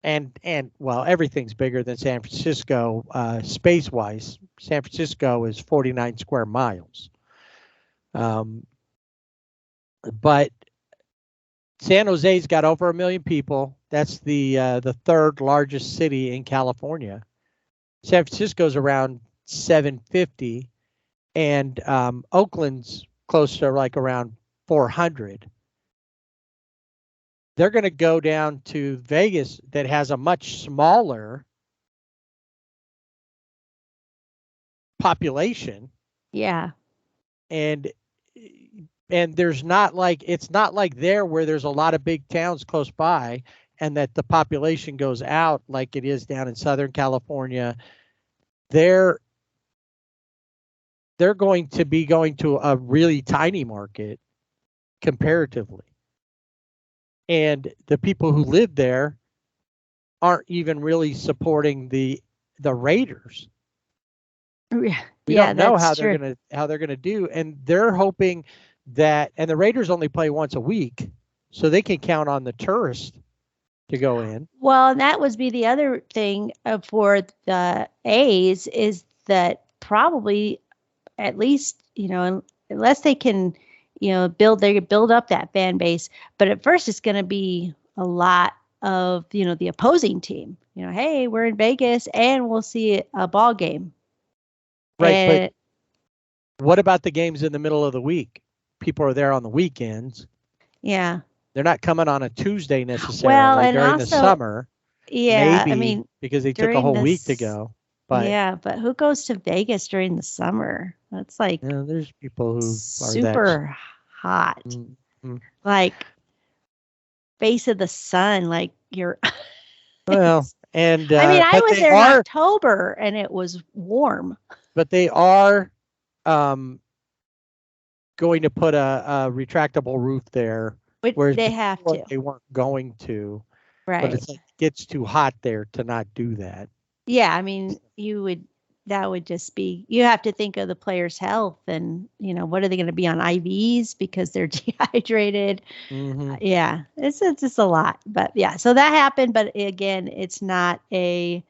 and well, everything's bigger than San Francisco space wise. San Francisco is 49 square miles. But San Jose's got over 1 million people. That's the third largest city in California. San Francisco's around 750, and Oakland's close to like around 400. They're going to go down to Vegas that has a much smaller population. Yeah. And there's not like, it's not like there where there's a lot of big towns close by and that the population goes out like it is down in Southern California. They're going to be going to a really tiny market comparatively. And the people who live there aren't even really supporting the Raiders. Yeah. We don't know how they're gonna do, and they're hoping that, and the Raiders only play once a week, so they can count on the tourists to go in. Well, that would be the other thing for the A's, is that probably, at least, you know, unless they can, you know, build up that fan base. But at first it's going to be a lot of, you know, the opposing team, you know, hey, we're in Vegas and we'll see a ball game. Right. What about the games in the middle of the week? People are there on the weekends. Yeah. They're not coming on a Tuesday necessarily and during also, the summer. Yeah, Maybe I mean, because they took a during whole the week to s- go. But yeah, but who goes to Vegas during the summer? That's like you know, there's people who are that. super hot, Mm. like face of the sun, like you're. Well, and I mean, I but was they there in are, October and it was warm. but they are going to put a retractable roof there, But whereas they have before to, they weren't going to. But right? it's like it gets too hot there to not do that. Yeah, I mean, that would just be, you have to think of the player's health and, what are they going to be on IVs because they're dehydrated? Mm-hmm. Yeah, it's just a lot. But yeah, so that happened. But again, it's not a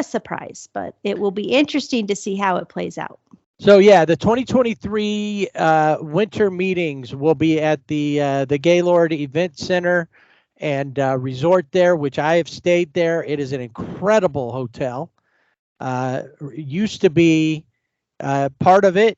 surprise, but it will be interesting to see how it plays out. So yeah, the 2023 winter meetings will be at the Gaylord Event Center and resort there, which I have stayed there. It is an incredible hotel. Used to be part of it.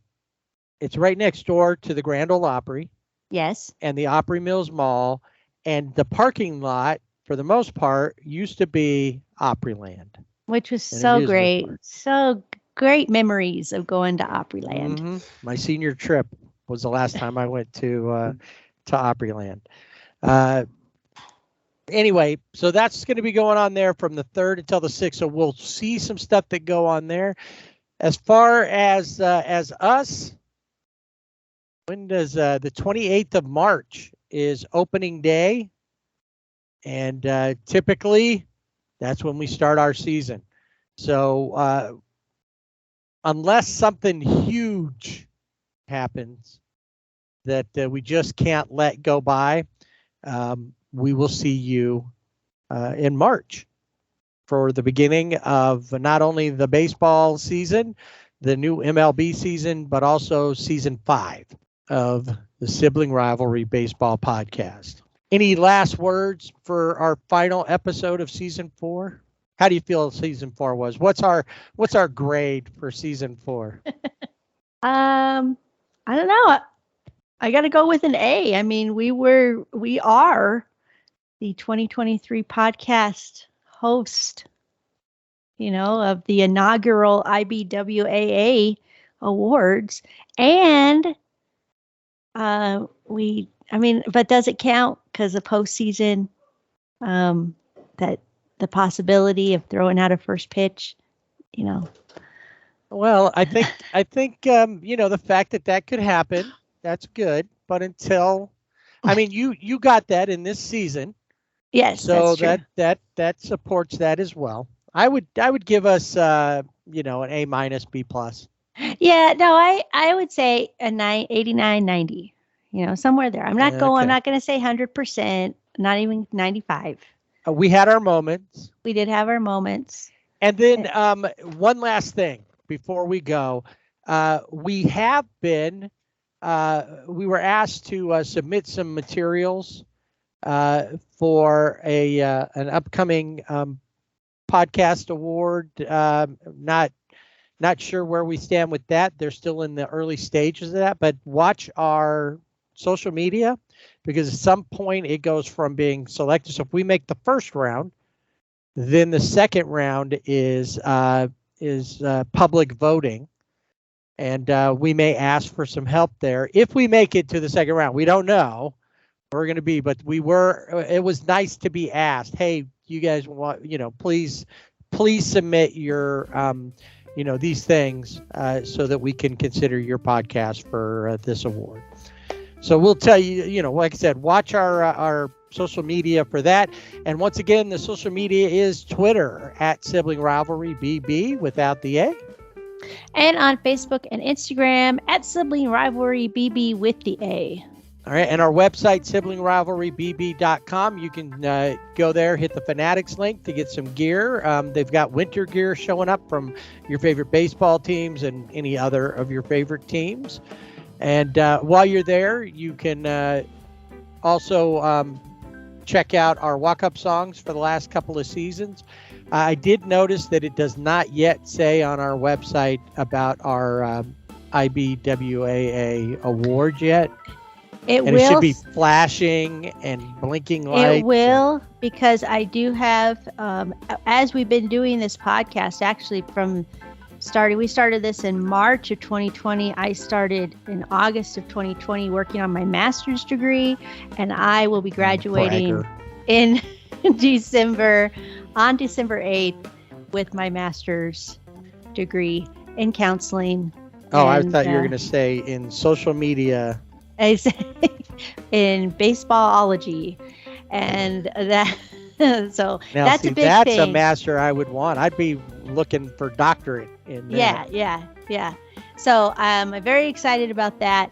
It's right next door to the Grand Ole Opry. Yes. And the Opry Mills Mall, and the parking lot for the most part used to be Opryland, which was so great. Park. So great memories of going to Opryland. Mm-hmm. My senior trip was the last time I went to Opryland. Anyway, so that's going to be going on there from the 3rd until the 6th. So we'll see some stuff that go on there. As far as us, when does the 28th of March is opening day, and typically that's when we start our season. So unless something huge happens that we just can't let go by, we will see you in March for the beginning of not only the baseball season, the new MLB season, but also season 5 of the Sibling Rivalry Baseball Podcast. Any last words for our final episode of season 4? How do you feel season 4 was? What's our grade for season 4? I don't know. I got to go with an A. I mean, we are the 2023 podcast host, of the inaugural IBWAA awards. And but does it count? Because the postseason, that the possibility of throwing out a first pitch, Well, I think the fact that could happen, that's good. But until, I mean, you got that in this season. Yes, so that's true. that supports that as well. I would give us an A-, B+. Yeah, no, I would say a 89, 90. Somewhere there. I'm not going to say 100%, not even 95. We had our moments. We did have our moments. And then one last thing before we go. We were asked to submit some materials for an upcoming podcast award. Not sure where we stand with that. They're still in the early stages of that, but watch our social media, because at some point it goes from being selected. So if we make the first round, then the second round is public voting, and we may ask for some help there if we make it to the second round. We don't know where we're going to be, but it was nice to be asked, hey, you guys want, please submit your these things so that we can consider your podcast for this award. So we'll tell you, like I said, watch our social media for that. And once again, the social media is Twitter at Sibling Rivalry BB without the A. And on Facebook and Instagram at Sibling Rivalry BB with the A. All right. And our website, siblingrivalrybb.com. You can go there, hit the Fanatics link to get some gear. They've got winter gear showing up from your favorite baseball teams and any other of your favorite teams. And while you're there, you can also check out our walk-up songs for the last couple of seasons. I did notice that it does not yet say on our website about our IBWAA awards yet? It And will. it should be flashing and blinking lights. It will, because I do have, as we've been doing this podcast, actually we started this in March of 2020. I started in August of 2020 working on my master's degree, and I will be graduating Bragger. in December, on December 8th, with my master's degree in counseling. Oh, I And, thought you were going to say in social media. I say in baseballology, and that so Now, that's see, a big that's thing. a master I would want. I'd be looking for doctorate in that. Yeah. So I'm very excited about that,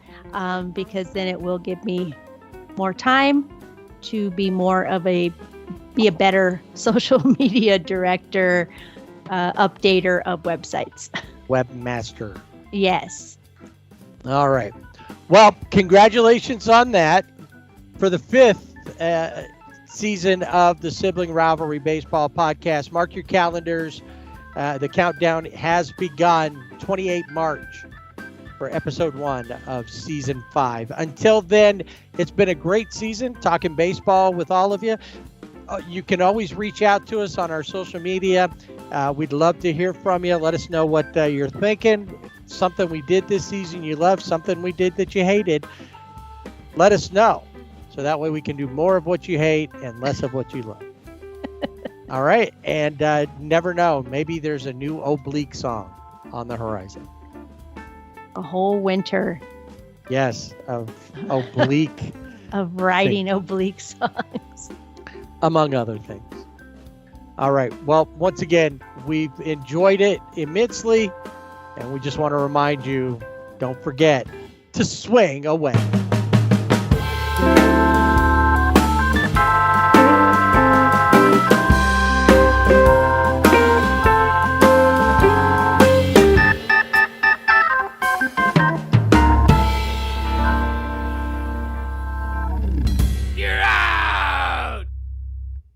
because then it will give me more time to be a better social media director, updater of websites. Webmaster. Yes. All right. Well, congratulations on that. For the 5th season of the Sibling Rivalry Baseball Podcast, mark your calendars. The countdown has begun, 28 March for episode 1 of season 5. Until then, it's been a great season talking baseball with all of you. You can always reach out to us on our social media. We'd love to hear from you. Let us know what you're thinking. Something we did this season you love, something we did that you hated. Let us know. So that way we can do more of what you hate and less of what you love. All right. And never know. Maybe there's a new oblique song on the horizon. A whole winter Yes. Of oblique, of writing oblique songs. among other things. All right. Well, once again, we've enjoyed it immensely. And we just want to remind you, don't forget to swing away.